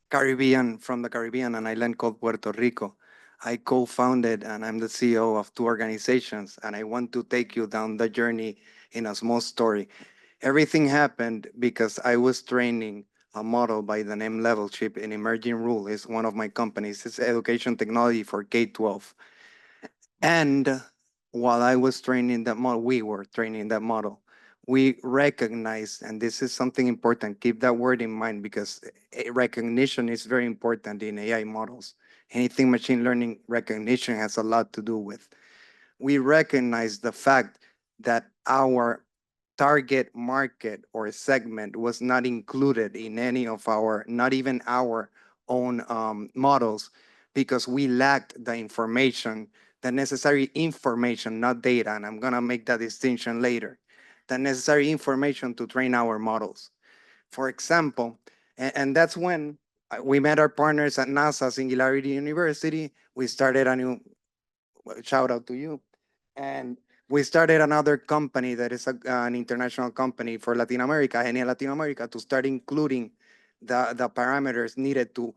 Caribbean, from the Caribbean, an island called Puerto Rico. I co-founded and I'm the CEO of 2 organizations, and I want to take you down the journey in a small story. Everything happened because I was training a model by the name Levelship in Emerging Rule. Is one of my companies. It's education technology for K-12. And while I was training that model, we were training that model, we recognized, and this is something important, keep that word in mind, because recognition is very important in AI models. Anything machine learning, recognition has a lot to do with. We recognize the fact that our target market or segment was not included in any of our, not even our own models, because we lacked the information, the necessary information, not data, and I'm gonna make that distinction later, the necessary information to train our models. For example, and that's when we met our partners at NASA Singularity University. We started a new, shout out to you, and we started another company that is an international company for Latin America, GENIA Latinoamérica, to start including the parameters needed to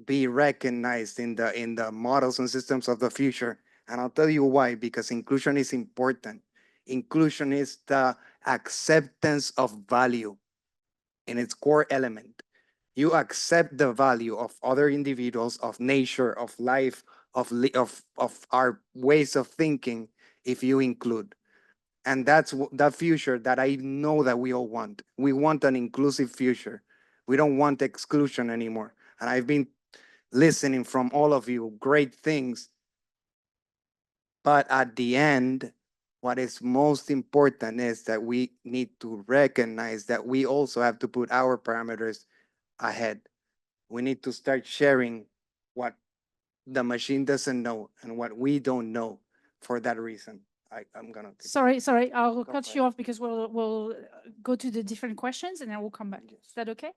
be recognized in the models and systems of the future. And I'll tell you why, because inclusion is important. Inclusion is the acceptance of value in its core element. You accept the value of other individuals, of nature, of life, of our ways of thinking, if you include. And that's the future that I know that we all want. We want an inclusive future. We don't want exclusion anymore. And I've been listening from all of you, great things. But at the end, what is most important is that we need to recognize that we also have to put our parameters ahead. We need to start sharing what the machine doesn't know and what we don't know. For that reason, I'm gonna. Sorry, I'll cut you off because we'll go to the different questions and then we'll come back. Is that okay?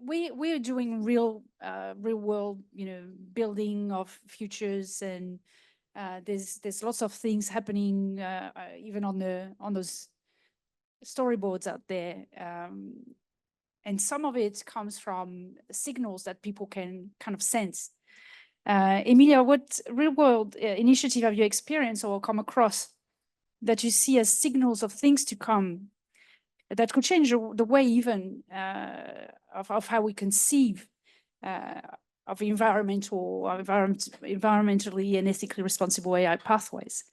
We're doing real world, building of futures, and there's lots of things happening even on those storyboards out there. And some of it comes from signals that people can kind of sense. Emilia, what real-world initiative have you experienced or come across that you see as signals of things to come that could change the way even of how we conceive of environmentally and ethically responsible AI pathways?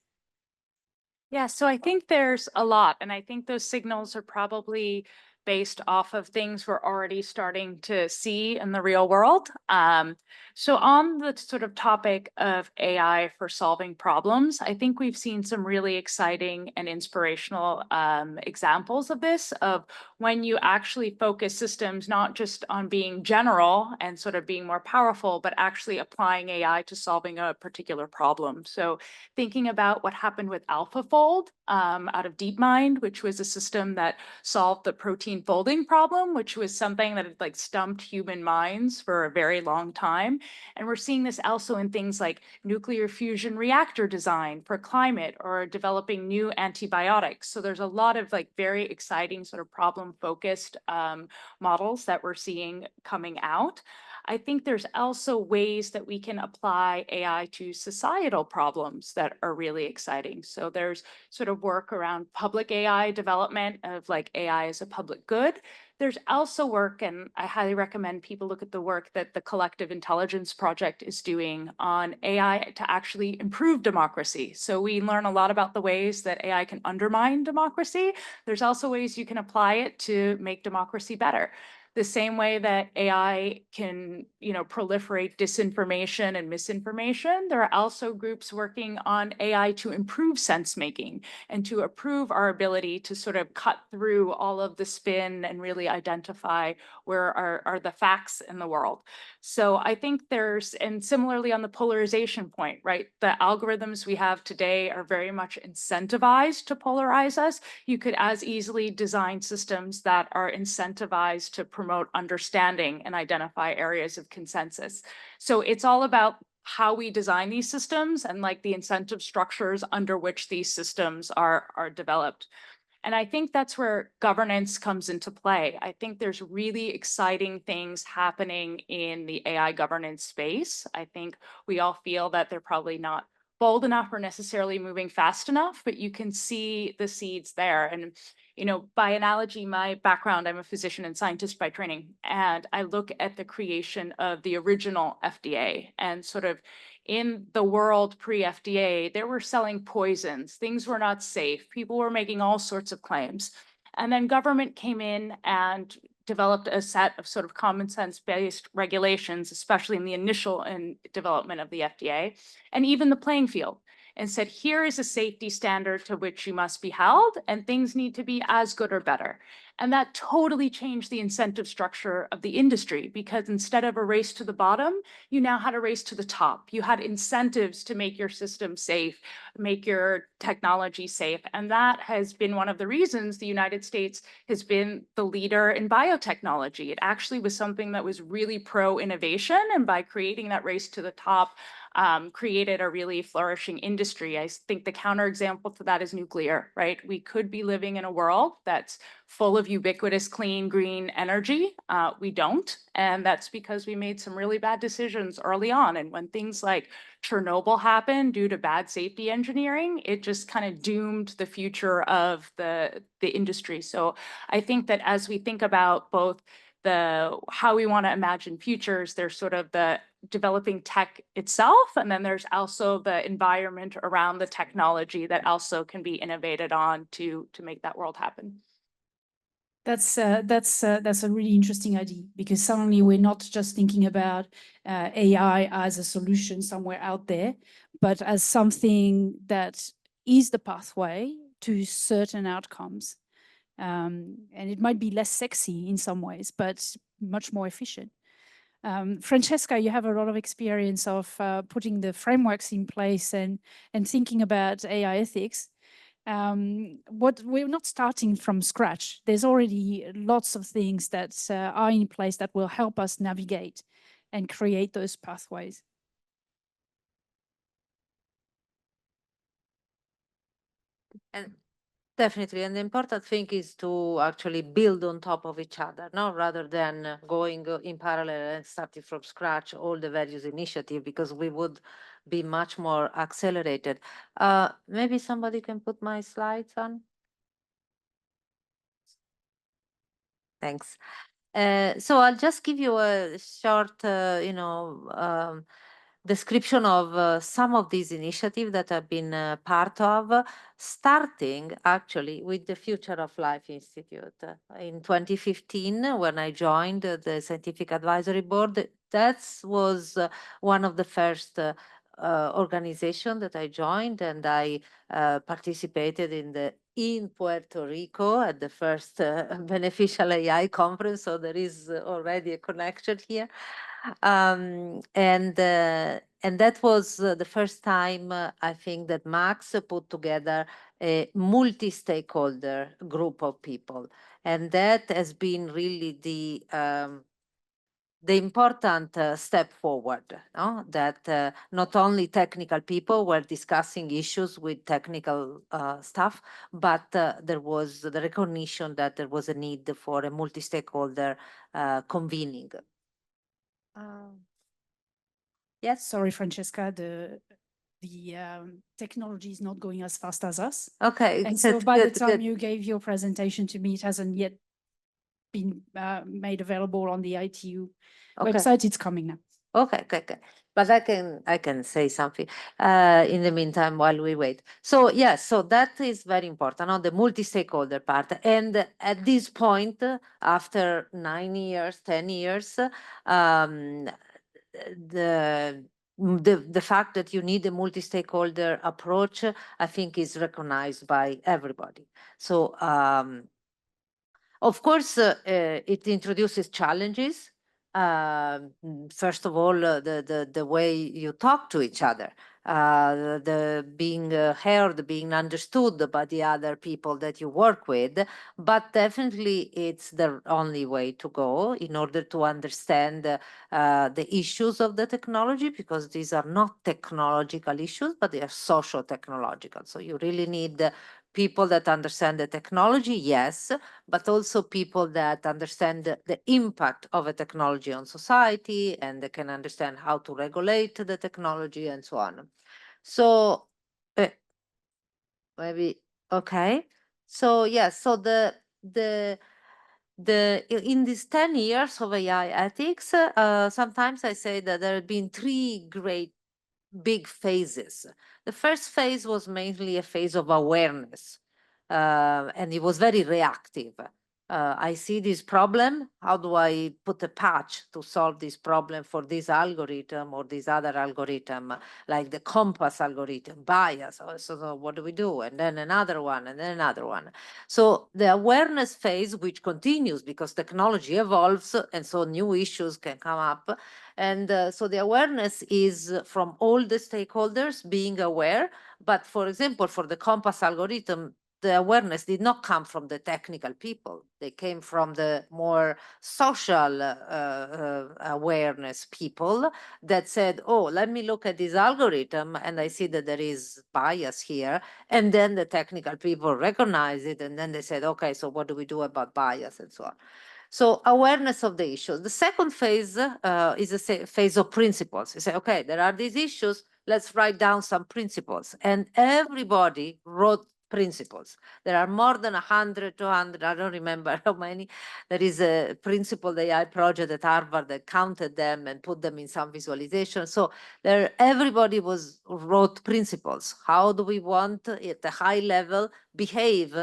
Yeah, so I think there's a lot, and I think those signals are probably based off of things we're already starting to see in the real world. So on the sort of topic of AI for solving problems, I think we've seen some really exciting and inspirational examples of this, of when you actually focus systems not just on being general and sort of being more powerful, but actually applying AI to solving a particular problem. So thinking about what happened with AlphaFold out of DeepMind, which was a system that solved the protein folding problem, which was something that had like stumped human minds for a very long time. And we're seeing this also in things like nuclear fusion reactor design for climate or developing new antibiotics. So there's a lot of like very exciting sort of problem-focused models that we're seeing coming out. I think there's also ways that we can apply AI to societal problems that are really exciting. So there's sort of work around public AI development of like AI as a public good. There's also work, and I highly recommend people look at the work that the Collective Intelligence Project is doing on AI to actually improve democracy. So we learn a lot about the ways that AI can undermine democracy. There's also ways you can apply it to make democracy better. The same way that AI can, proliferate disinformation and misinformation, there are also groups working on AI to improve sense making and to improve our ability to sort of cut through all of the spin and really identify where are the facts in the world. So I think and similarly on the polarization point, right? The algorithms we have today are very much incentivized to polarize us. You could as easily design systems that are incentivized to promote understanding and identify areas of consensus. So it's all about how we design these systems and like the incentive structures under which these systems are developed. And I think that's where governance comes into play. I think there's really exciting things happening in the AI governance space. I think we all feel that they're probably not bold enough or necessarily moving fast enough, but you can see the seeds there. And by analogy, my background, I'm a physician and scientist by training, and I look at the creation of the original FDA and sort of in the world pre-FDA, they were selling poisons. Things were not safe. People were making all sorts of claims. And then government came in and developed a set of sort of common sense based regulations, especially in the initial development of the FDA, and even the playing field, and said, here is a safety standard to which you must be held, and things need to be as good or better. And that totally changed the incentive structure of the industry, because instead of a race to the bottom, you now had a race to the top. You had incentives to make your system safe, make your technology safe. And that has been one of the reasons the United States has been the leader in biotechnology. It actually was something that was really pro-innovation, and by creating that race to the top, created a really flourishing industry. I think the counterexample to that is nuclear, right? We could be living in a world that's full of ubiquitous, clean, green energy. We don't, and that's because we made some really bad decisions early on. And when things like Chernobyl happened due to bad safety engineering, it just kind of doomed the future of the industry. So I think that as we think about both how we want to imagine futures, there's sort of the developing tech itself, and then there's also the environment around the technology that also can be innovated on to make that world happen. That's a really interesting idea, because suddenly we're not just thinking about AI as a solution somewhere out there, but as something that is the pathway to certain outcomes. And it might be less sexy in some ways, but much more efficient. Francesca, you have a lot of experience of putting the frameworks in place and thinking about AI ethics. We're not starting from scratch. There's already lots of things that are in place that will help us navigate and create those pathways. And Definitely. And the important thing is to actually build on top of each other, no, rather than going in parallel and starting from scratch all the various initiatives, because we would be much more accelerated. Maybe somebody can put my slides on. Thanks. So I'll just give you a short, description of some of these initiatives that I've been part of, starting actually with the Future of Life Institute. In 2015, when I joined the Scientific Advisory Board, that was one of the first organization that I joined, and I participated in Puerto Rico at the first beneficial AI conference. So there is already a connection here. And that was the first time I think that Max put together a multi-stakeholder group of people. And that has been really the important step forward, no? That not only technical people were discussing issues with technical stuff, but there was the recognition that there was a need for a multi-stakeholder convening. Yes. Sorry, Francesca, the technology is not going as fast as us. Okay. And so by the time you gave your presentation to me, it hasn't yet been made available on the ITU website. It's coming now. Okay. But I can say something in the meantime while we wait. So yes, so that is very important on the multi-stakeholder part. And at this point, after 9 years, 10 years, the fact that you need a multi-stakeholder approach, I think, is recognized by everybody. So of course, it introduces challenges. First of all, the way you talk to each other, the being heard, being understood by the other people that you work with. But definitely, it's the only way to go in order to understand the issues of the technology, because these are not technological issues, but they are social technological. So you really need people that understand the technology, yes, but also people that understand the impact of a technology on society, and they can understand how to regulate the technology and so on. So maybe, okay. So yes, so in these 10 years of AI ethics, sometimes I say that there have been 3 great big phases. The first phase was mainly a phase of awareness, and it was very reactive. I see this problem. How do I put a patch to solve this problem for this algorithm or this other algorithm, like the compass algorithm, bias? So what do we do? And then another one, and then another one. So the awareness phase, which continues because technology evolves, and so new issues can come up. And so the awareness is from all the stakeholders being aware. But for example, for the compass algorithm, the awareness did not come from the technical people. They came from the more social awareness people that said, oh, let me look at this algorithm and I see that there is bias here. And then the technical people recognize it. And then they said, okay, so what do we do about bias and so on? So awareness of the issues. The second phase is a phase of principles. You say, okay, there are these issues. Let's write down some principles. And everybody wrote principles. There are more than 100, 200, I don't remember how many. There is a principled AI project at Harvard that counted them and put them in some visualization. So everybody wrote principles. How do we want at a high level behave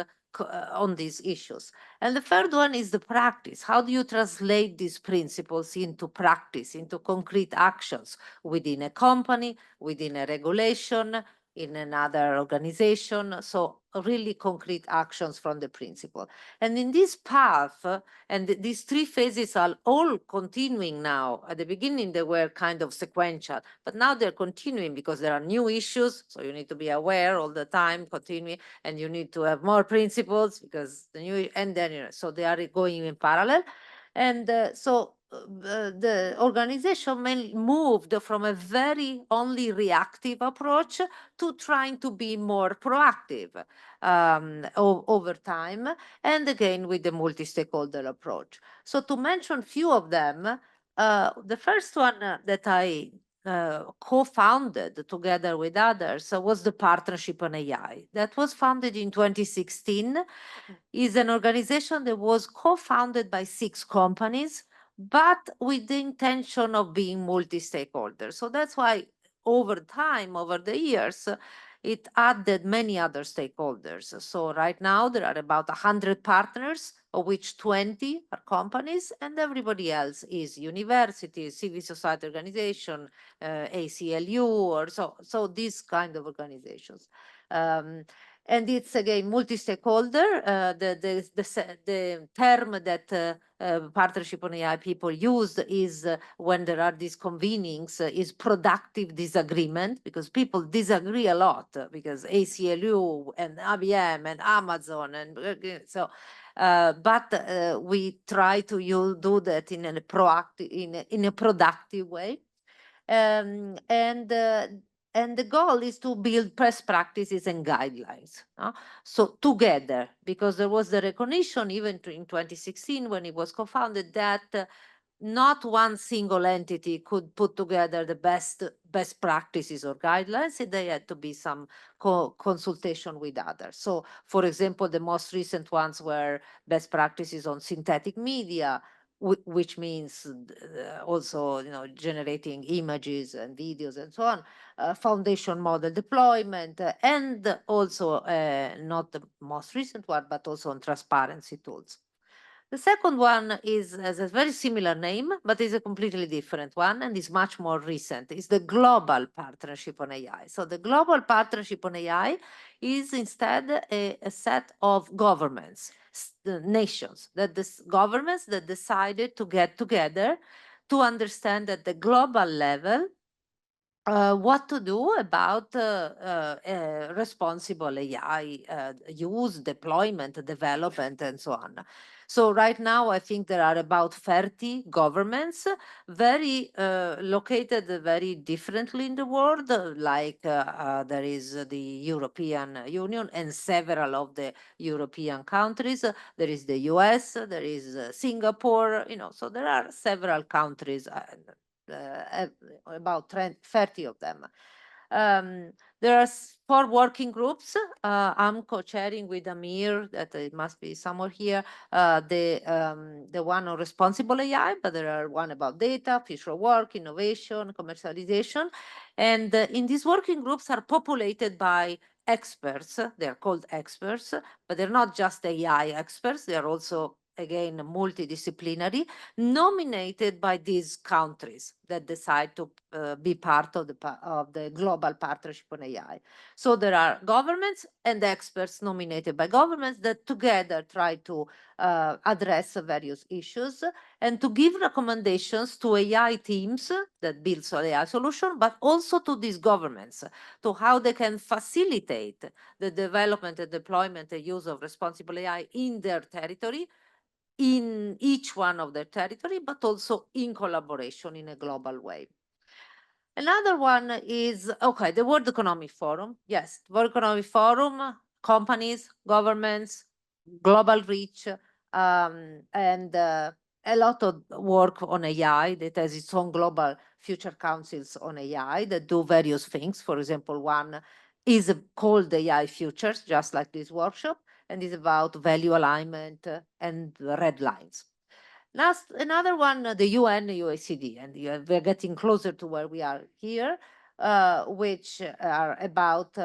on these issues? And the third one is the practice. How do you translate these principles into practice, into concrete actions within a company, within a regulation, in another organization? So really concrete actions from the principle. And in this path, and these 3 phases are all continuing now. At the beginning, they were kind of sequential, but now they're continuing because there are new issues. So you need to be aware all the time, continuing, and you need to have more principles because the new, and then, so they are going in parallel. And so the organization moved from a very only reactive approach to trying to be more proactive over time, and again with the multi-stakeholder approach. So to mention few of them, the first one that I co-founded together with others was the Partnership on AI. That was founded in 2016. Is an organization that was co-founded by 6 companies, but with the intention of being multi-stakeholder. So that's why over time, over the years, it added many other stakeholders. So right now there are about 100 partners, of which 20 are companies, and everybody else is universities, civil society organization, ACLU, or so these kind of organizations. And it's again multi-stakeholder. The term that Partnership on AI people use is when there are these convenings is productive disagreement, because people disagree a lot, because ACLU and IBM and Amazon and so. But we try to do that in a proactive, in a productive way. And the goal is to build best practices and guidelines. So together, because there was the recognition even in 2016 when it was co-founded that not one single entity could put together the best practices or guidelines, and there had to be some consultation with others. So for example, the most recent ones were best practices on synthetic media, which means also generating images and videos and so on, foundation model deployment, and also not the most recent one, but also on transparency tools. The second one has a very similar name, but is a completely different one and is much more recent. It's the Global Partnership on AI. So the Global Partnership on AI is instead a set of governments, nations, governments that decided to get together to understand at the global level what to do about responsible AI use, deployment, development, and so on. So right now, I think there are about 30 governments, very located very differently in the world, like there is the European Union and several of the European countries. There is the US, there is Singapore, so there are several countries, about 30 of them. There are 4 working groups. I'm co-chairing with Amir, that it must be somewhere here, the one on responsible AI, but there are one about data, future work, innovation, commercialization. And in these working groups are populated by experts. They're called experts, but they're not just AI experts. They're also, again, multidisciplinary, nominated by these countries that decide to be part of the Global Partnership on AI. So there are governments and experts nominated by governments that together try to address various issues and to give recommendations to AI teams that build AI solutions, but also to these governments, to how they can facilitate the development and deployment and use of responsible AI in their territory, in each one of their territory, but also in collaboration in a global way. Another one is, okay, the World Economic Forum. Yes, World Economic Forum, companies, governments, global reach, and a lot of work on AI that has its own global future councils on AI that do various things. For example, one is called AI Futures, just like this workshop, and is about value alignment and red lines. Another one, the UN, OECD, and we're getting closer to where we are here, which are about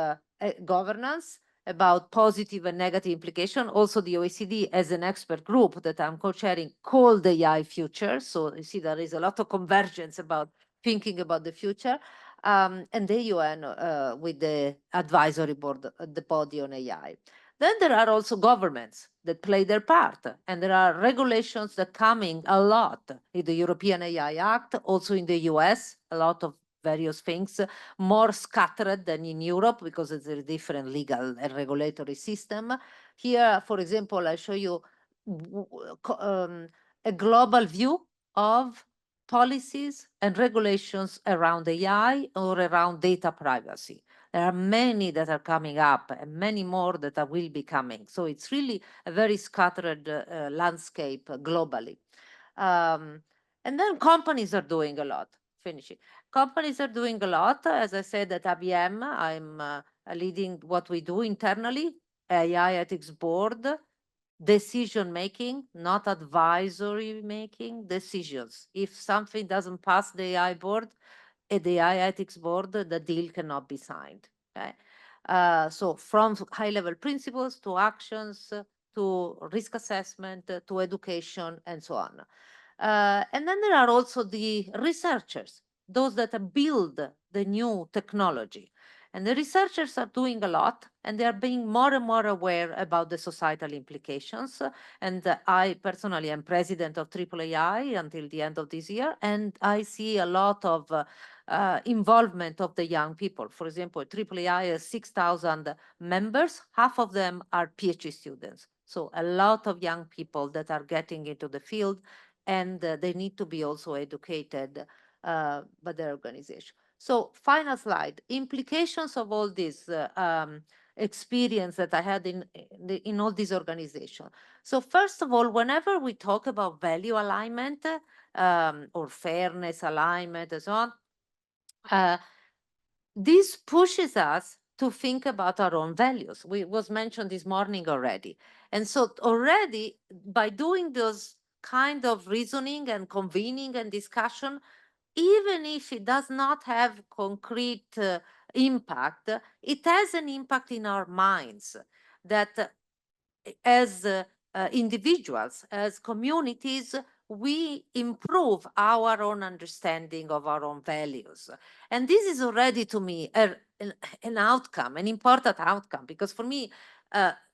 governance, about positive and negative implication. Also, the OECD as an expert group that I'm co-chairing called the AI Future. So you see there is a lot of convergence about thinking about the future. And the UN with the advisory board, the body on AI. Then there are also governments that play their part, and there are regulations that are coming a lot in the European AI Act, also in the US, a lot of various things, more scattered than in Europe because it's a different legal and regulatory system. Here, for example, I show you a global view of policies and regulations around AI or around data privacy. There are many that are coming up and many more that will be coming. So it's really a very scattered landscape globally. And then companies are doing a lot. Finishing. Companies are doing a lot. As I said, at IBM, I'm leading what we do internally, AI ethics board, decision making, not advisory making, decisions. If something doesn't pass the AI board, at the AI ethics board, the deal cannot be signed. Okay? So from high-level principles to actions, to risk assessment, to education, and so on. And then there are also the researchers, those that build the new technology. And the researchers are doing a lot, and they are being more and more aware about the societal implications. And I personally am president of AAAI until the end of this year, and I see a lot of involvement of the young people. For example, AAAI has 6,000 members. Half of them are PhD students. So a lot of young people that are getting into the field, and they need to be also educated by their organization. So final slide, implications of all this experience that I had in all these organizations. So first of all, whenever we talk about value alignment or fairness alignment and so on, this pushes us to think about our own values. It was mentioned this morning already. And so already by doing those kind of reasoning and convening and discussion, even if it does not have concrete impact, it has an impact in our minds that as individuals, as communities, we improve our own understanding of our own values. And this is already to me an outcome, an important outcome, because for me,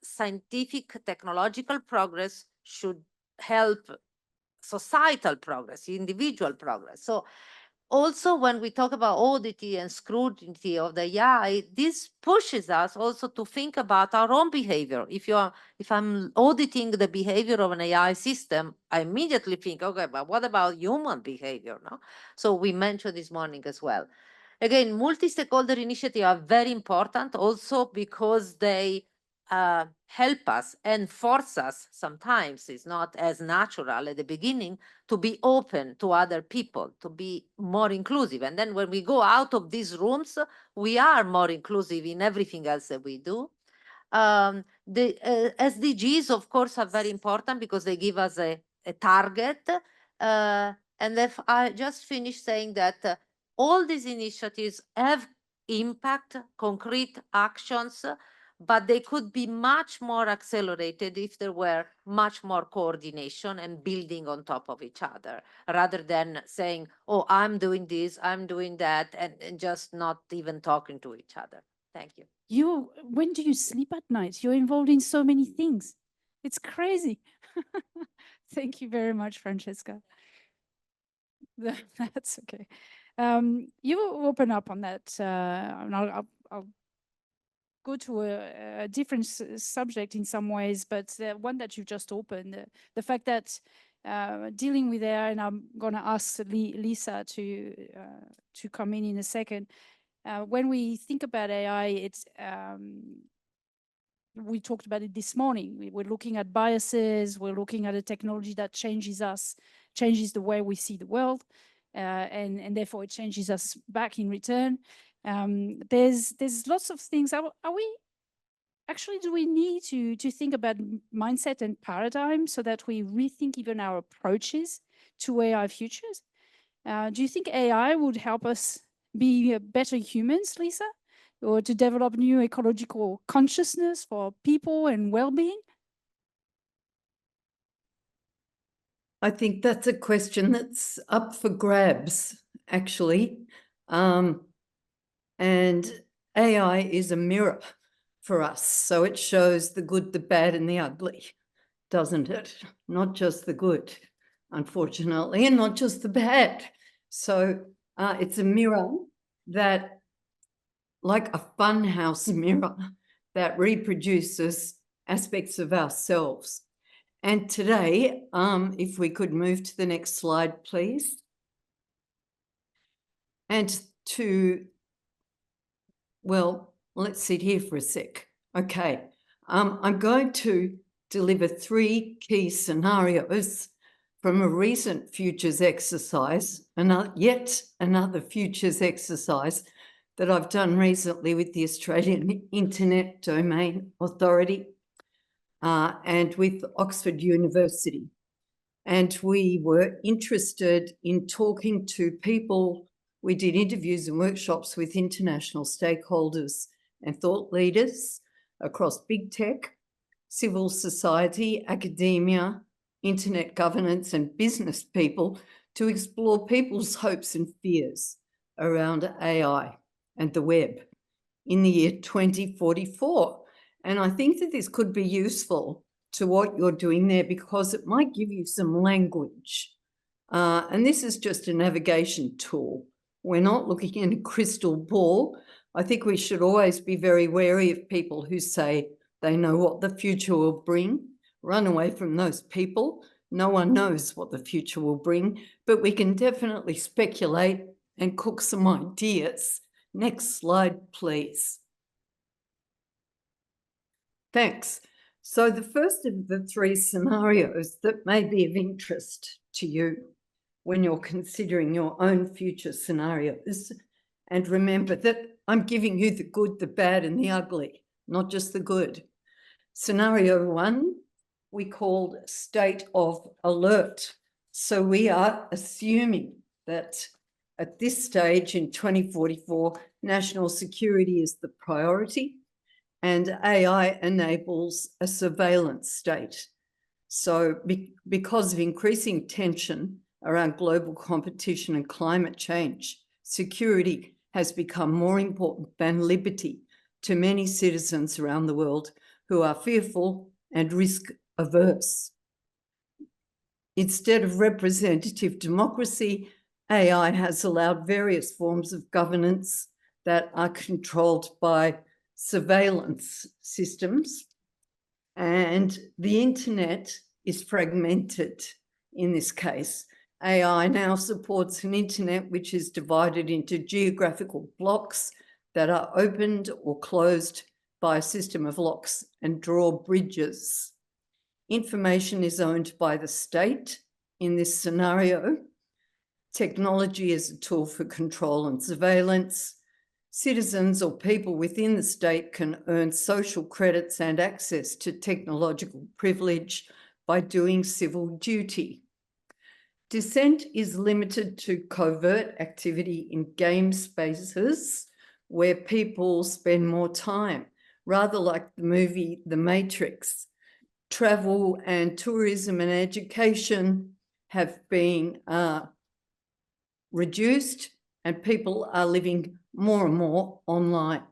scientific technological progress should help societal progress, individual progress. So also when we talk about audit and scrutiny of the AI, this pushes us also to think about our own behavior. If I'm auditing the behavior of an AI system, I immediately think, okay, but what about human behavior? No? So we mentioned this morning as well. Again, multi-stakeholder initiatives are very important also because they help us and force us, sometimes it's not as natural at the beginning, to be open to other people, to be more inclusive. And then when we go out of these rooms, we are more inclusive in everything else that we do. The SDGs, of course, are very important because they give us a target. And if I just finish saying that all these initiatives have impact, concrete actions, but they could be much more accelerated if there were much more coordination and building on top of each other, rather than saying, oh, I'm doing this, I'm doing that, and just not even talking to each other. Thank you. When do you sleep at night? You're involved in so many things. It's crazy. Thank you very much, Francesca. That's okay. You open up on that, and I'll go to a different subject in some ways, but the one that you just opened, the fact that dealing with AI, and I'm going to ask Lisa to come in a second. When we think about AI, it's we talked about it this morning. We're looking at biases. We're looking at a technology that changes us, changes the way we see the world, and therefore it changes us back in return. There's lots of things. Are we actually, do we need to think about mindset and paradigm so that we rethink even our approaches to AI futures? Do you think AI would help us be better humans, Lisa, or to develop new ecological consciousness for people and well-being? I think that's a question that's up for grabs, actually. And AI is a mirror for us. So it shows the good, the bad, and the ugly, doesn't it? Not just the good, unfortunately, and not just the bad. So it's a mirror that, like a funhouse mirror, that reproduces aspects of ourselves. And today, if we could move to the next slide, please. And well, let's sit here for a sec. Okay, I'm going to deliver 3 key scenarios from a recent futures exercise, and yet another futures exercise that I've done recently with the Australian Internet Domain Authority and with Oxford University. And we were interested in talking to people. We did interviews and workshops with international stakeholders and thought leaders across big tech, civil society, academia, internet governance, and business people to explore people's hopes and fears around AI and the web in the year 2044. And I think that this could be useful to what you're doing there because it might give you some language. And this is just a navigation tool. We're not looking at a crystal ball. I think we should always be very wary of people who say they know what the future will bring. Run away from those people. No one knows what the future will bring, but we can definitely speculate and cook some ideas. Next slide, please. Thanks. So the first of the 3 scenarios that may be of interest to you when you're considering your own future scenarios, and remember that I'm giving you the good, the bad, and the ugly, not just the good. Scenario 1, we called state of alert. So we are assuming that at this stage in 2044, national security is the priority and AI enables a surveillance state. So because of increasing tension around global competition and climate change, security has become more important than liberty to many citizens around the world who are fearful and risk averse. Instead of representative democracy, AI has allowed various forms of governance that are controlled by surveillance systems, and the internet is fragmented in this case. AI now supports an internet which is divided into geographical blocks that are opened or closed by a system of locks and drawbridges. Information is owned by the state in this scenario. Technology is a tool for control and surveillance. Citizens or people within the state can earn social credits and access to technological privilege by doing civil duty. Dissent is limited to covert activity in game spaces where people spend more time, rather like the movie The Matrix. Travel and tourism and education have been reduced and people are living more and more online.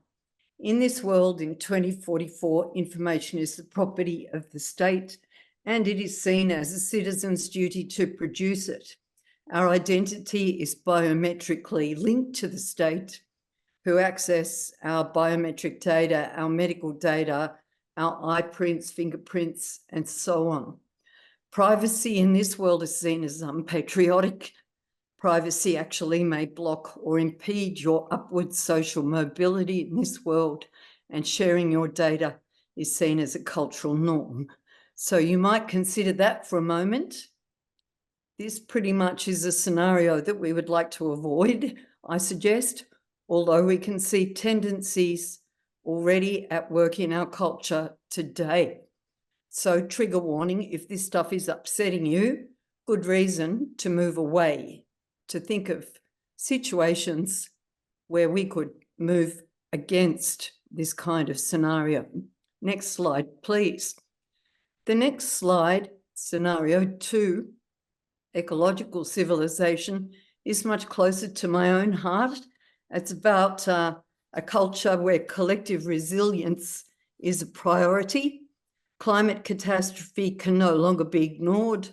In this world, in 2044, information is the property of the state and it is seen as a citizen's duty to produce it. Our identity is biometrically linked to the state, who access our biometric data, our medical data, our eye prints, fingerprints, and so on. Privacy in this world is seen as unpatriotic. Privacy actually may block or impede your upward social mobility in this world, and sharing your data is seen as a cultural norm. So you might consider that for a moment. This pretty much is a scenario that we would like to avoid, I suggest, although we can see tendencies already at work in our culture today. So trigger warning, if this stuff is upsetting you, good reason to move away, to think of situations where we could move against this kind of scenario. Next slide, please. The next slide, scenario 2, ecological civilization, is much closer to my own heart. It's about a culture where collective resilience is a priority. Climate catastrophe can no longer be ignored.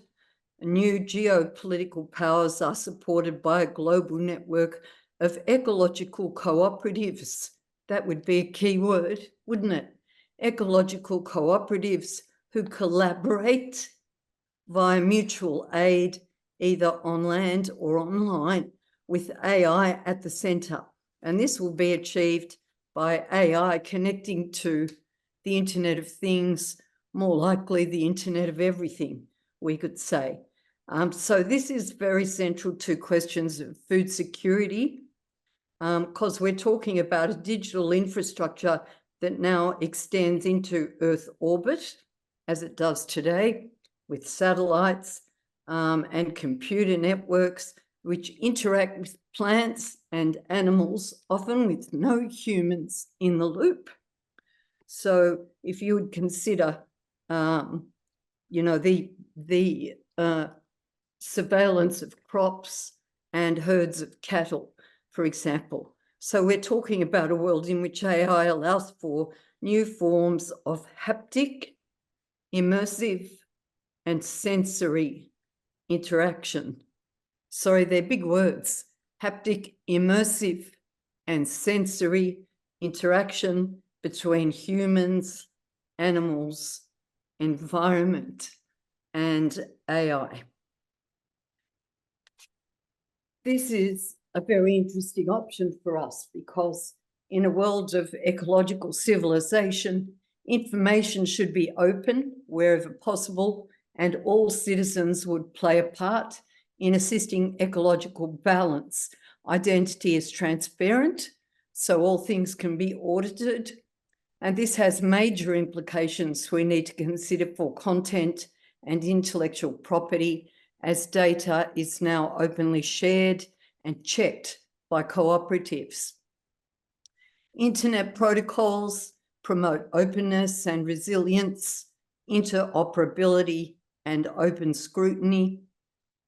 New geopolitical powers are supported by a global network of ecological cooperatives. That would be a key word, wouldn't it? Ecological cooperatives who collaborate via mutual aid, either on land or online, with AI at the centre. And this will be achieved by AI connecting to the Internet of Things, more likely the Internet of Everything, we could say. So this is very central to questions of food security, because we're talking about a digital infrastructure that now extends into Earth orbit, as it does today, with satellites and computer networks, which interact with plants and animals, often with no humans in the loop. So if you would consider, you know, the surveillance of crops and herds of cattle, for example. So we're talking about a world in which AI allows for new forms of haptic, immersive, and sensory interaction. Sorry, they're big words. Haptic, immersive, and sensory interaction between humans, animals, environment, and AI. This is a very interesting option for us because in a world of ecological civilization, information should be open wherever possible, and all citizens would play a part in assisting ecological balance. Identity is transparent, so all things can be audited. And this has major implications we need to consider for content and intellectual property, as data is now openly shared and checked by cooperatives. Internet protocols promote openness and resilience, interoperability and open scrutiny.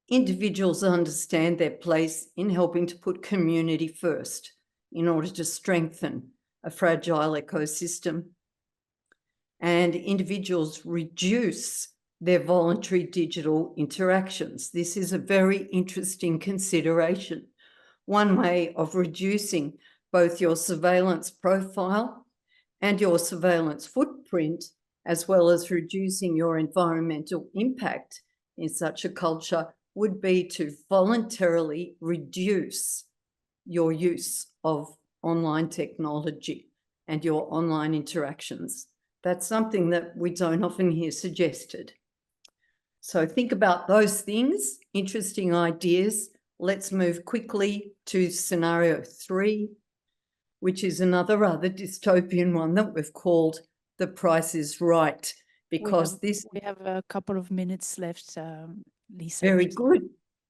Individuals understand their place in helping to put community first in order to strengthen a fragile ecosystem. And individuals reduce their voluntary digital interactions. This is a very interesting consideration. One way of reducing both your surveillance profile and your surveillance footprint, as well as reducing your environmental impact in such a culture, would be to voluntarily reduce your use of online technology and your online interactions. That's something that we don't often hear suggested. So think about those things, interesting ideas. Let's move quickly to scenario 3, which is another rather dystopian one that we've called The Price is Right, because we have a couple of minutes left, Lisa. Very good.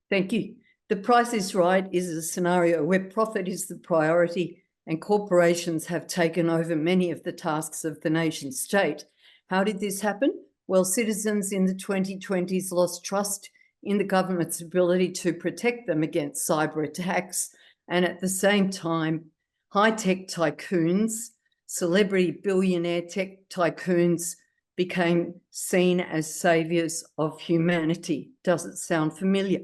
Thank you. The Price is Right is a scenario where profit is the priority and corporations have taken over many of the tasks of the nation state. How did this happen? Well, citizens in the 2020s lost trust in the government's ability to protect them against cyber attacks. And at the same time, high-tech tycoons, celebrity billionaire tech tycoons, became seen as saviors of humanity. Does it sound familiar?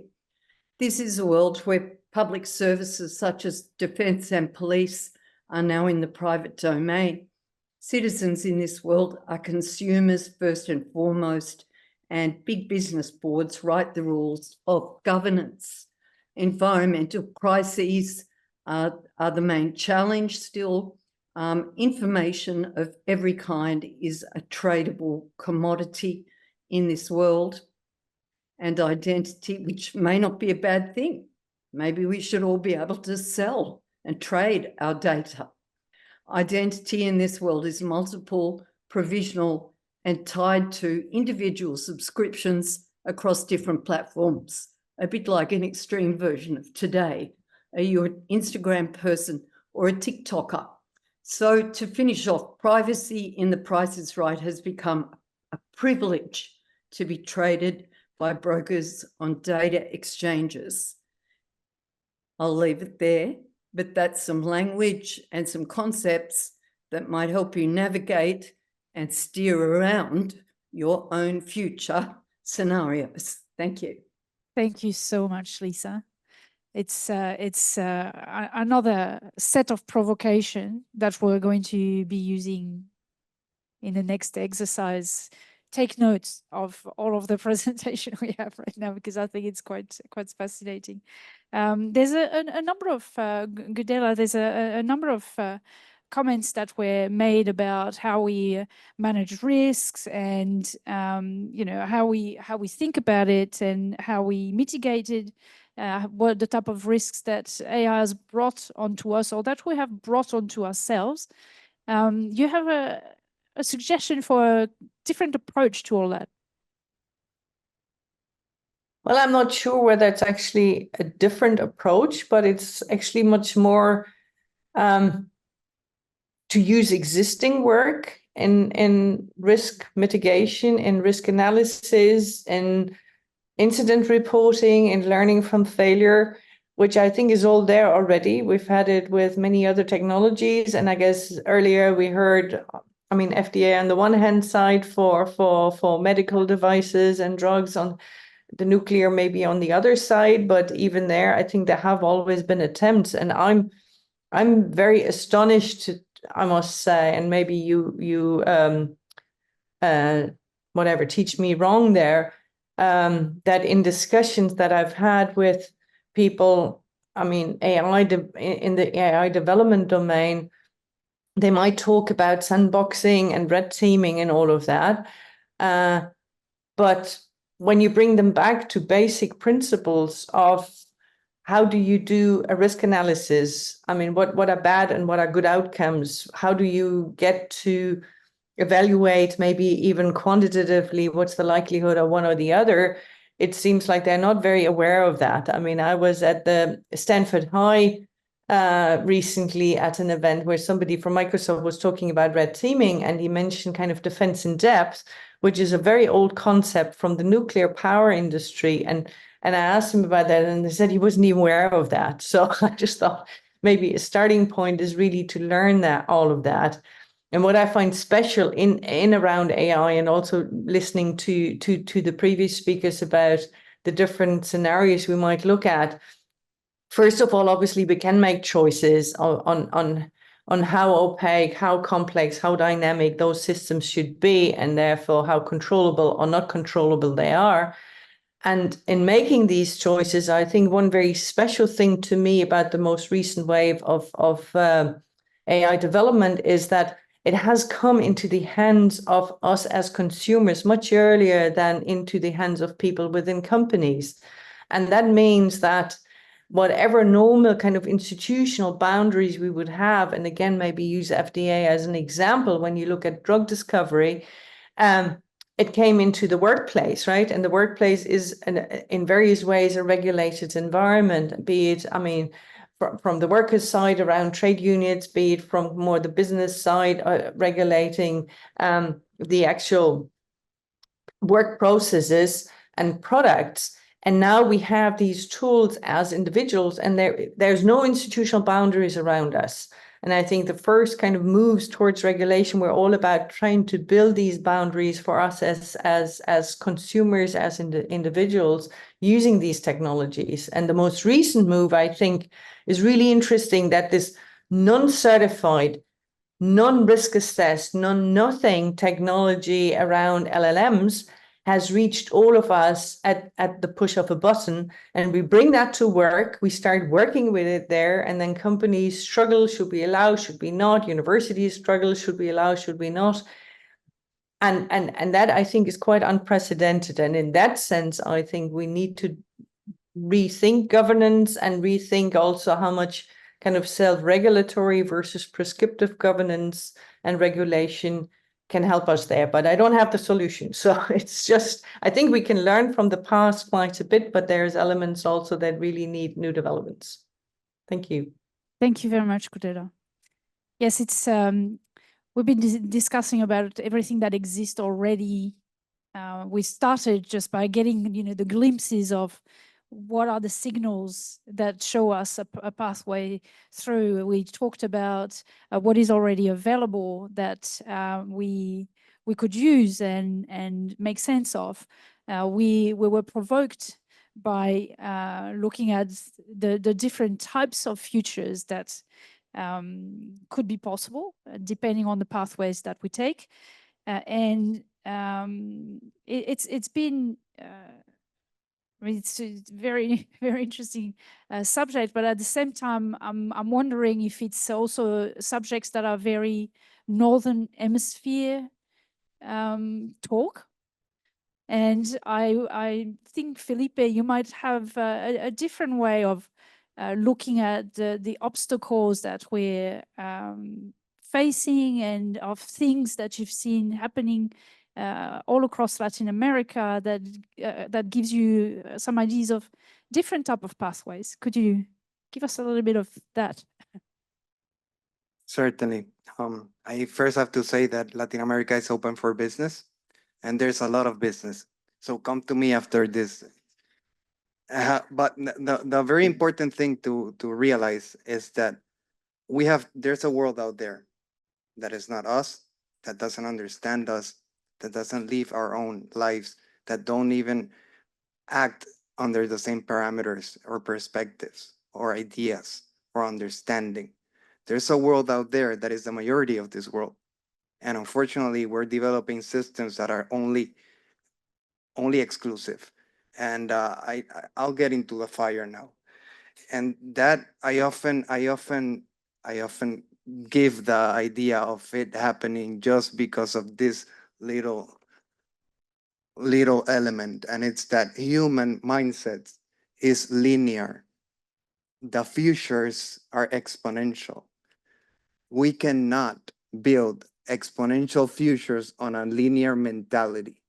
This is a world where public services such as defence and police are now in the private domain. Citizens in this world are consumers first and foremost, and big business boards write the rules of governance. Environmental crises are the main challenge still. Information of every kind is a tradable commodity in this world, and identity, which may not be a bad thing. Maybe we should all be able to sell and trade our data. Identity in this world is multiple, provisional, and tied to individual subscriptions across different platforms, a bit like an extreme version of today. Are you an Instagram person or a TikToker? So to finish off, privacy in The Price is Right has become a privilege to be traded by brokers on data exchanges. I'll leave it there, but that's some language and some concepts that might help you navigate and steer around your own future scenarios. Thank you. Thank you so much, Lisa. It's another set of provocation that we're going to be using in the next exercise take notes of all of the presentation we have right now, because I think it's quite fascinating. There's a number of, Gudela, there's a number of comments that were made about how we manage risks and you know, how we think about it and how we mitigate it, what the type of risks that AI has brought onto us or that we have brought onto ourselves. You have a suggestion for a different approach to all that? Well, I'm not sure whether it's actually a different approach, but it's actually much more to use existing work in risk mitigation, in risk analysis, in incident reporting, and learning from failure, which I think is all there already. We've had it with many other technologies. And I guess earlier we heard, I mean, FDA on the one hand side for medical devices and drugs, on the nuclear maybe on the other side, but even there, I think there have always been attempts. And I'm very astonished, I must say, and maybe you whatever, teach me wrong there, that in discussions that I've had with people, I mean, in the AI development domain, they might talk about sandboxing and red teaming and all of that. But when you bring them back to basic principles of how do you do a risk analysis? I mean, what are bad and what are good outcomes? How do you get to evaluate, maybe even quantitatively, what's the likelihood of one or the other? It seems like they're not very aware of that. I mean, I was at the Stanford High recently at an event where somebody from Microsoft was talking about red teaming, and he mentioned kind of defense in depth, which is a very old concept from the nuclear power industry. And I asked him about that, and he said he wasn't even aware of that. So I just thought maybe a starting point is really to learn that, all of that. And what I find special in around AI, and also listening to the previous speakers about the different scenarios we might look at. First of all, obviously, we can make choices on how opaque, how complex, how dynamic those systems should be, and therefore how controllable or not controllable they are. And in making these choices, I think one very special thing to me about the most recent wave of AI development is that it has come into the hands of us as consumers much earlier than into the hands of people within companies. And that means that whatever normal kind of institutional boundaries we would have, and again, maybe use FDA as an example, when you look at drug discovery, it came into the workplace, right? And the workplace is in various ways a regulated environment, be it, I mean, from the workers' side around trade unions, be it from more the business side, regulating the actual work processes and products. And now we have these tools as individuals, and there's no institutional boundaries around us. And I think the first kind of moves towards regulation were all about trying to build these boundaries for us as consumers, as individuals using these technologies. And the most recent move, I think, is really interesting, that this non-certified, non-risk assessed, nothing technology around LLMs has reached all of us at the push of a button. And we bring that to work, we start working with it there, and then companies struggle, should we allow, should we not? Universities struggle, should we allow, should we not? And that, I think, is quite unprecedented. And in that sense, I think we need to rethink governance and rethink also how much kind of self-regulatory versus prescriptive governance and regulation can help us there. But I don't have the solution. So it's just, I think we can learn from the past quite a bit, but there's elements also that really need new developments. Thank you. Thank you very much, Gudela. Yes, it's we've been discussing about everything that exists already. We started just by getting, you know, the glimpses of what are the signals that show us a pathway through. We talked about what is already available that we could use and make sense of. We were provoked by looking at the different types of futures that could be possible depending on the pathways that we take. And it's been I mean, it's a very, very interesting subject, but at the same time, I'm wondering if it's also subjects that are very Northern Hemisphere talk. And I think, Felipe, you might have a different way of looking at the obstacles that we're facing and of things that you've seen happening all across Latin America that gives you some ideas of different type of pathways. Could you give us a little bit of that? Certainly. I first have to say that Latin America is open for business, and there's a lot of business. So come to me after this. But the very important thing to realize is that there's a world out there that is not us, that doesn't understand us, that doesn't live our own lives, that don't even act under the same parameters or perspectives or ideas or understanding. There's a world out there that is the majority of this world. And unfortunately, we're developing systems that are only exclusive. And I'll get into the fire now. And that I often give the idea of it happening just because of this little element, and it's that human mindset is linear. The futures are exponential. We cannot build exponential futures on a linear mentality.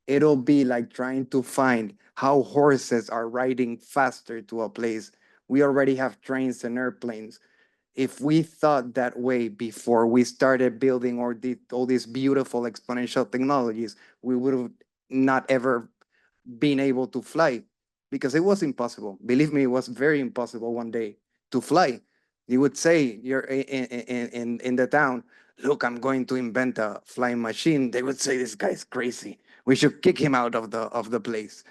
It'll be like trying to find how horses are riding faster to a place. We already have trains and airplanes. If we thought that way before we started building all these beautiful exponential technologies, we would have not ever been able to fly, because it was impossible. Believe me, it was very impossible one day to fly. You would say you're in the town, look, I'm going to invent a flying machine. They would say, this guy's crazy. We should kick him out of the place.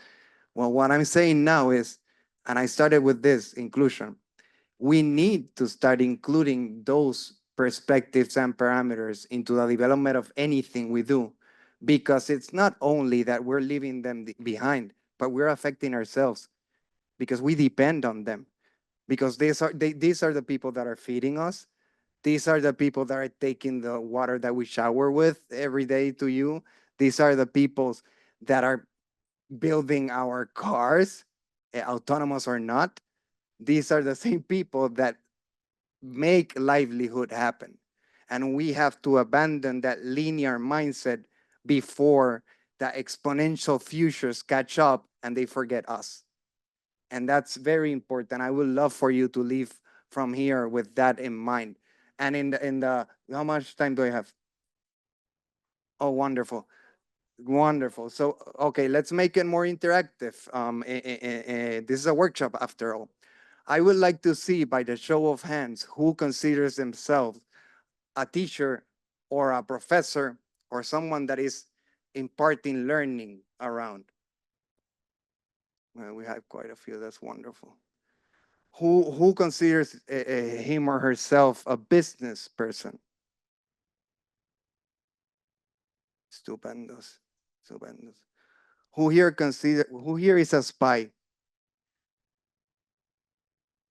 Well, what I'm saying now is, and I started with this inclusion, we need to start including those perspectives and parameters into the development of anything we do, because it's not only that we're leaving them behind, but we're affecting ourselves because we depend on them, because these are the people that are feeding us. These are the people that are taking the water that we shower with every day to you. These are the people that are building our cars, autonomous or not. These are the same people that make livelihood happen. And we have to abandon that linear mindset before the exponential futures catch up and they forget us. And that's very important. I would love for you to leave from here with that in mind. And in the how much time do I have? Oh, wonderful. Wonderful. So, okay, let's make it more interactive. This is a workshop after all. I would like to see, by the show of hands, who considers themselves a teacher or a professor or someone that is imparting learning around. Well, we have quite a few. That's wonderful. Who considers him or herself a business person? Stupendos. Stupendos. Who here is a spy?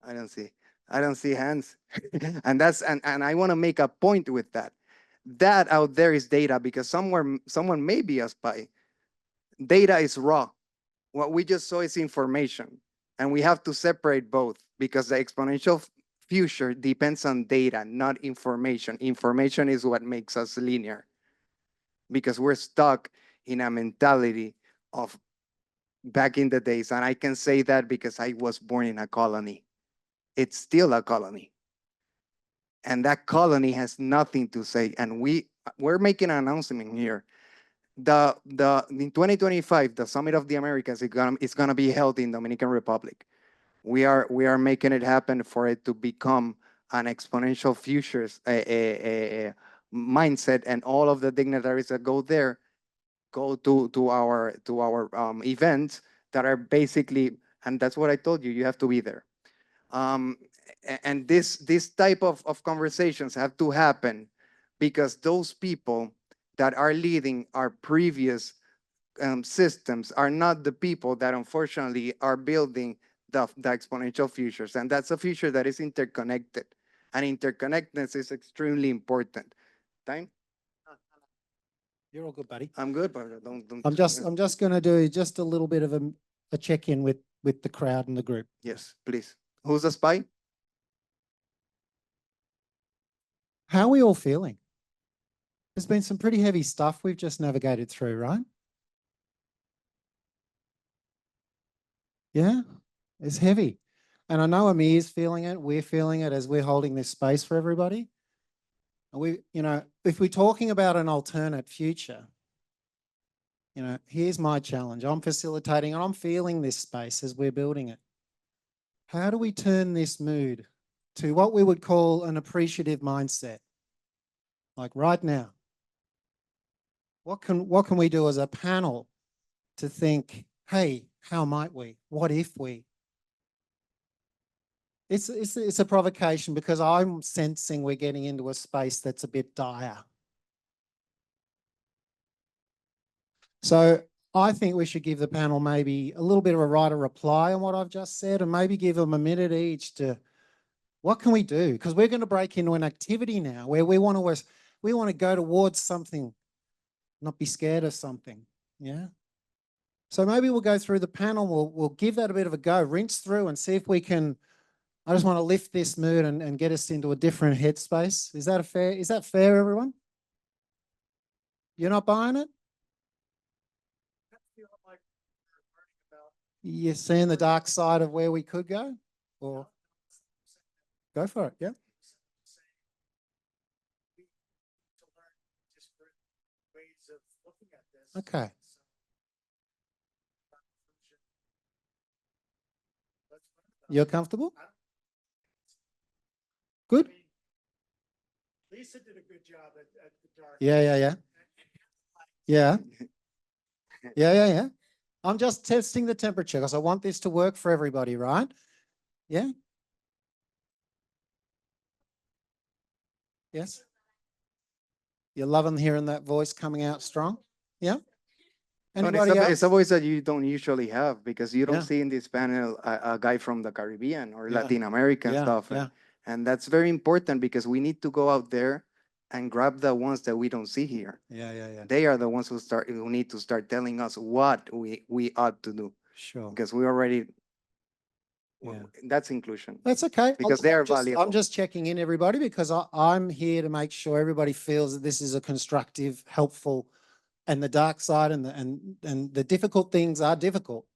I don't see hands. and I want to make a point with that. That out there is data, because someone may be a spy. Data is raw. What we just saw is information. And we have to separate both, because the exponential future depends on data, not information. Information is what makes us linear, because we're stuck in a mentality of back in the days. And I can say that because I was born in a colony. It's still a colony. And that colony has nothing to say. And we're making an announcement here. In 2025, the Summit of the Americas is gonna be held in Dominican Republic. We are making it happen for it to become an exponential futures mindset, and all of the dignitaries that go there go to our events that are basically, and that's what I told you, you have to be there. And this type of conversations have to happen, because those people that are leading our previous systems are not the people that unfortunately are building the exponential futures. And that's a future that is interconnected. And interconnectedness is extremely important. Time? You're all good, buddy. I'm good, but don't. I'm just going to do just a little bit of a check-in with the crowd and the group. Yes, please. Who's the spy? How are we all feeling? There's been some pretty heavy stuff we've just navigated through, right? Yeah, it's heavy. And I know Amir's feeling it. We're feeling it as we're holding this space for everybody. And if we're talking about an alternate future, here's my challenge. I'm facilitating and I'm feeling this space as we're building it. How do we turn this mood to what we would call an appreciative mindset? Like right now. What can we do as a panel to think, hey, how might we? What if we? It's a provocation because I'm sensing we're getting into a space that's a bit dire. So I think we should give the panel maybe a little bit of a right of reply on what I've just said and maybe give them a minute each to, what can we do? Because we're going to break into an activity now where we want to go towards something, not be scared of something. Yeah. So maybe we'll go through the panel. We'll give that a bit of a go, rinse through and see if we can. I just want to lift this mood and get us into a different headspace. Is that fair, everyone? You're not buying it? You're seeing the dark side of where we could go? Or go for it, yeah. Okay. You're comfortable? Good. Lisa did a good job at the dark. Yeah. Yeah. I'm just testing the temperature because I want this to work for everybody, right? Yeah. Yes. You're loving hearing that voice coming out strong? Yeah. Anybody else? It's a voice that you don't usually have because you don't see in this panel a guy from the Caribbean or Latin American stuff. And that's very important because we need to go out there and grab the ones that we don't see here. Yeah. They are the ones who need to start telling us what we ought to do. Sure. Because we already, that's inclusion. That's okay. Because they are valuable. I'm just checking in, everybody, because I'm here to make sure everybody feels that this is a constructive, helpful, and the dark side and the difficult things are difficult.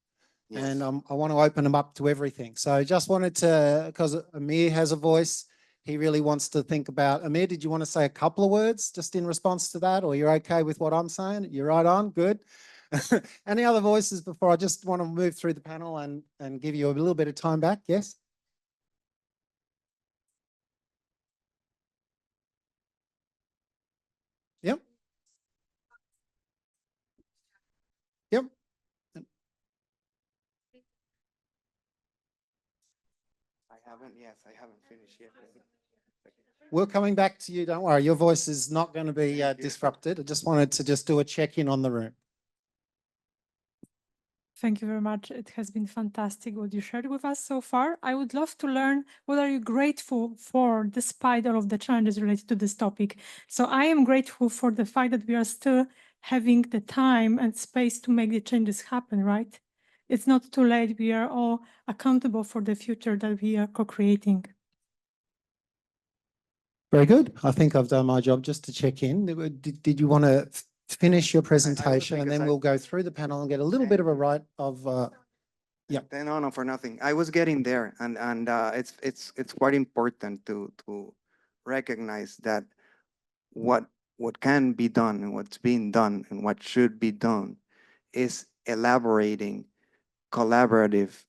Yes. And I want to open them up to everything. So just wanted to, because Amir has a voice, he really wants to think about. Amir, did you want to say a couple of words just in response to that, or you're okay with what I'm saying? You're right on, good. Any other voices before I just want to move through the panel and give you a little bit of time back? Yes. Yep. I haven't finished yet. We're coming back to you. Don't worry. Your voice is not going to be disrupted. I just wanted to do a check-in on the room. Thank you very much. It has been fantastic what you shared with us so far. I would love to learn what are you grateful for despite all of the challenges related to this topic. So I am grateful for the fact that we are still having the time and space to make the changes happen, right? It's not too late. We are all accountable for the future that we are co-creating. Very good. I think I've done my job just to check in. Did you want to finish your presentation and then we'll go through the panel and get a little bit of a right of No, for nothing. I was getting there, and it's quite important to recognize that what can be done and what's being done and what should be done is elaborating collaborative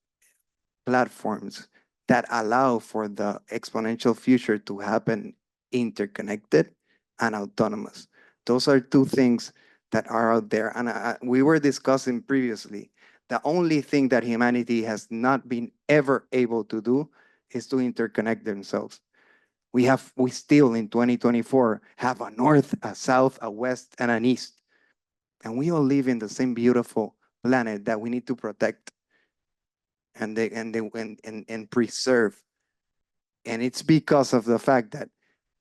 platforms that allow for the exponential future to happen interconnected and autonomous. Those are two things that are out there. And we were discussing previously, the only thing that humanity has not been ever able to do is to interconnect themselves. We still in 2024 have a north, a south, a west, and an east. And we all live in the same beautiful planet that we need to protect and preserve. And it's because of the fact that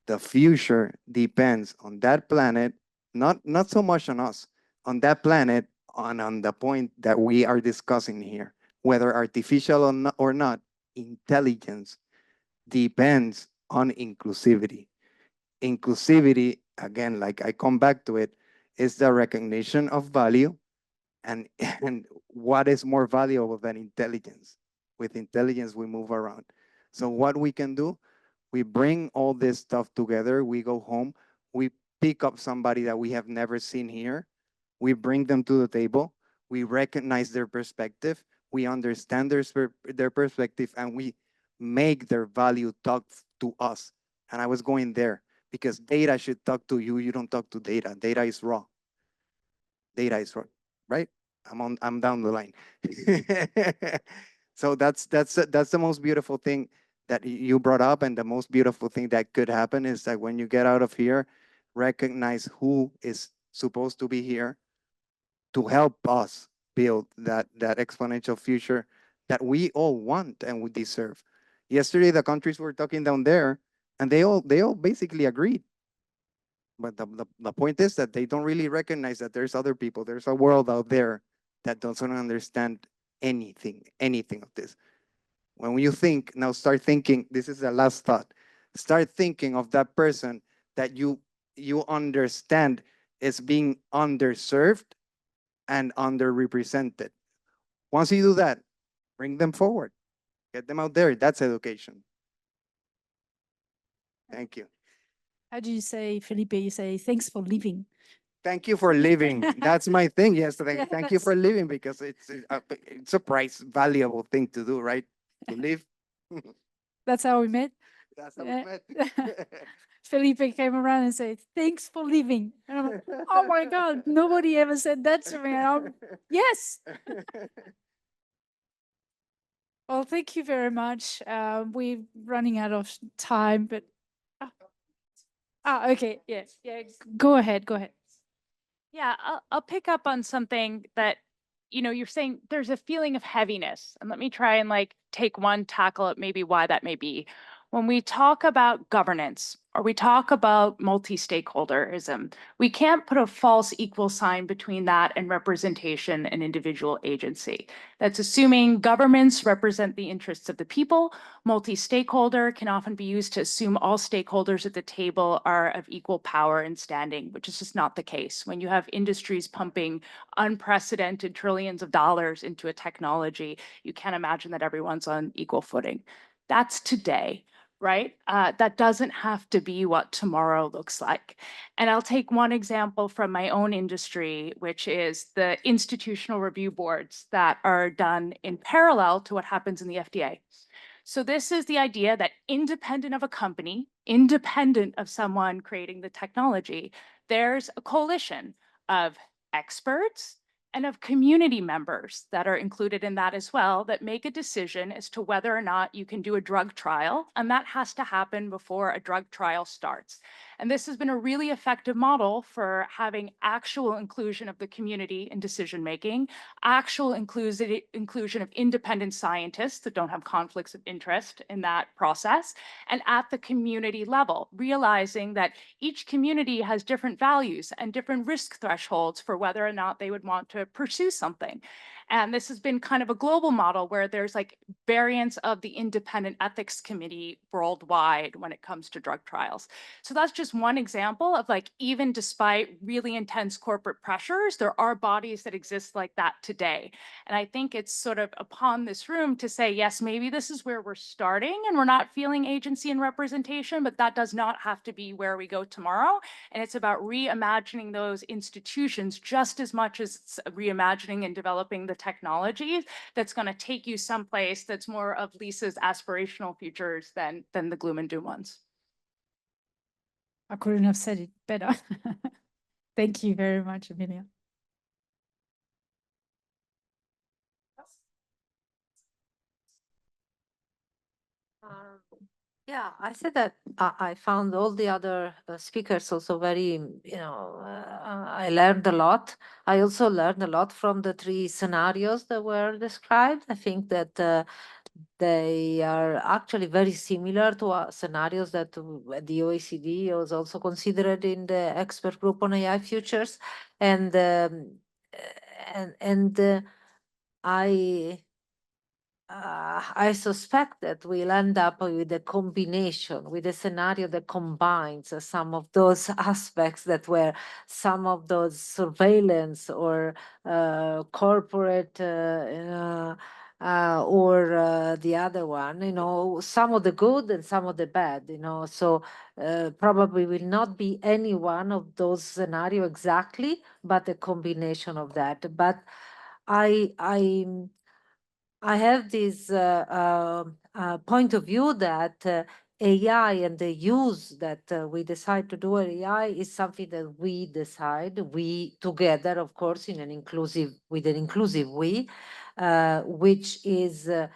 the future depends on that planet, not so much on us, on that planet, on the point that we are discussing here. Whether artificial or not, intelligence depends on inclusivity. Inclusivity, again, like I come back to it, is the recognition of value and what is more valuable than intelligence. With intelligence, we move around. So what we can do, we bring all this stuff together, we go home, we pick up somebody that we have never seen here, we bring them to the table, we recognize their perspective, we understand their perspective, and we make their value talk to us. And I was going there because data should talk to you. You don't talk to data. Data is raw. Data is raw, right? I'm down the line. So that's the most beautiful thing that you brought up, and the most beautiful thing that could happen is that when you get out of here, recognize who is supposed to be here to help us build that exponential future that we all want and we deserve. Yesterday, the countries were talking down there, and they all basically agreed. But the point is that they don't really recognize that there's other people. There's a world out there that doesn't understand anything of this. When you think, now start thinking, this is the last thought. Start thinking of that person that you understand is being underserved and underrepresented. Once you do that, bring them forward. Get them out there. That's education. Thank you. How do you say, Felipe? You say, thanks for living. Thank you for living. That's my thing. Yes, thank you for living, because it's a price valuable thing to do, right? To live. That's how we met. That's how we met. Felipe came around and said, thanks for living. And I'm like, oh my God, nobody ever said that to me. And yes. Well, thank you very much. We're running out of time, but okay, yes, yeah. Go ahead. Yeah, I'll pick up on something that, you're saying there's a feeling of heaviness. And let me try and take one tackle at maybe why that may be. When we talk about governance or we talk about multi-stakeholderism, we can't put a false equal sign between that and representation and individual agency. That's assuming governments represent the interests of the people. Multi-stakeholder can often be used to assume all stakeholders at the table are of equal power and standing, which is just not the case. When you have industries pumping unprecedented trillions of dollars into a technology, you can't imagine that everyone's on equal footing. That's today. Right? That doesn't have to be what tomorrow looks like. And I'll take one example from my own industry, which is the institutional review boards that are done in parallel to what happens in the FDA. So this is the idea that independent of a company, independent of someone creating the technology, there's a coalition of experts and of community members that are included in that as well, that make a decision as to whether or not you can do a drug trial, and that has to happen before a drug trial starts. And this has been a really effective model for having actual inclusion of the community in decision-making, actual inclusion of independent scientists that don't have conflicts of interest in that process, and at the community level, realizing that each community has different values and different risk thresholds for whether or not they would want to pursue something. And this has been kind of a global model where there's variants of the independent ethics committee worldwide when it comes to drug trials. So that's just one example of even despite really intense corporate pressures, there are bodies that exist like that today. And I think it's sort of upon this room to say, yes, maybe this is where we're starting and we're not feeling agency and representation, but that does not have to be where we go tomorrow. And it's about reimagining those institutions just as much as it's reimagining and developing the technologies that's going to take you someplace that's more of Lisa's aspirational futures than the gloom and doom ones. I couldn't have said it better. Thank you very much, Amelia. Yeah, I said that I found all the other speakers also very, I learned a lot. I also learned a lot from the three scenarios that were described. I think that they are actually very similar to scenarios that the OECD was also considered in the expert group on AI futures. And I suspect that we'll end up with a combination, with a scenario that combines some of those aspects that were some of those surveillance or corporate or the other one, some of the good and some of the bad, so probably will not be any one of those scenario exactly, but a combination of that. But I have this point of view that AI and the use that we decide to do AI is something that we decide, we together, of course, with an inclusive we, which is a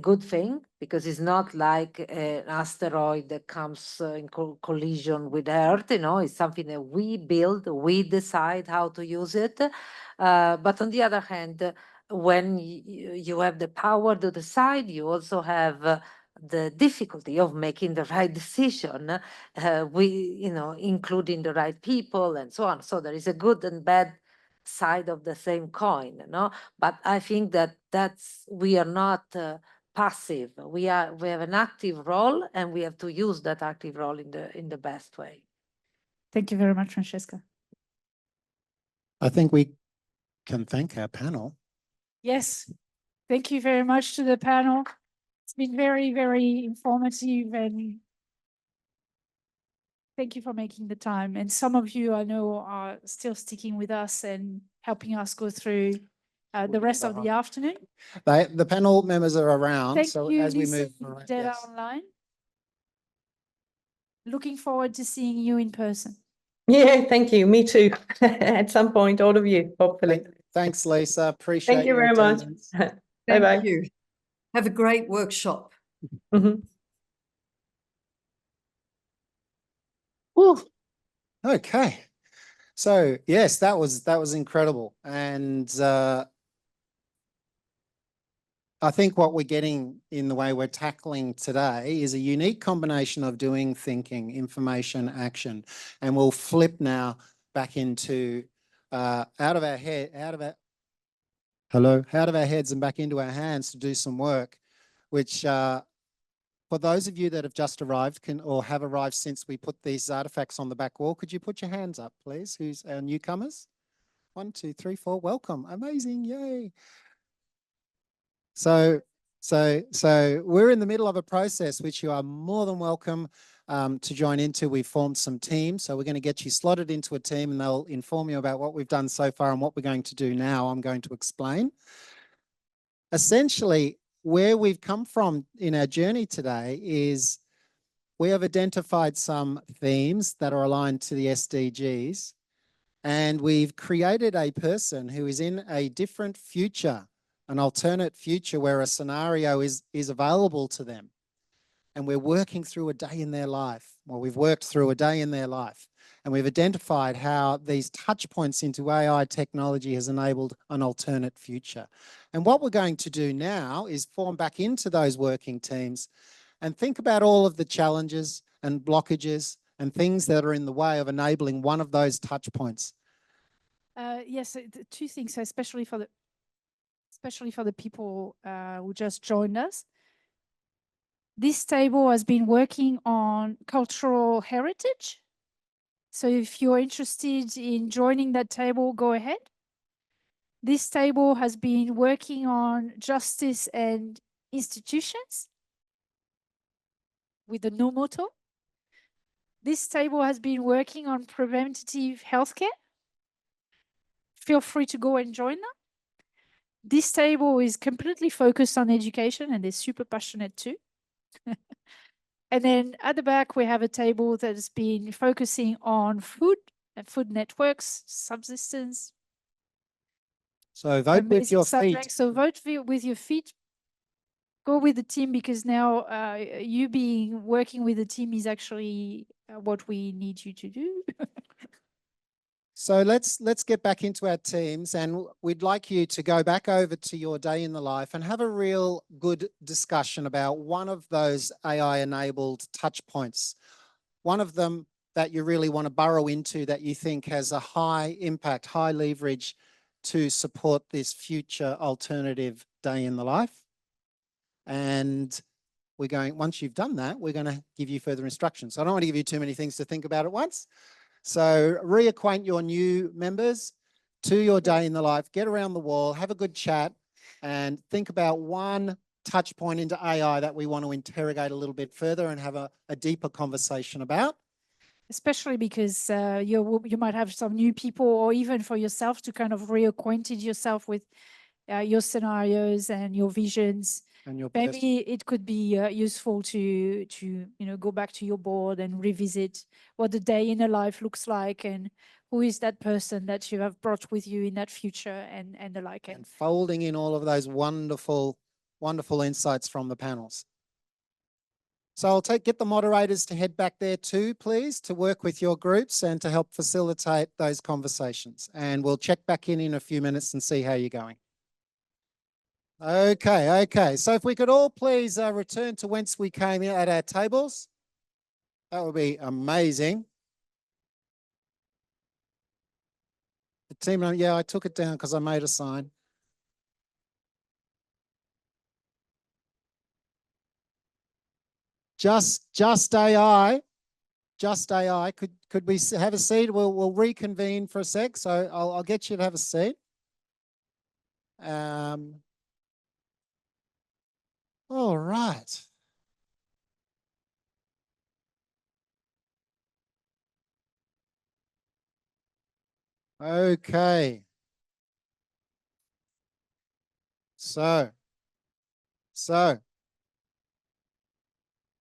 good thing, because it's not like an asteroid that comes in collision with Earth, it's something that we build, we decide how to use it. But on the other hand, when you have the power to decide, you also have the difficulty of making the right decision, including the right people and so on. So there is a good and bad side of the same coin, But I think we are not passive. We have an active role, and we have to use that active role in the best way. Thank you very much, Francesca. I think we can thank our panel. Yes, thank you very much to the panel. It's been very, very informative, and thank you for making the time. And some of you I know are still sticking with us and helping us go through the rest of the afternoon. The panel members are around, Thank so you, as we Lisa, move Data Online. Looking forward to seeing you in person. Yeah, thank you. Me too. At some point, all of you, hopefully. Thanks, Lisa. Appreciate Thank you your very much. attendance. Bye-bye. Thank you. Have a great workshop. Woo. Okay. So yes, that was incredible. And I think what we're getting in the way we're tackling today is a unique combination of doing, thinking, information, action. And we'll flip now back into out of our heads and back into our hands to do some work, which for those of you that have just arrived or have arrived since we put these artifacts on the back wall, could you put your hands up, please? Who's our newcomers? 1, 2, 3, 4. Welcome. Amazing. Yay. So we're in the middle of a process which you are more than welcome to join into. We've formed some teams, so we're going to get you slotted into a team, and they'll inform you about what we've done so far and what we're going to do now. I'm going to explain. Essentially, where we've come from in our journey today is we have identified some themes that are aligned to the SDGs, and we've created a person who is in a different future, an alternate future where a scenario is available to them. And we're working through a day in their life. Well, we've worked through a day in their life, and we've identified how these touch points into AI technology has enabled an alternate future. And what we're going to do now is form back into those working teams and think about all of the challenges and blockages and things that are in the way of enabling one of those touch points. Yes, two things, so especially for the people who just joined us. This table has been working on cultural heritage. So if you're interested in joining that table, go ahead. This table has been working on justice and institutions with the no motto. This table has been working on preventative healthcare. Feel free to go and join them. This table is completely focused on education, and they're super passionate too. And then at the back, we have a table that has been focusing on food and food networks, subsistence. So vote with your feet. So vote with your feet. go with the team, because now you being working with the team is actually what we need you to do. So let's get back into our teams, and we'd like you to go back over to your day in the life and have a real good discussion about one of those AI-enabled touch points. One of them that you really want to burrow into, that you think has a high impact, high leverage to support this future alternative day in the life. And we're going, once you've done that, we're going to give you further instructions. So I don't want to give you too many things to think about at once. So reacquaint your new members to your day in the life, get around the wall, have a good chat, and think about one touch point into AI that we want to interrogate a little bit further and have a deeper conversation about. Especially because you might have some new people, or even for yourself to kind of reacquainted yourself with your scenarios and your visions. And your Maybe it could be useful to go back to your board and revisit what the day in a life looks like, and who is that person that you have brought with you in that future, and the like. And folding in all of those wonderful, wonderful insights from the panels. So I'll get the moderators to head back there too, please, to work with your groups and to help facilitate those conversations. And we'll check back in a few minutes and see how you're going. Okay. So if we could all please return to whence we came in at our tables, that would be amazing. The team, yeah, I took it down because I made a sign. Just AI. Just AI. Could we have a seat? We'll reconvene for a sec. So I'll get you to have a seat. All right. Okay. So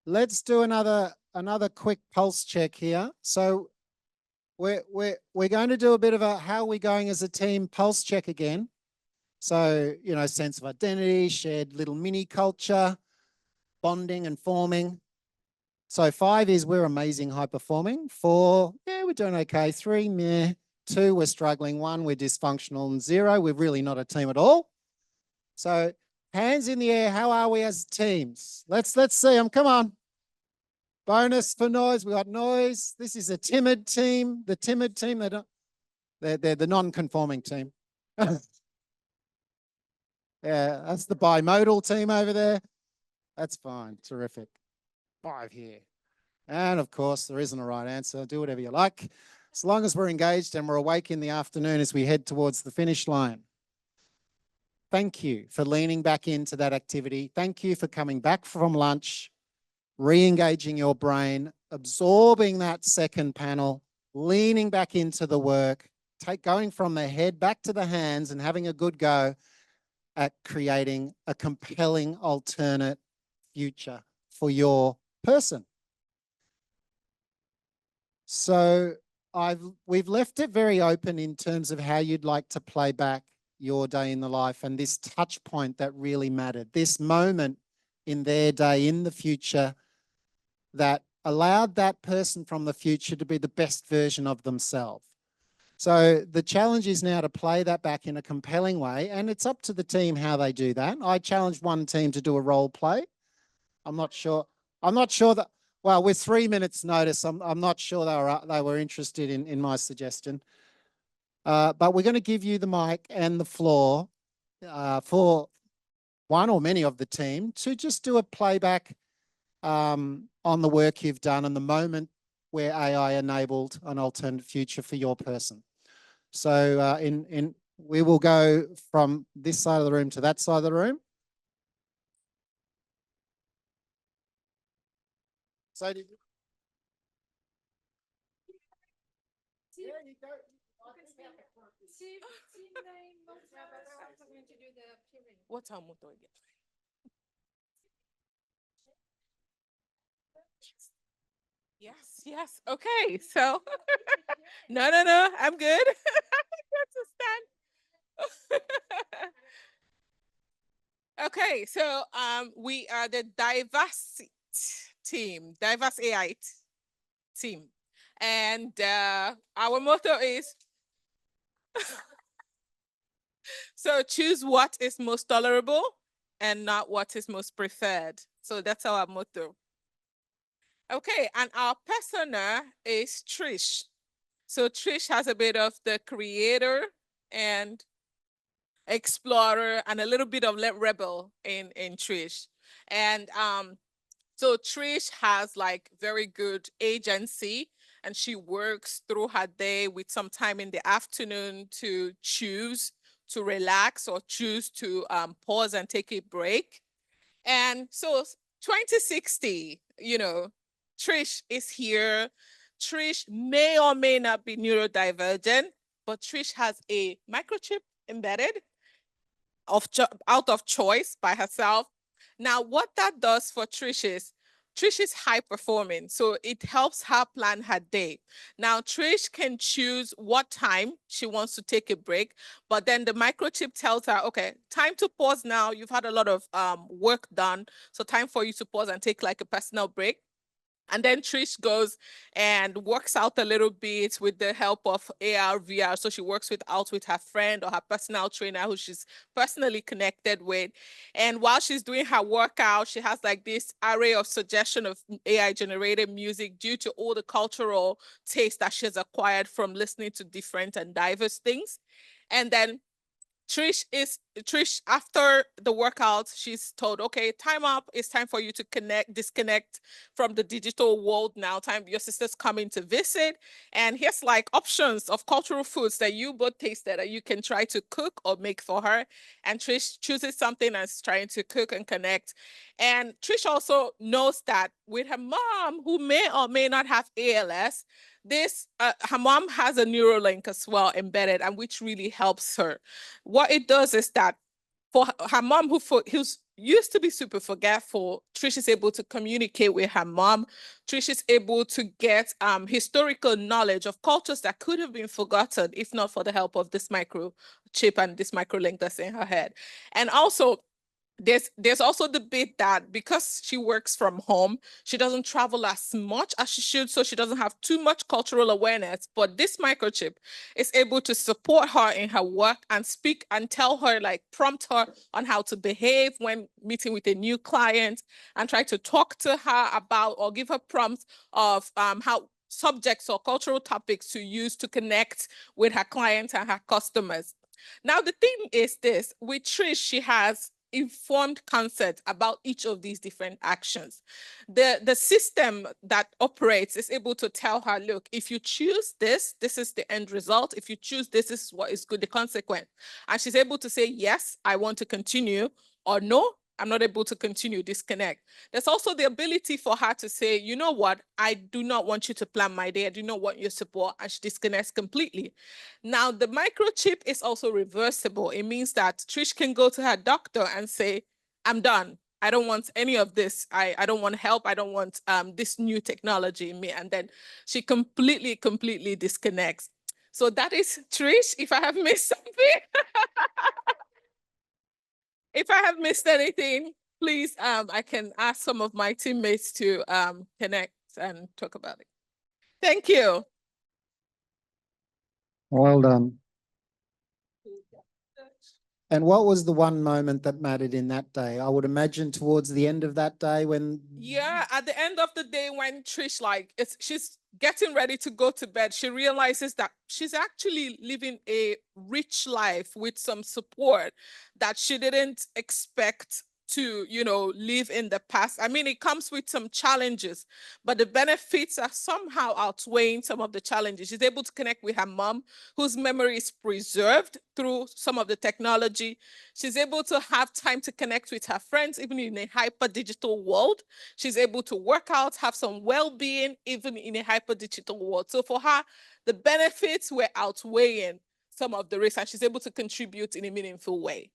let's do another quick pulse check here. So we're going to do a bit of a how are we going as a team pulse check again. So, sense of identity, shared little mini culture, bonding and forming. So 5 is we're amazing, high performing. 4, yeah, we're doing okay. 3, meh. 2, we're struggling. 1, we're dysfunctional. And 0, we're really not a team at all. So hands in the air. How are we as teams? Let's see them. Come on. Bonus for noise. We got noise. This is a timid team. The timid team. They're the non-conforming team. Yeah, that's the bimodal team over there. That's fine. Terrific. 5 here. And of course, there isn't a right answer. Do whatever you like, as long as we're engaged and we're awake in the afternoon as we head towards the finish line. Thank you for leaning back into that activity. Thank you for coming back from lunch, re-engaging your brain, absorbing that second panel, leaning back into the work, going from the head back to the hands and having a good go at creating a compelling alternate future for your person. So we've left it very open in terms of how you'd like to play back your day in the life and this touch point that really mattered, this moment in their day in the future that allowed that person from the future to be the best version of themselves. So the challenge is now to play that back in a compelling way, and it's up to the team how they do that. I challenged one team to do a role play. I'm not sure that, well, with 3 minutes notice, I'm not sure they were interested in my suggestion. But we're going to give you the mic and the floor for one or many of the team to just do a playback on the work you've done and the moment where AI enabled an alternate future for your person. So we will go from this side of the room to that side of the room. So did you? Yeah, you go. What time will I get? Yes. Okay, so no, I'm good. I got to stand. Okay, so we are the diverse team, diverse AI team. And our motto is, so choose what is most tolerable and not what is most preferred. So that's our motto. Okay, and our persona is Trish. So Trish has a bit of the creator and explorer and a little bit of rebel in Trish. And so Trish has like very good agency, and she works through her day with some time in the afternoon to choose to relax or choose to pause and take a break. And so 2060, you know, Trish is here. Trish may or may not be neurodivergent, but Trish has a microchip embedded out of choice by herself. Now, what that does for Trish is high performing, so it helps her plan her day. Now, Trish can choose what time she wants to take a break, but then the microchip tells her, okay, time to pause now. You've had a lot of work done, so time for you to pause and take like a personal break. And then Trish goes and works out a little bit with the help of AR, VR. So she works out with her friend or her personal trainer who she's personally connected with. And while she's doing her workout, she has like this array of suggestion of AI generated music due to all the cultural taste that she's acquired from listening to different and diverse things. And then Trish, after the workout, she's told, okay, time up. It's time for you to disconnect from the digital world now. Your sister's coming to visit. And here's like options of cultural foods that you both tasted that you can try to cook or make for her. And Trish chooses something and is trying to cook and connect. And Trish also knows that with her mom, who may or may not have ALS, her mom has a Neuralink as well embedded, and which really helps her. What it does is that for her mom, who's used to be super forgetful, Trish is able to communicate with her mom. Trish is able to get historical knowledge of cultures that could have been forgotten if not for the help of this microchip and this microlink that's in her head. And also, there's also the bit that because she works from home, she doesn't travel as much as she should, so she doesn't have too much cultural awareness. But this microchip is able to support her in her work and speak and tell her, like prompt her on how to behave when meeting with a new client, and try to talk to her about or give her prompts of how subjects or cultural topics to use to connect with her clients and her customers. Now, the thing is this, with Trish, she has informed consent about each of these different actions. The system that operates is able to tell her, look, if you choose this, this is the end result. If you choose this is what is good, the consequence. And she's able to say, yes, I want to continue, or no, I'm not able to continue, disconnect. There's also the ability for her to say, you know what, I do not want you to plan my day. I do not want your support, and she disconnects completely. Now, the microchip is also reversible. It means that Trish can go to her doctor and say, I'm done. I don't want any of this. I don't want help. I don't want this new technology in me. And then she completely disconnects. So that is Trish. If I have missed something, if I have missed anything, please, I can ask some of my teammates to connect and talk about it. Thank you. Well done. And what was the one moment that mattered in that day? I would imagine towards the end of that day when... Yeah, at the end of the day when Trish, she's getting ready to go to bed, she realizes that she's actually living a rich life with some support that she didn't expect to, live in the past. I mean, it comes with some challenges, but the benefits are somehow outweighing some of the challenges. She's able to connect with her mom, whose memory is preserved through some of the technology. She's able to have time to connect with her friends, even in a hyper digital world. She's able to work out, have some well-being, even in a hyper digital world. So for her, the benefits were outweighing some of the risks, and she's able to contribute in a meaningful way.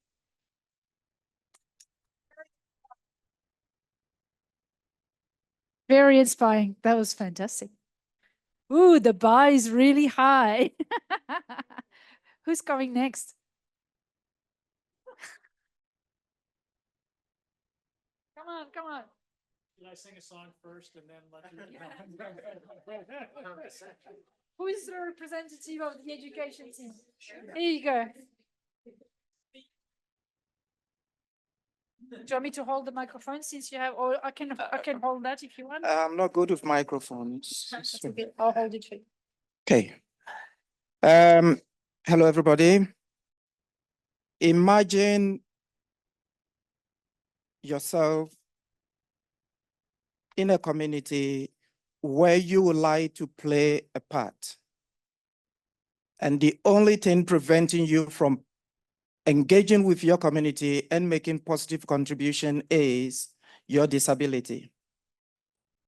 Very inspiring. That was fantastic. Ooh, the bar is really high. Who's going next? Come on, come on. Did I sing a song first and then let you? Who is the representative of the education team? Here you go. Do you want me to hold the microphone since you have, or I can hold that if you want. I'm not good with microphones. That's okay. I'll hold it for you. Okay. Hello, everybody. Imagine yourself in a community where you would like to play a part. And the only thing preventing you from engaging with your community and making positive contribution is your disability.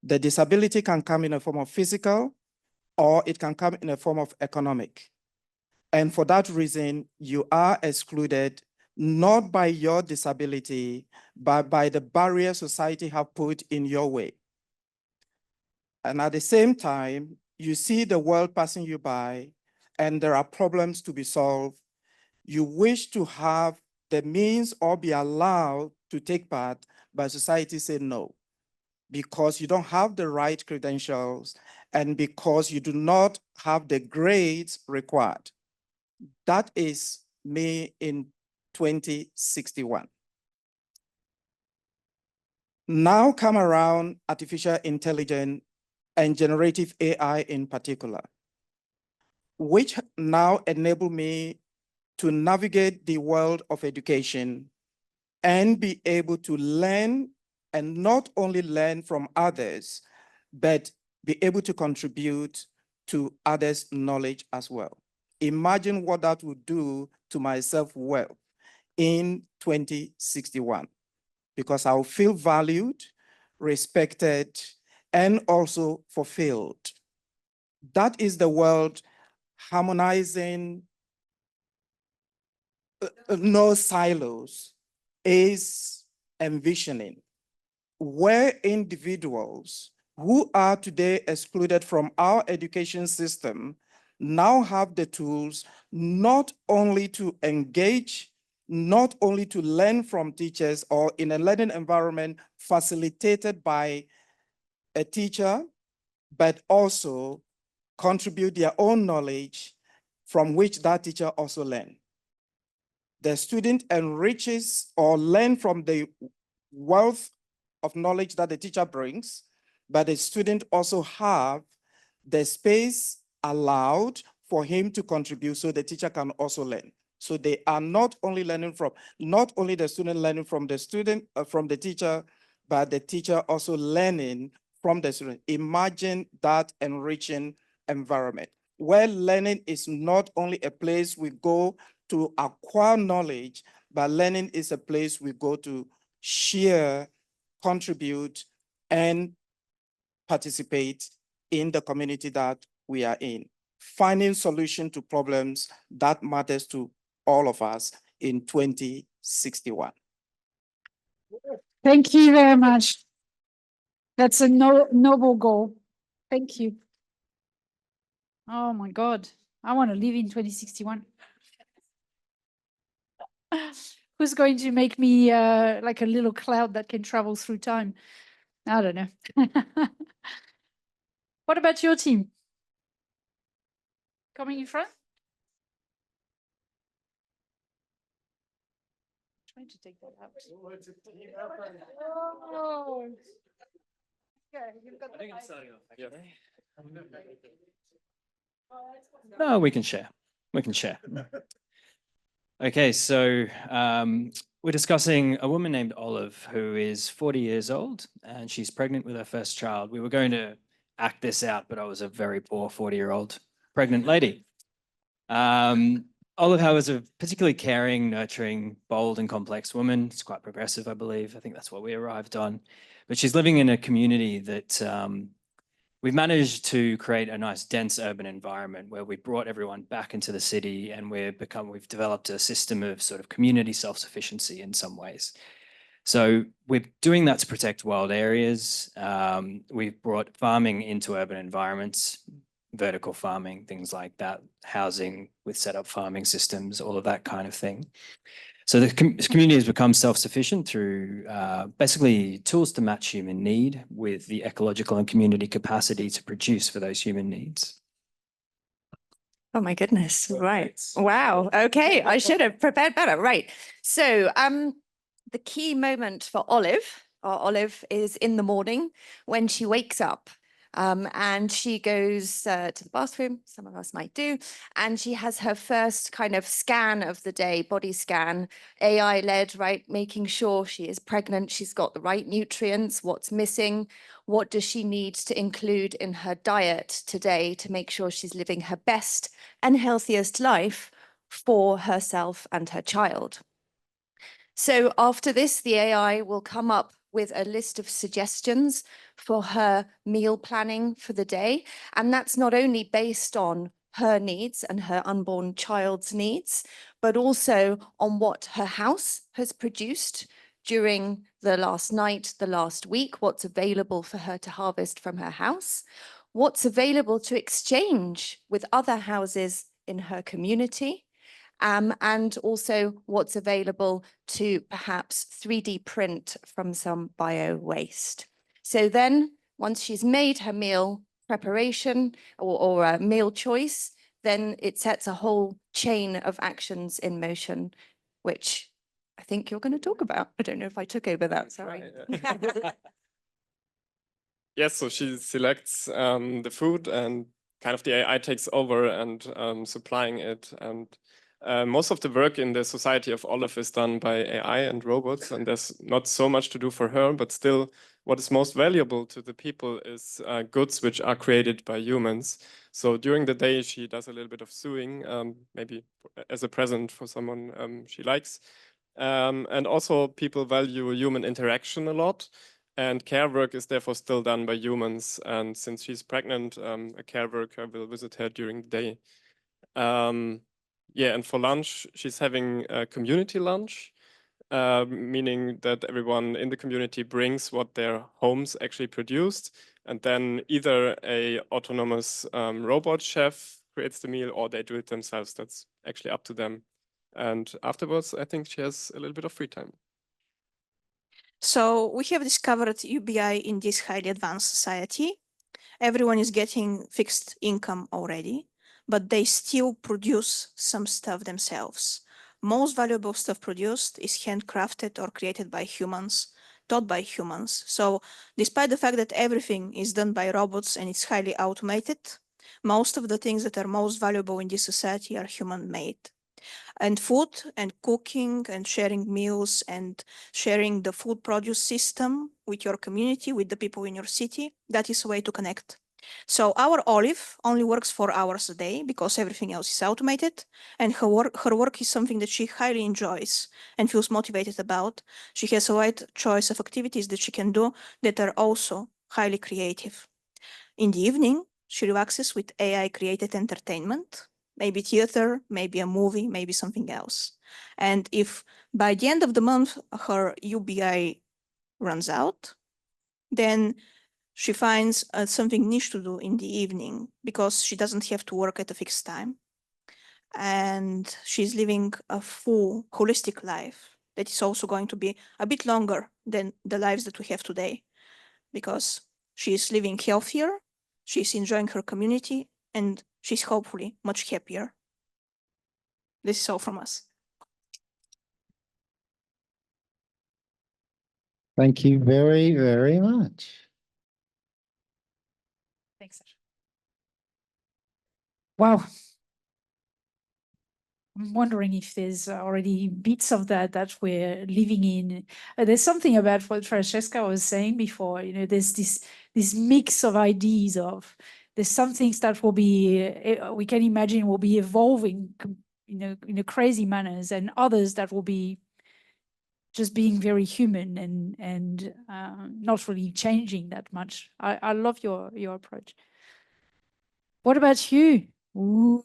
The disability can come in a form of physical, or it can come in a form of economic. And for that reason, you are excluded not by your disability, but by the barrier society have put in your way. And at the same time, you see the world passing you by and there are problems to be solved. You wish to have the means or be allowed to take part, but society said no, because you don't have the right credentials and because you do not have the grades required. That is me in 2061. Now come around artificial intelligence and generative AI in particular, which now enable me to navigate the world of education and be able to learn, and not only learn from others, but be able to contribute to others' knowledge as well. Imagine what that would do to my self-worth in 2061, because I'll feel valued, respected, and also fulfilled. That is the world harmonizing, no silos, is envisioning, where individuals who are today excluded from our education system now have the tools not only to engage, not only to learn from teachers or in a learning environment facilitated by a teacher, but also contribute their own knowledge from which that teacher also learns. The student enriches or learn from the wealth of knowledge that the teacher brings, but the student also have the space allowed for him to contribute so the teacher can also learn. So they are not only learning from, not only the student learning from the student, from the teacher, but the teacher also learning from the student. Imagine that enriching environment where learning is not only a place we go to acquire knowledge, but learning is a place we go to share, contribute, and participate in the community that we are in, finding solution to problems that matters to all of us in 2061. Thank you very much. That's a noble goal. Thank you. Oh my God, I want to live in 2061. Who's going to make me like a little cloud that can travel through time? I don't know. What about your team? Coming in front? Trying to take that out. Oh. Okay, you've got the mic. No, we can share. We can share. Okay, so we're discussing a woman named Olive who is 40 years old and she's pregnant with her first child. We were going to act this out, but I was a very poor 40-year-old pregnant lady. Olive, however, is a particularly caring, nurturing, bold and complex woman. It's quite progressive, I believe. I think that's what we arrived on. But she's living in a community that we've managed to create a nice dense urban environment where we brought everyone back into the city and we've developed a system of sort of community self-sufficiency in some ways. So we're doing that to protect wild areas. We've brought farming into urban environments, vertical farming, things like that, housing with set up farming systems, all of that kind of thing. So the community has become self-sufficient through basically tools to match human need with the ecological and community capacity to produce for those human needs. Oh my goodness. Right. Wow. Okay. I should have prepared better. Right. So the key moment for Olive is in the morning when she wakes up. And she goes to the bathroom, some of us might do, and she has her first kind of scan of the day, body scan, AI-led, right, making sure she is pregnant, she's got the right nutrients, what's missing, what does she need to include in her diet today to make sure she's living her best and healthiest life for herself and her child. So after this, the AI will come up with a list of suggestions for her meal planning for the day. And that's not only based on her needs and her unborn child's needs, but also on what her house has produced during the last night, the last week, what's available for her to harvest from her house, what's available to exchange with other houses in her community, and also what's available to perhaps 3D print from some bio waste. So then once she's made her meal preparation or a meal choice, then it sets a whole chain of actions in motion, which I think you're going to talk about. I don't know if I took over that, sorry. Yes, so she selects the food and kind of the AI takes over and supplying it. And most of the work in the Society of Olive is done by AI and robots, and there's not so much to do for her, but still what is most valuable to the people is goods which are created by humans. So during the day, she does a little bit of sewing, maybe as a present for someone she likes. And also people value human interaction a lot. And care work is therefore still done by humans. And since she's pregnant, a care worker will visit her during the day. Yeah, and for lunch, she's having a community lunch, meaning that everyone in the community brings what their homes actually produced. And then either a autonomous robot chef creates the meal or they do it themselves. That's actually up to them. And afterwards, I think she has a little bit of free time. So we have discovered UBI in this highly advanced society. Everyone is getting fixed income already, but they still produce some stuff themselves. Most valuable stuff produced is handcrafted or created by humans, taught by humans. So despite the fact that everything is done by robots and it's highly automated, most of the things that are most valuable in this society are human-made. And food and cooking and sharing meals and sharing the food produce system with your community, with the people in your city, that is a way to connect. So our Olive only works 4 hours a day because everything else is automated, and her work is something that she highly enjoys and feels motivated about. She has a wide choice of activities that she can do that are also highly creative. In the evening, she relaxes with AI-created entertainment, maybe theater, maybe a movie, maybe something else. And if by the end of the month her UBI runs out, then she finds something niche to do in the evening because she doesn't have to work at a fixed time. And she's living a full, holistic life that is also going to be a bit longer than the lives that we have today, because she's living healthier, she's enjoying her community, and she's hopefully much happier. This is all from us. Thank you very, very much. Thanks, Sasha. Wow. I'm wondering if there's already bits of that we're living in. There's something about what Francesca was saying before, you know, there's this mix of ideas of, there's some things that will be, we can imagine will be evolving, you know, in a crazy manners, and others that will be just being very human and not really changing that much. I love your approach. What about you? Ooh.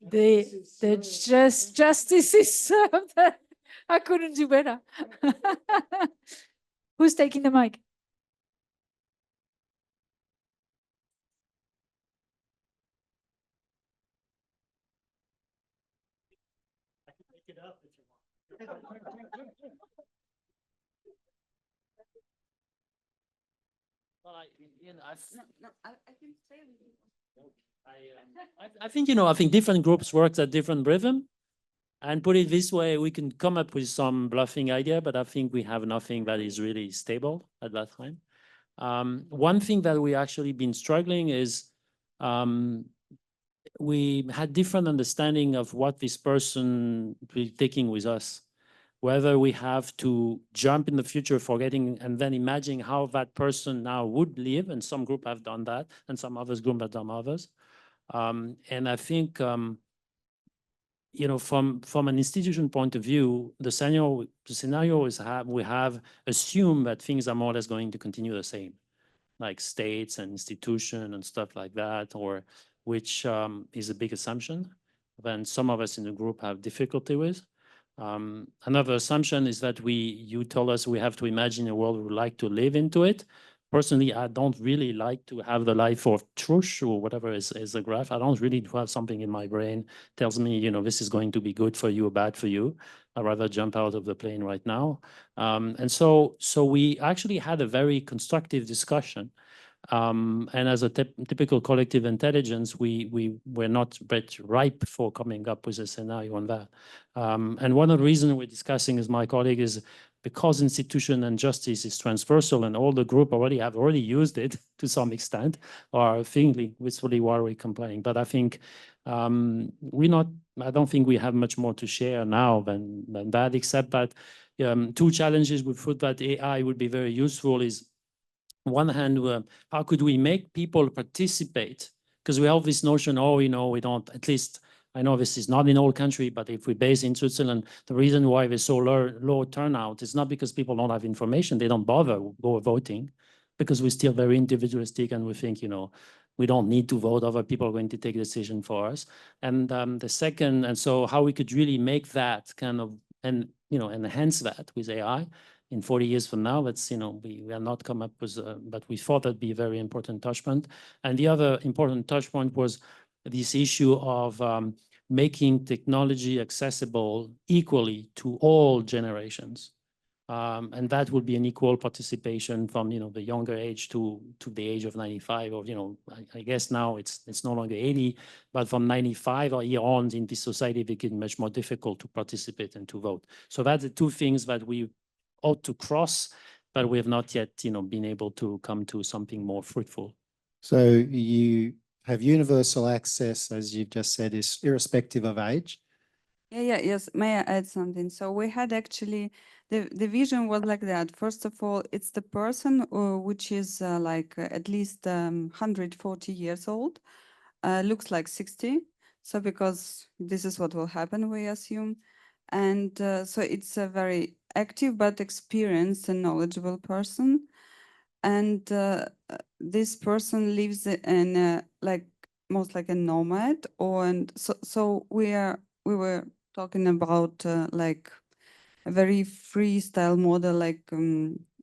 the justice is served. I couldn't do better. Who's taking the mic? it up if you want. Well, I think, I think different groups work at different rhythm. And put it this way, we can come up with some bluffing idea, but I think we have nothing that is really stable at that time. One thing that we actually been struggling is we had different understanding of what this person will be taking with us. Whether we have to jump in the future, forgetting and then imagining how that person now would live, and some group have done that, and some others group have done others. And I think, from an institution point of view, the scenario is we have assumed that things are more or less going to continue the same, like states and institutions and stuff like that, or which is a big assumption. Then some of us in the group have difficulty with. Another assumption is that you told us we have to imagine a world we would like to live into it. Personally, I don't really like to have the life of truth or whatever is a graph. I don't really have something in my brain tells me, this is going to be good for you or bad for you. I'd rather jump out of the plane right now. And so we actually had a very constructive discussion. And as a typical collective intelligence, we were not ripe for coming up with a scenario on that. And one of the reasons we're discussing is my colleague is because institution and justice is transversal and all the group have already used it to some extent, or thinking wistfully why are we complaining. But I think I don't think we have much more to share now than that, except that two challenges we thought that AI would be very useful is, on one hand, how could we make people participate? Because we have this notion, we don't, at least, I know this is not in all countries, but if we base in Switzerland, the reason why there's so low turnout is not because people don't have information, they don't bother go voting, because we're still very individualistic and we think, we don't need to vote, other people are going to take a decision for us. And the second, and so how we could really make that kind of, and enhance that with AI, in 40 years from now, that's, we have not come up with, but we thought that'd be a very important touch point. And the other important touch point was this issue of making technology accessible equally to all generations. And that would be an equal participation from, the younger age to the age of 95, or, I guess now it's no longer 80, but from 95 or year on in this society, it became much more difficult to participate and to vote. So that's the two things that we ought to cross, but we have not yet, been able to come to something more fruitful. So you have universal access, as you've just said, is irrespective of age. Yes. May I add something? So we had actually, the vision was like that. First of all, it's the person which is at least 140 years old, looks like 60. So because this is what will happen, we assume. And so it's a very active but experienced and knowledgeable person. And this person lives in most like a nomad, so we were talking about like a very freestyle model, like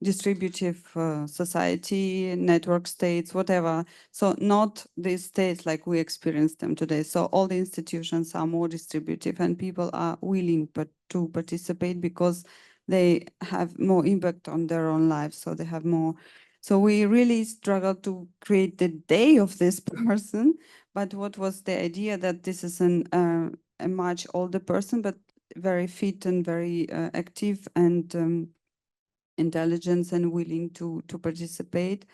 distributive society, network states, whatever. So not these states like we experience them today. So all the institutions are more distributive and people are willing to participate because they have more impact on their own lives. So they have more. So we really struggled to create the day of this person. But what was the idea that this is a much older person, but very fit and very active and intelligent and willing to participate.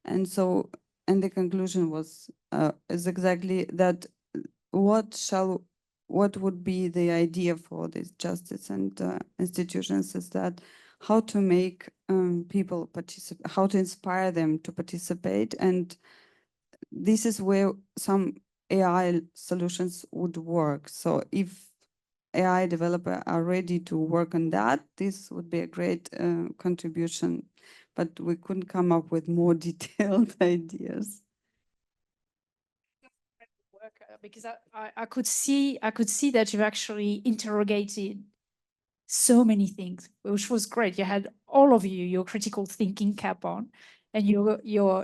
And so, and the conclusion was is exactly that. What would be the idea for this justice and institutions is that how to make people participate, how to inspire them to participate. And this is where some AI solutions would work. So if AI developers are ready to work on that, this would be a great contribution, but we couldn't come up with more detailed ideas. Because I could see that you've actually interrogated so many things, which was great. You had all of you, your critical thinking cap on, and you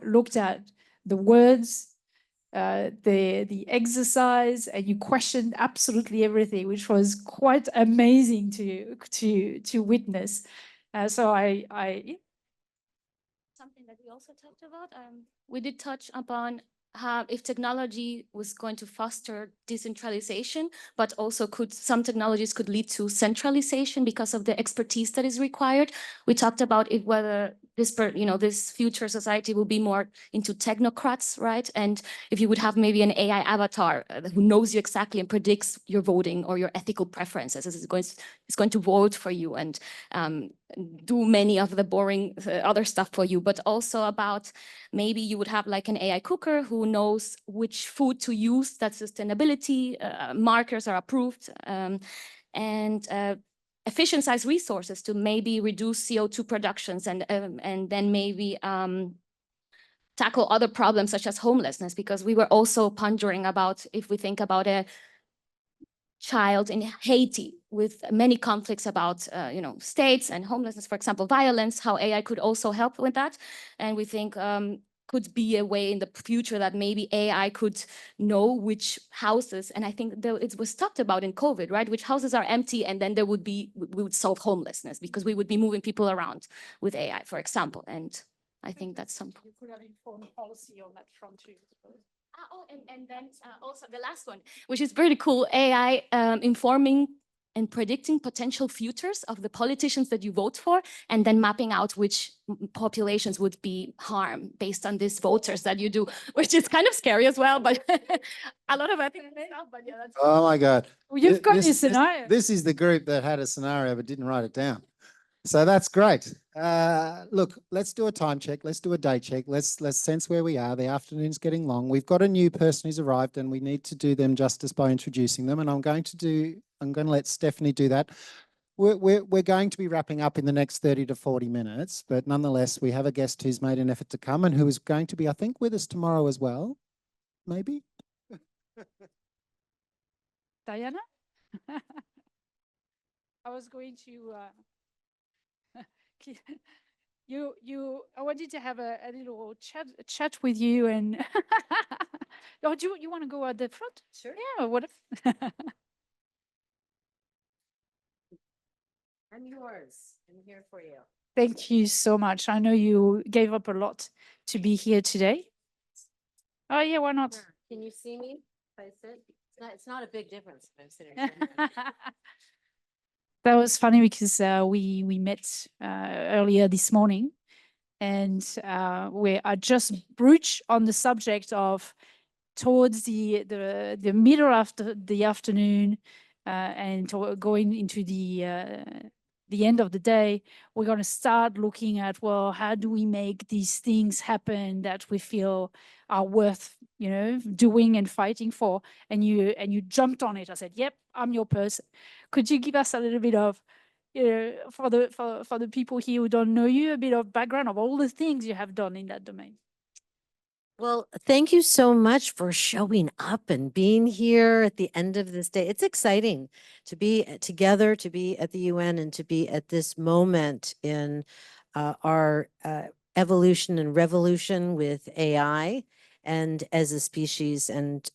looked at the words, the exercise, and you questioned absolutely everything, which was quite amazing to witness. So something that we also talked about. We did touch upon how if technology was going to foster decentralization, but also some technologies could lead to centralization because of the expertise that is required. We talked about whether this future society will be more into technocrats, right? And if you would have maybe an AI avatar who knows you exactly and predicts your voting or your ethical preferences, is going to vote for you and do many of the boring other stuff for you, but also about maybe you would have like an AI cooker who knows which food to use, that sustainability markers are approved, and efficientize resources to maybe reduce CO2 productions and then maybe tackle other problems such as homelessness, because we were also pondering about if we think about a child in Haiti with many conflicts about states and homelessness, for example, violence, how AI could also help with that. And we think could be a way in the future that maybe AI could know which houses, and I think it was talked about in COVID, right? Which houses are empty, and then we would solve homelessness because we would be moving people around with AI, for example. And I think that's something. You could have informed policy on that front too. And then also the last one, which is very cool, AI informing and predicting potential futures of the politicians that you vote for, and then mapping out which populations would be harmed based on these voters that you do, which is kind of scary as well, but a lot of ethical stuff, but yeah, that's Oh my God. Well, you've got your scenario. This is the group that had a scenario but didn't write it down. So that's great. Look, let's do a time check. Let's do a day check. Let's sense where we are. The afternoon's getting long. We've got a new person who's arrived, and we need to do them justice by introducing them. And I'm going to let Stephanie do that. We're going to be wrapping up in the next 30 to 40 minutes, but nonetheless, we have a guest who's made an effort to come and who is going to be, I think, with us tomorrow as well. Maybe. Diana? I was going to I wanted to have a little chat with you, and or do you want to go at the front? Sure. Yeah, what if I'm yours. I'm here for you. Thank you so much. I know you gave up a lot to be here today. Oh yeah, why not? Can you see me if I sit? It's not a big difference if I'm sitting. That was funny because we met earlier this morning, and we are just broached on the subject of towards the middle after the afternoon and going into the end of the day, we're going to start looking at, well, how do we make these things happen that we feel are worth, doing and fighting for? And you jumped on it. I said, yep, I'm your person. Could you give us a little bit of, for the people here who don't know you, a bit of background of all the things you have done in that domain? Well, thank you so much for showing up and being here at the end of this day. It's exciting to be together, to be at the UN, and to be at this moment in our evolution and revolution with AI and as a species and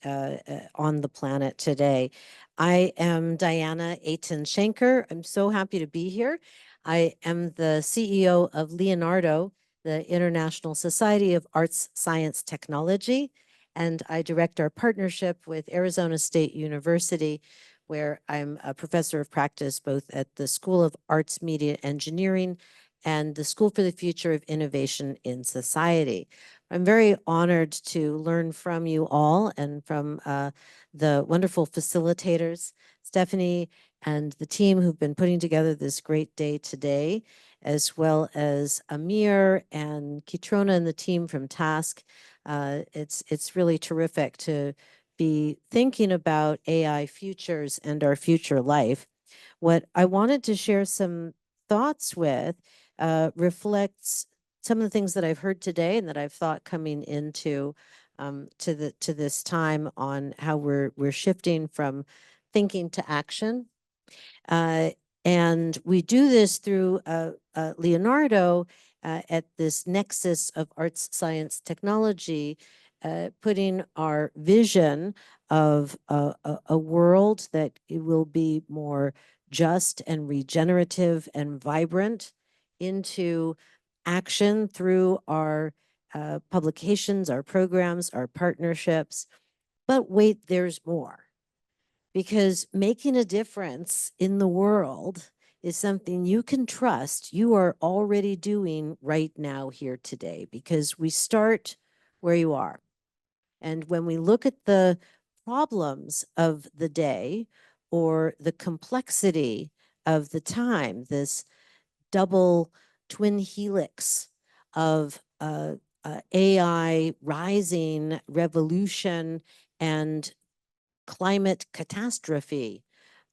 on the planet today. I am Diana Aiton-Schenker. I'm so happy to be here. I am the CEO of Leonardo, the International Society of Arts, Science, Technology, and I direct our partnership with Arizona State University, where I'm a professor of practice both at the School of Arts, Media, Engineering and the School for the Future of Innovation in Society. I'm very honored to learn from you all and from the wonderful facilitators, Stephanie and the team who've been putting together this great day today, as well as Amir and Kitrhona and the team from TASC. It's really terrific to be thinking about AI futures and our future life. What I wanted to share some thoughts with reflects some of the things that I've heard today and that I've thought coming into to this time on how we're shifting from thinking to action. And we do this through Leonardo at this nexus of arts, science, technology putting our vision of a world that it will be more just and regenerative and vibrant into action through our publications, our programs, our partnerships. But wait, there's more. Because making a difference in the world is something you can trust you are already doing right now here today, because we start where you are. And when we look at the problems of the day or the complexity of the time, this double twin helix of AI rising revolution and climate catastrophe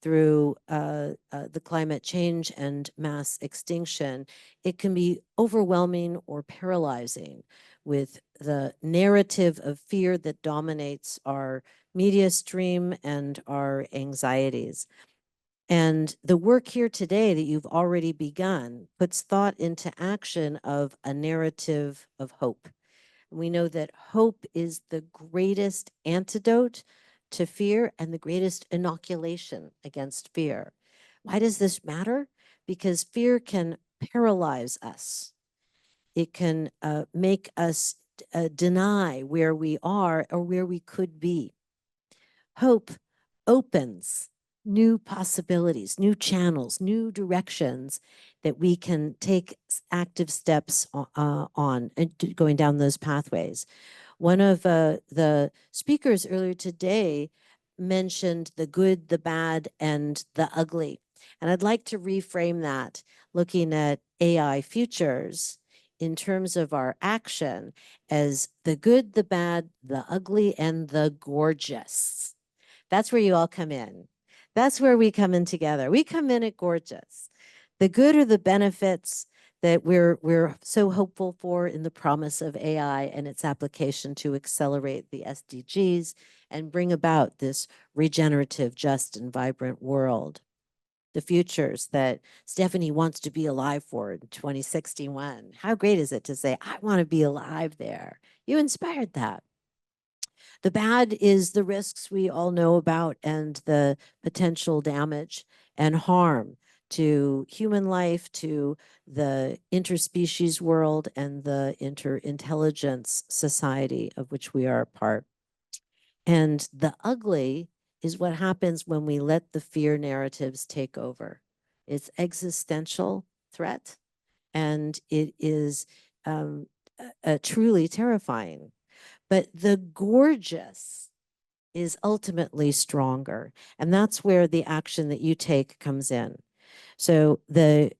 through the climate change and mass extinction, it can be overwhelming or paralyzing with the narrative of fear that dominates our media stream and our anxieties. And the work here today that you've already begun puts thought into action of a narrative of hope. We know that hope is the greatest antidote to fear and the greatest inoculation against fear. Why does this matter? Because fear can paralyze us. It can make us deny where we are or where we could be. Hope opens new possibilities, new channels, new directions that we can take active steps on and going down those pathways. One of the speakers earlier today mentioned the good, the bad, and the ugly. And I'd like to reframe that, looking at AI futures in terms of our action as the good, the bad, the ugly, and the gorgeous. That's where you all come in. That's where we come in together. We come in at gorgeous. The good are the benefits that we're so hopeful for in the promise of AI and its application to accelerate the SDGs and bring about this regenerative, just, and vibrant world. The futures that Stephanie wants to be alive for in 2061. How great is it to say, I want to be alive there? You inspired that. The bad is the risks we all know about and the potential damage and harm to human life, to the interspecies world, and the interintelligence society of which we are a part. And the ugly is what happens when we let the fear narratives take over. It's existential threat, and it is truly terrifying. But the gorgeous is ultimately stronger. And that's where the action that you take comes in. So the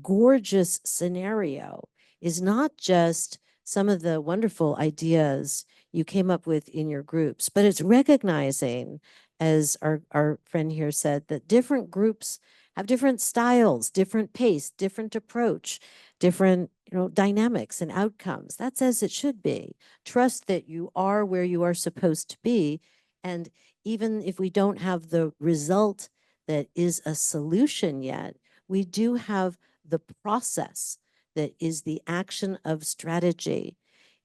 gorgeous scenario is not just some of the wonderful ideas you came up with in your groups, but it's recognizing, as our friend here said, that different groups have different styles, different pace, different approach, different dynamics and outcomes. That's as it should be. Trust that you are where you are supposed to be. And even if we don't have the result that is a solution yet, we do have the process that is the action of strategy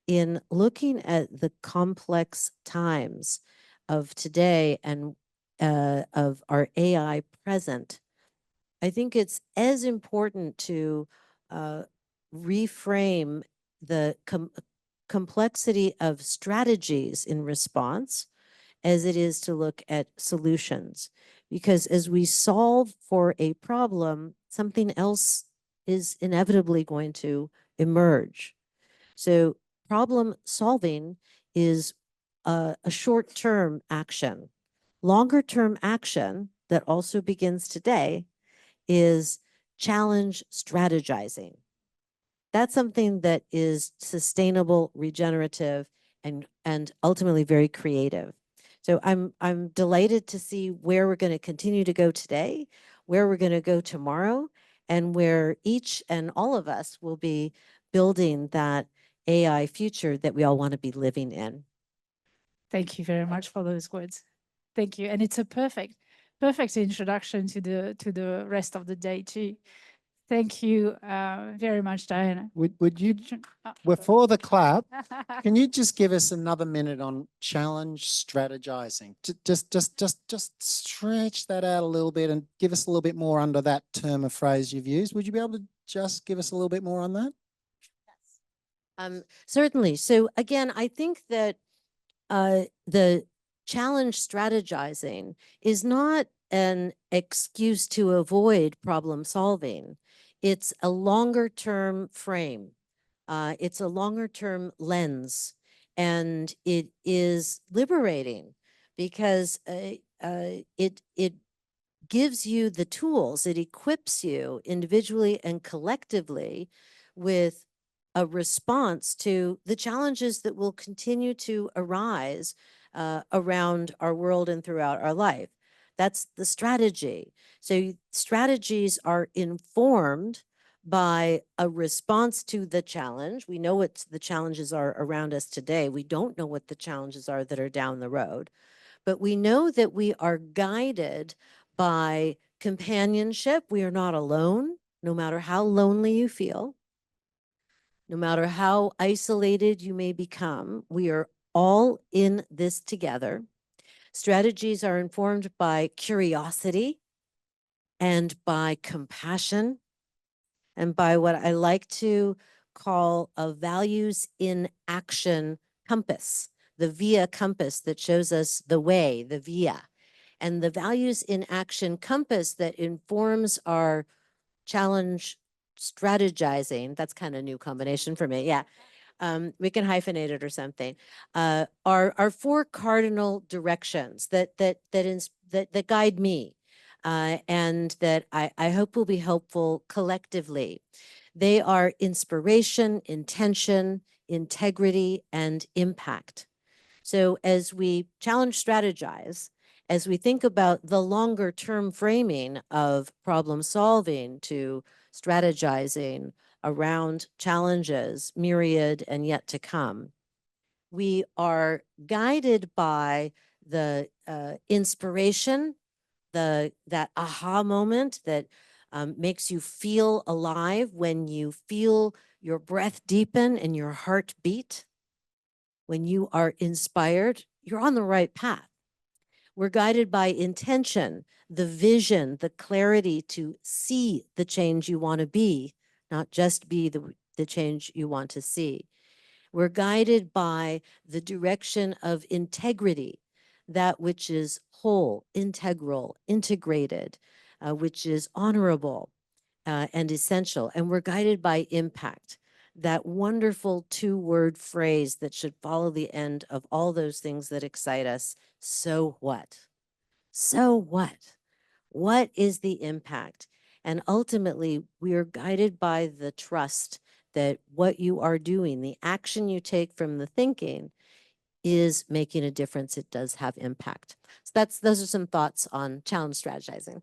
in looking at the complex times of today and of our AI present. I think it's as important to reframe the complexity of strategies in response as it is to look at solutions. Because as we solve for a problem, something else is inevitably going to emerge. So problem solving is a short-term action. Longer-term action that also begins today is challenge strategizing. That's something that is sustainable, regenerative, and ultimately very creative. So I'm delighted to see where we're going to continue to go today, where we're going to go tomorrow, and where each and all of us will be building that AI future that we all want to be living in. Thank you very much for those words. Thank you. And it's a perfect introduction to the rest of the day too. Thank you very much, Diana. Would you, before the clap, can you just give us another minute on challenge strategizing? Just stretch that out a little bit and give us a little bit more under that term of phrase you've used. Would you be able to just give us a little bit more on that? Certainly. So again, I think that the challenge strategizing is not an excuse to avoid problem solving. It's a longer term frame. It's a longer term lens, and it is liberating because it gives you the tools, it equips you individually and collectively with a response to the challenges that will continue to arise around our world and throughout our life. That's the strategy. So strategies are informed by a response to the challenge. We know what the challenges are around us today. We don't know what the challenges are that are down the road, but we know that we are guided by companionship. We are not alone, no matter how lonely you feel. No matter how isolated you may become, we are all in this together. Strategies are informed by curiosity and by compassion and by what I like to call a values in action compass, the via compass that shows us the way, the via. And the values in action compass that informs our challenge strategizing, that's kind of a new combination for me, yeah. We can hyphenate it or something. Are four cardinal directions that guide me and that I hope will be helpful collectively. They are inspiration, intention, integrity, and impact. So as we challenge strategize, as we think about the longer term framing of problem solving to strategizing around challenges, myriad and yet to come, we are guided by the inspiration, that aha moment that makes you feel alive when you feel your breath deepen and your heart beat. When you are inspired, you're on the right path. We're guided by intention, the vision, the clarity to see the change you want to be, not just be the change you want to see. We're guided by the direction of integrity, that which is whole, integral, integrated, which is honorable and essential. And we're guided by impact, that wonderful two-word phrase that should follow the end of all those things that excite us. So what? So what? What is the impact? And ultimately, we are guided by the trust that what you are doing, the action you take from the thinking, is making a difference. It does have impact. So those are some thoughts on challenge strategizing.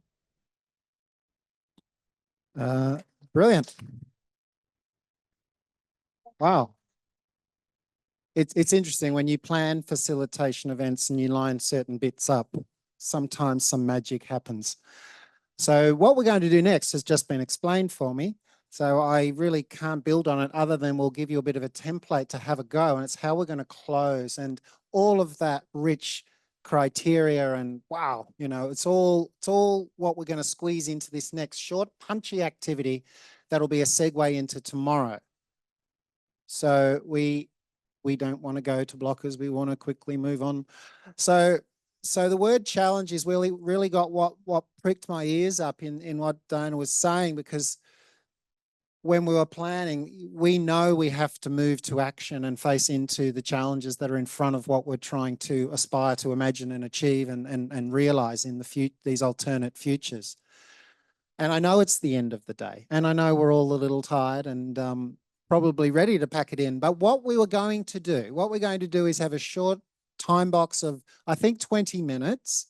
Brilliant. Wow. It's interesting when you plan facilitation events and you line certain bits up, sometimes some magic happens. So what we're going to do next has just been explained for me. So I really can't build on it other than we'll give you a bit of a template to have a go, and it's how we're going to close and all of that rich criteria and wow, you know, it's all what we're going to squeeze into this next short punchy activity that'll be a segue into tomorrow. So we don't want to go to blockers. We want to quickly move on. So the word challenge is really got what pricked my ears up in what Diana was saying, because when we were planning, we know we have to move to action and face into the challenges that are in front of what we're trying to aspire to imagine and achieve and realize in these alternate futures. And I know it's the end of the day, and I know we're all a little tired and probably ready to pack it in. But what we're going to do is have a short time box of, I think, 20 minutes,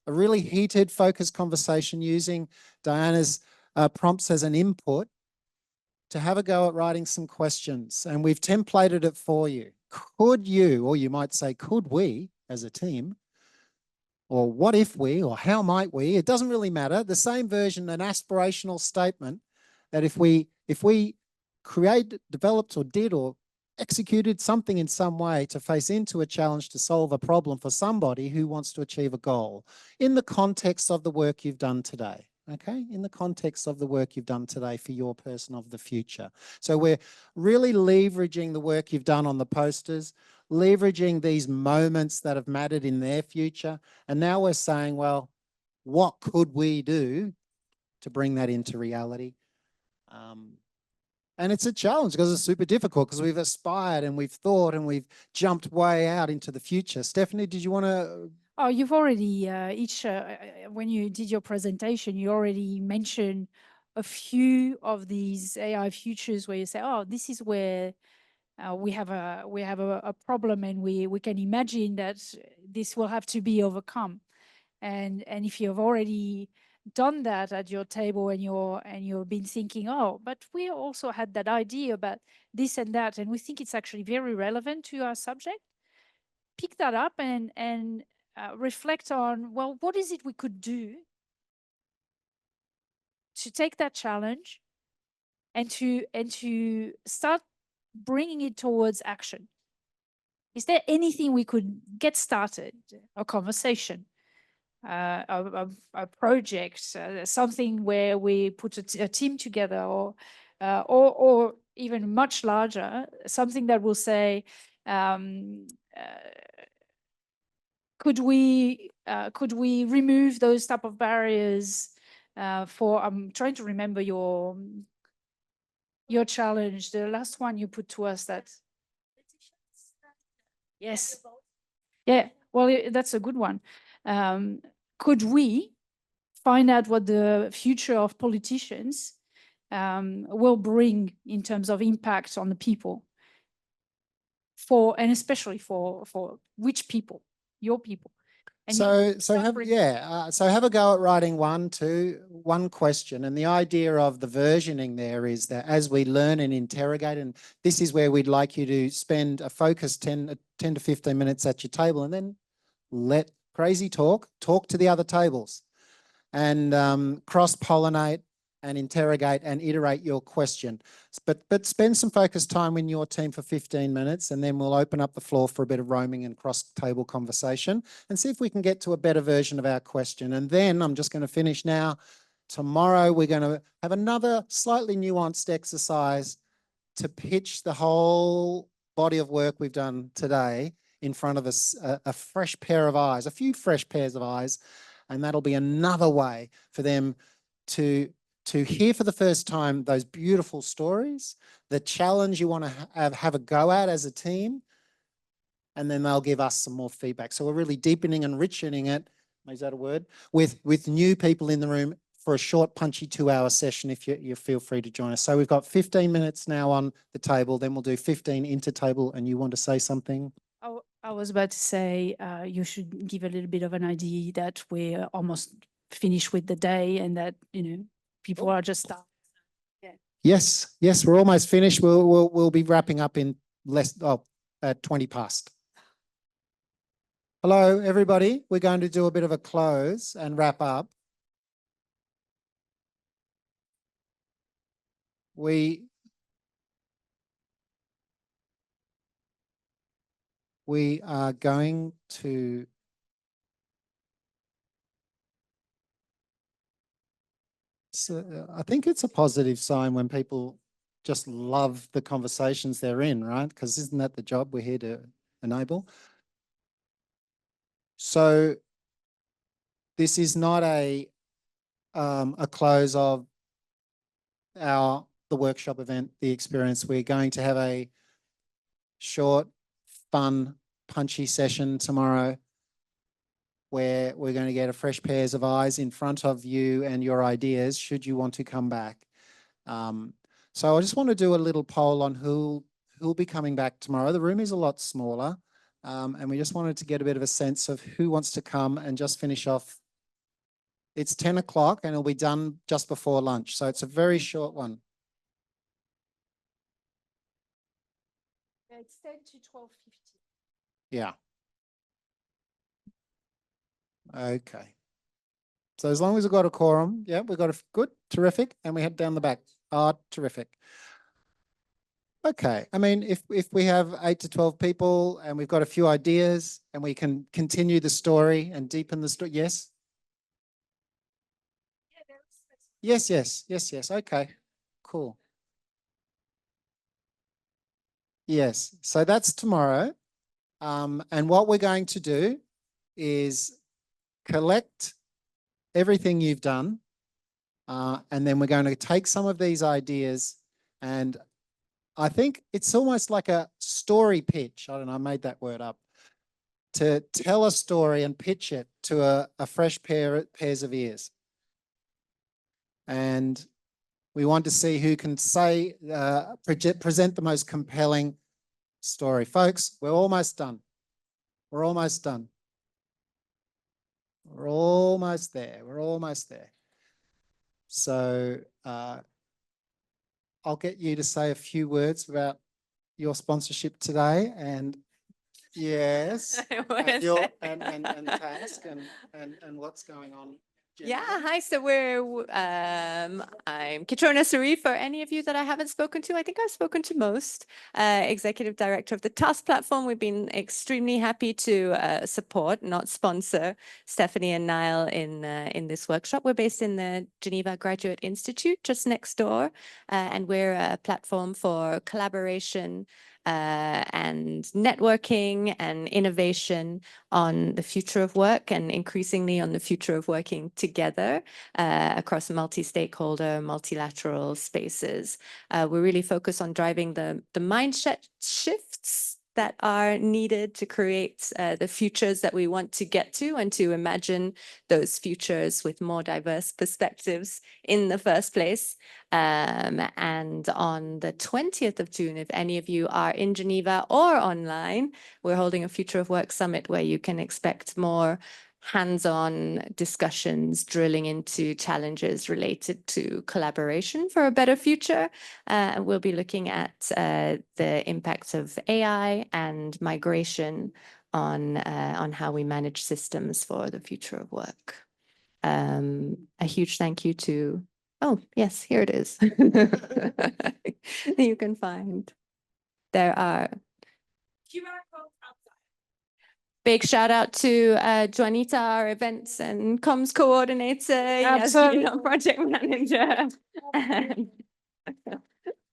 a really heated, focused conversation using Diana's prompts as an input to have a go at writing some questions. And we've templated it for you. Could you, or you might say, could we as a team, or what if we, or how might we, it doesn't really matter. The same version, an aspirational statement that if we created, developed or did or executed something in some way to face into a challenge to solve a problem for somebody who wants to achieve a goal in the context of the work you've done today, okay? In the context of the work you've done today for your person of the future. So we're really leveraging the work you've done on the posters, leveraging these moments that have mattered in their future. And now we're saying, well, what could we do to bring that into reality? And it's a challenge because it's super difficult because we've aspired and we've thought and we've jumped way out into the future. Stephanie, did you want to? Oh, you've already, when you did your presentation, you already mentioned a few of these AI futures where you say, oh, this is where we have a problem and we can imagine that this will have to be overcome. And if you've already done that at your table and you've been thinking, oh, but we also had that idea about this and that, and we think it's actually very relevant to our subject, pick that up and reflect on, well, what is it we could do to take that challenge and to start bringing it towards action? Is there anything we could get started, a conversation, a project, something where we put a team together, or even much larger, something that will say, could we remove those type of barriers for, I'm trying to remember your challenge, the last one you put to us, that. Yes. Yeah, well, that's a good one. Could we find out what the future of politicians will bring in terms of impact on the people, and especially for which people, your people? And So have a go at writing one question. And the idea of the versioning there is that as we learn and interrogate, and this is where we'd like you to spend a focused 10 to 15 minutes at your table, and then let crazy talk to the other tables, and cross-pollinate and interrogate and iterate your question. But spend some focused time in your team for 15 minutes, and then we'll open up the floor for a bit of roaming and cross-table conversation and see if we can get to a better version of our question. And then I'm just going to finish now. Tomorrow, we're going to have another slightly nuanced exercise to pitch the whole body of work we've done today in front of us, a fresh pair of eyes, a few fresh pairs of eyes. And that'll be another way for them to hear for the first time those beautiful stories, the challenge you want to have a go at as a team, and then they'll give us some more feedback. So we're really deepening and enriching it, is that a word, with new people in the room for a short, punchy 2-hour session if you feel free to join us. So we've got 15 minutes now on the table, then we'll do 15 inter-table, and you want to say something? Oh, I was about to say, you should give a little bit of an idea that we're almost finished with the day and that, people are just starting. Yeah. Yes, we're almost finished. We'll be wrapping up in at 20 past. Hello, everybody. We're going to do a bit of a close and wrap up. We are going to I think it's a positive sign when people just love the conversations they're in, right? Because isn't that the job we're here to enable? So this is not a close of the workshop event, the experience. We're going to have a short, fun, punchy session tomorrow where we're going to get a fresh pairs of eyes in front of you and your ideas should you want to come back. So I just want to do a little poll on who'll be coming back tomorrow. The room is a lot smaller, and we just wanted to get a bit of a sense of who wants to come and just finish off. It's 10 o'clock and it'll be done just before lunch. So it's a very short one. It's 10 to 12:50. Yeah. Okay. So as long as we've got a quorum, yeah, we've got a good, terrific, and we head down the back. Oh, terrific. Okay, I mean, if we have 8 to 12 people and we've got a few ideas and we can continue the story and deepen the story, yes? Yes, yes, yes, yes, okay, cool. Yes, so that's tomorrow. And what we're going to do is collect everything you've done, and then we're going to take some of these ideas, and I think it's almost like a story pitch. I don't know, I made that word up. To tell a story and pitch it to a fresh pairs of ears. And we want to see who can say, present the most compelling story. Folks, we're almost done. We're almost done. We're almost there. We're almost there. So I'll get you to say a few words about your sponsorship today, and yes, and TASC and what's going on. Yeah, hi. So I'm Kitrhona Cerri. For any of you that I haven't spoken to, I think I've spoken to most. Executive Director of the TASC Platform. We've been extremely happy to support, not sponsor, Stephanie and Niall in this workshop. We're based in the Geneva Graduate Institute, just next door, and we're a platform for collaboration and networking and innovation on the future of work, and increasingly on the future of working together across multi-stakeholder, multilateral spaces. We really focus on driving the mindset shifts that are needed to create the futures that we want to get to, and to imagine those futures with more diverse perspectives in the first place. And on the 20th of June, if any of you are in Geneva or online, we're holding a Future of Work Summit where you can expect more hands-on discussions drilling into challenges related to collaboration for a better future. We'll be looking at the impacts of AI and migration on how we manage systems for the future of work. A huge thank you to, oh yes, here it is. You can find, there are QR codes outside. Big shout out to Juanita, our events and comms coordinator, Yasmin, project manager, and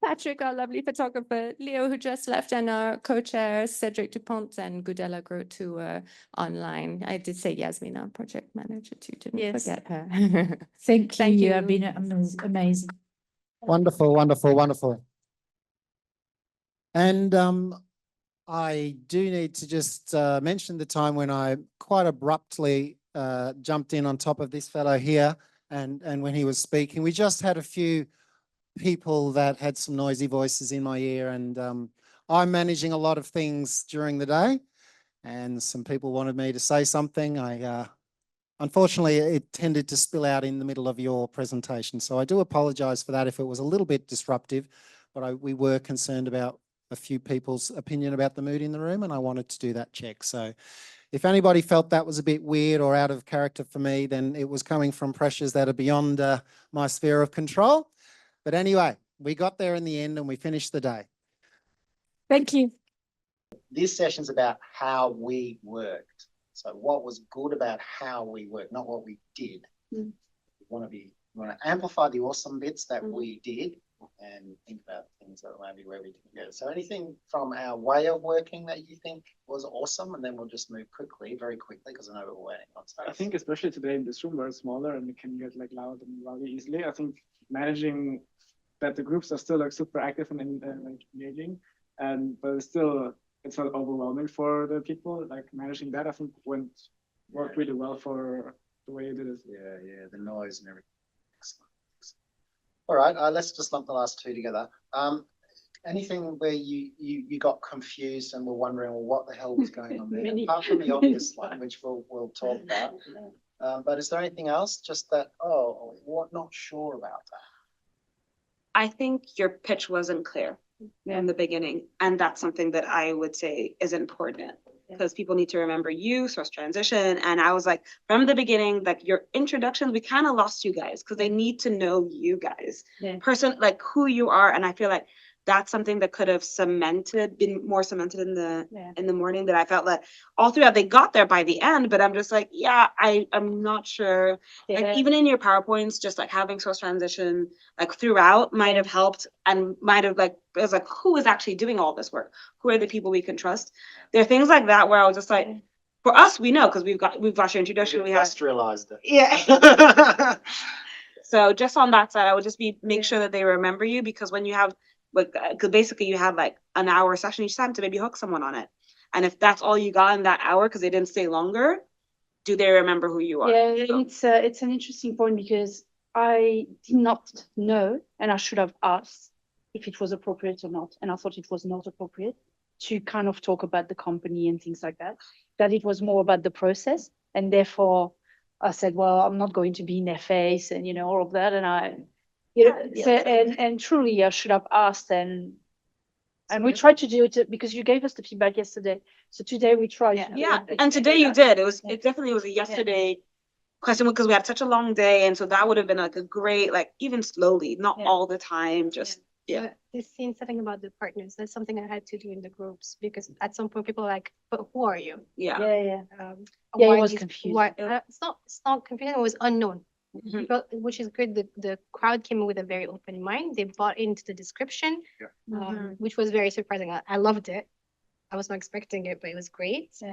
Patrick, our lovely photographer, Leo, who just left, and our co-chairs, Cedric Dupont and Gudela Groot, who were online. I did say Yasmin, our project manager too, didn't forget her. Thank you. You have been amazing. Wonderful, wonderful, wonderful. And I do need to just mention the time when I quite abruptly jumped in on top of this fellow here, and when he was speaking. We just had a few people that had some noisy voices in my ear, and I'm managing a lot of things during the day, and some people wanted me to say something. Unfortunately, it tended to spill out in the middle of your presentation, so I do apologize for that if it was a little bit disruptive, but we were concerned about a few people's opinion about the mood in the room, and I wanted to do that check. So if anybody felt that was a bit weird or out of character for me, then it was coming from pressures that are beyond my sphere of control. But anyway, we got there in the end and we finished the day. Thank you. This session's about how we worked. So what was good about how we worked, not what we did. We want to amplify the awesome bits that we did, and think about things that maybe where we didn't go. So anything from our way of working that you think was awesome, and then we'll just move very quickly, because I know we're waiting on time. I think especially today in this room, we're smaller and it can get like loud and rowdy easily. I think managing that the groups are still like super active and like engaging, but it's not overwhelming for the people. Like managing that, I think worked really well for the way you did it. Yeah, the noise and everything. Excellent. All right, let's just lump the last two together. Anything where you got confused and were wondering, well, what the hell was going on there? Apart from the obvious one, which we'll talk about. But is there anything else? Just that, what, not sure about that? I think your pitch wasn't clear in the beginning, and that's something that I would say is important. because people need to remember you, source transition. And I was like, from the beginning, like your introductions, we kind of lost you guys because they need to know you guys, like who you are. And I feel like that's something that could have been more cemented in the morning, that I felt like all throughout they got there by the end, but I'm just like, I'm not sure. Like even in your PowerPoints, just like having source transition like throughout might have helped, and might have like, it was like, who is actually doing all this work? Who are the people we can trust? There are things like that where I was just like, for us, we know, because we've got your introduction. We industrialized it. Yeah. So just on that side, I would just make sure that they remember you, because when you have, because basically you have like an hour session each time to maybe hook someone on it. And if that's all you got in that hour, because they didn't stay longer, do they remember who you are? Yeah, it's an interesting point, because I did not know, and I should have asked if it was appropriate or not. And I thought it was not appropriate to kind of talk about the company and things like that, that it was more about the process. And therefore I said, well, I'm not going to be in their face and, all of that. And so, and truly I should have asked, and we tried to do it because you gave us the feedback yesterday. So today we tried. Yeah, and today you did. It definitely was a yesterday question, because we had such a long day, and so that would have been like a great, like even slowly, not all the time, just This saying something about the partners. That's something I had to do in the groups, because at some point people are like, "But who are you?" Yeah. It Why was these- confusing. why- it's not confusing. It was unknown. People, which is good. The crowd came in with a very open mind. They bought into the description, which was very surprising. I loved it. I was not expecting it, but it was great. So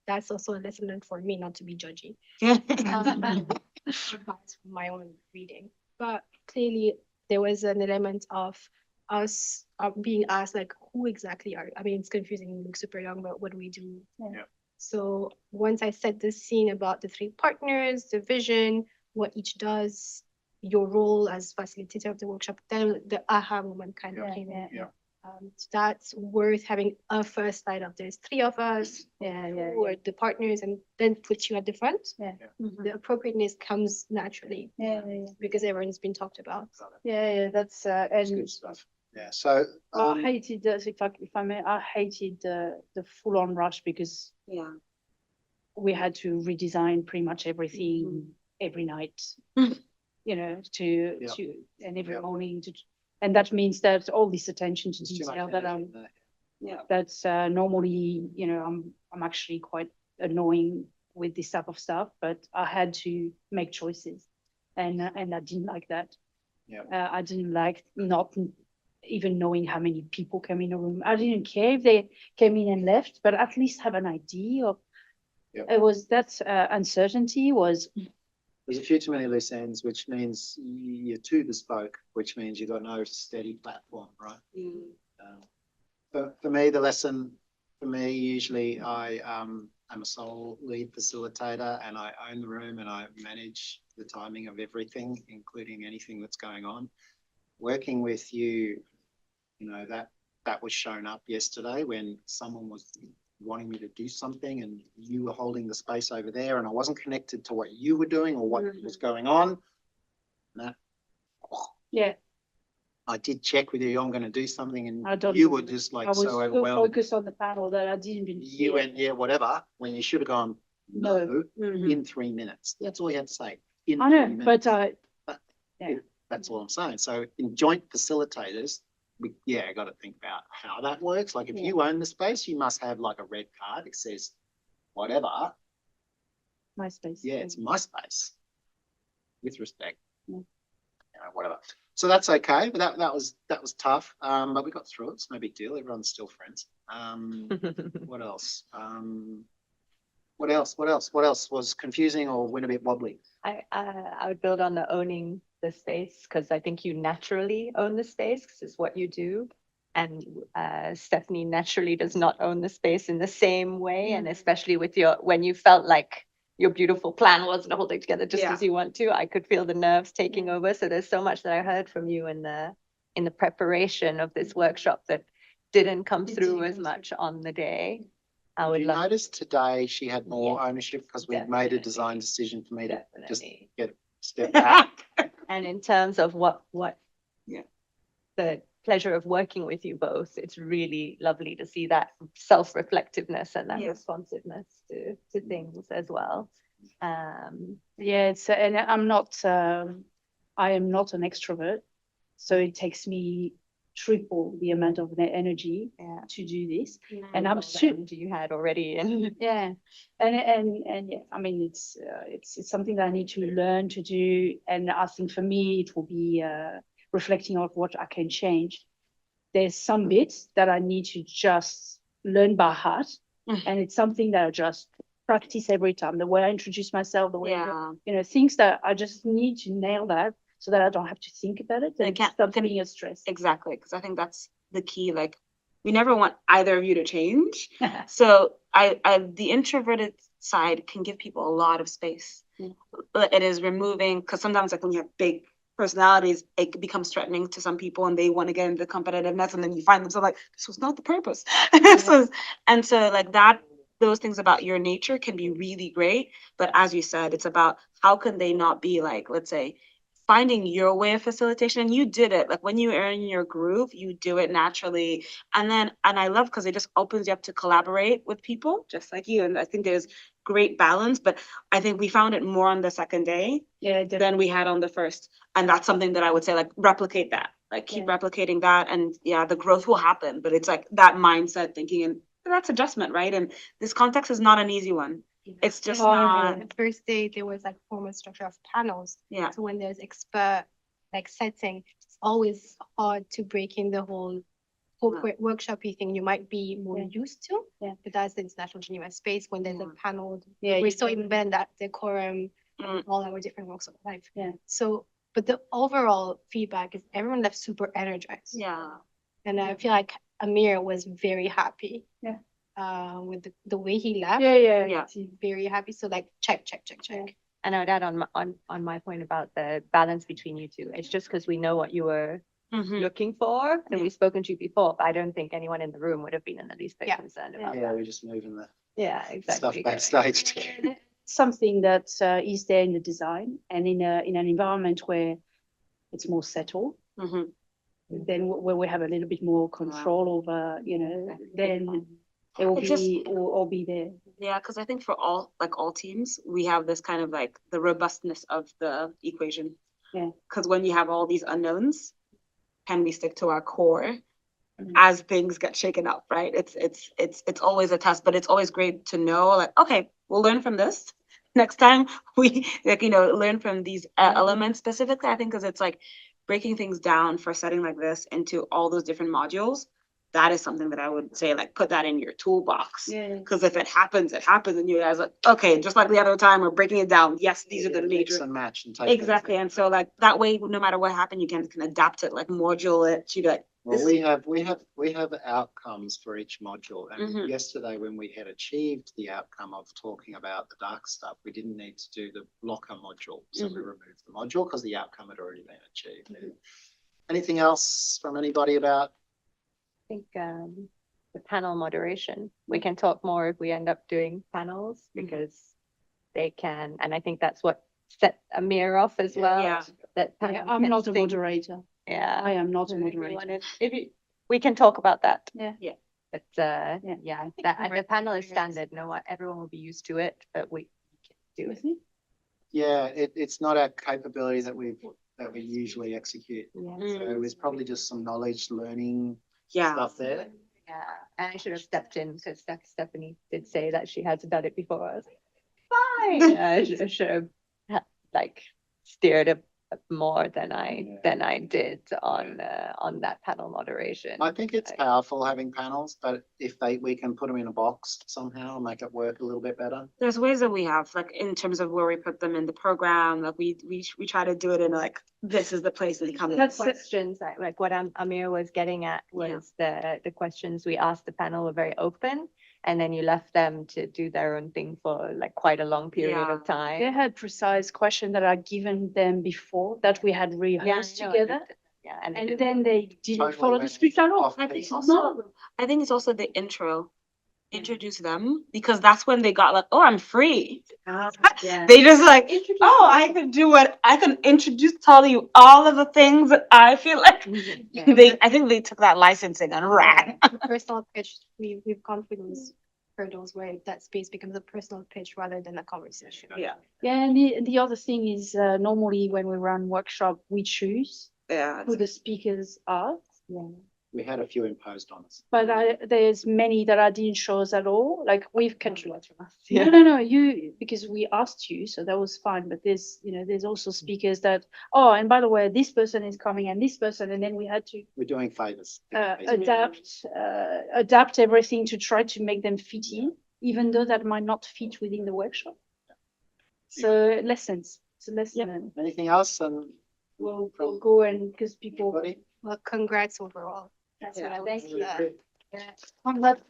that's also a lesson learned for me, not to be judgy. That's my own reading. But clearly there was an element of us being asked, like, who exactly are you? I mean, it's confusing, you look super young, but what do we do? So once I set the scene about the three partners, the vision, what each does, your role as facilitator of the workshop, then the aha moment kind of came in. So that's worth having a first slide of there's three of us, who are the partners, and then puts you at the front. The appropriateness comes naturally, because everyone's been talked about. That's and good stuff. Yeah, so I hated the, if I may, I hated the full-on rush, because we had to redesign pretty much everything every night, and every morning and that means that all this attention to detail that that's normally, I'm actually quite annoying with this type of stuff, but I had to make choices, and I didn't like that. I didn't like not even knowing how many people came in a room. I didn't care if they came in and left, but at least have an idea of. It was that uncertainty was. There's a few too many loose ends, which means you're too bespoke, which means you've got no steady platform, right? For me, the lesson, usually I am a sole lead facilitator, and I own the room and I manage the timing of everything, including anything that's going on. Working with you, that was shown up yesterday when someone was wanting me to do something and you were holding the space over there and I wasn't connected to what you were doing or what was going on. I did check with you, I'm going to do something, and you were just like so overwhelmed. I was focused on the panel that I didn't even you went, whatever, when you should have gone, no, in 3 minutes. That's all you had to say. I know, 3 minutes. But that's all I'm saying. So in joint facilitators, I got to think about how that works. Like if you own the space, you must have like a red card. It says whatever. My space. Yeah, it's my space. With respect. Whatever. So that's okay. But that was tough. But we got through it. It's no big deal. Everyone's still friends. What else? What else was confusing or went a bit wobbly? I would build on the owning the space, because I think you naturally own the space because it's what you do. And Stephanie naturally does not own the space in the same way. And especially with when you felt like your beautiful plan wasn't holding together just as you want to, I could feel the nerves taking over. So there's so much that I heard from you in the preparation of this workshop that didn't come through as much on the day. I would notice today she had more ownership because we made a design decision for me to just get a step back. And in terms of what the pleasure of working with you both. It's really lovely to see that self-reflectiveness and that responsiveness to things as well. Yeah, it's and I am not an extrovert, so it takes me triple the amount of energy to do this. And I'm super. You had already, and yeah, and yeah, I mean it's something that I need to learn to do, and I think for me it will be reflecting on what I can change. There's some bits that I need to just learn by heart, and it's something that I just practice every time. The way I introduce myself, the way things that I just need to nail that, so that I don't have to think about it and stop being a stress. Exactly, because I think that's the key. Like, we never want either of you to change. So I the introverted side can give people a lot of space. It is removing, because sometimes like when you have big personalities, it becomes threatening to some people and they want to get into competitiveness, and then you find themselves like, this was not the purpose. So like that, those things about your nature can be really great. But as you said, it's about how can they not be like, let's say, finding your way of facilitation. And you did it. Like when you are in your groove, you do it naturally. And I love, because it just opens you up to collaborate with people just like you. And I think there's great balance, but I think we found it more on the second day than we had on the first. And that's something that I would say, like, replicate that, like keep replicating that. And the growth will happen, but it's like that mindset thinking, and that's adjustment, right? And this context is not an easy one. It's just not. The first day there was like formal structure of panels. Yeah. So when there's expert like setting, it's always hard to break in the whole corporate workshopy thing you might be more used to. Yeah. But that's the international GENIA space when there's a panel. Yeah. We still invent that decorum, all our different walks of life. Yeah. So, but the overall feedback is everyone left super energized. Yeah. And I feel like Amir was very happy. Yeah. With the way he left. He's very happy. So like check. And I would add on my point about the balance between you two. It's just because we know what you were looking for, and we've spoken to you before, but I don't think anyone in the room would have been in the least bit concerned about that. Yeah, we're just moving the exactly. stuff backstage together. Something that is there in the design and in an environment where it's more settled. Then where we have a little bit more control over, then it will all be there. Yeah, because I think for all teams, we have this kind of like the robustness of the equation. Yeah. Because when you have all these unknowns, can we stick to our core as things get shaken up, right? It's always a test, but it's always great to know, like, okay, we'll learn from this. Next time we learn from these elements specifically. I think because it's like breaking things down for a setting like this into all those different modules. That is something that I would say, like, put that in your toolbox. Because if it happens, and you guys are like, okay, just like the other time, we're breaking it down. Yes, these are the major. Mix and match and take exactly. And so like that way, no matter what happened, you can adapt it, like module it to like. Well, we have outcomes for each module. And yesterday, when we had achieved the outcome of talking about the dark stuff, we didn't need to do the blocker module. So we removed the module because the outcome had already been achieved. Anything else from anybody about? I think the panel moderation, we can talk more if we end up doing panels, because they can, and I think that's what set Amir off as well. Yeah. That I'm not a moderator. Yeah. I am not a moderator. We can talk about that. Yeah. But that the panel is standard. Everyone will be used to it, but we can do it. Yeah, it's not our capability that we usually execute. So it was probably just some knowledge learning stuff there. Yeah, and I should have stepped in because Stephanie did say that she had done it before. I was like, fine. I should have like steered it more than I did on that panel moderation. I think it's powerful having panels, but if we can put them in a box somehow and make it work a little bit better. There's ways that we have, like in terms of where we put them in the program, like we try to do it in like, this is the place that they come in. That's questions like what Amir was getting at was the questions we asked the panel were very open. And then you left them to do their own thing for like quite a long period of time. They had precise questions that are given them before that we had rehearsed together. And then they didn't follow the script at all. I think it's also the intro introduce them, because that's when they got like, oh, I'm free. They just like, oh, I can do what I can tell you all of the things that I feel like I think they took that licensing and ran. Personal pitch, we've gone through those hurdles where that space becomes a personal pitch rather than a conversation. Yeah. Yeah, and the other thing is normally when we run workshop, we choose who the speakers are. Yeah. We had a few imposed on us. But there's many that I didn't choose at all. Like we've controlled. Yeah. No, you, because we asked you, so that was fine. But there's also speakers that, oh, and by the way, this person is coming and this person, and then we had to We're doing favors. adapt everything to try to make them fit in, even though that might not fit within the workshop. So lessons. It's a lesson. Anything else? And we'll go and because people. Well, congrats overall. That's what I would Thank say. you. Congrats.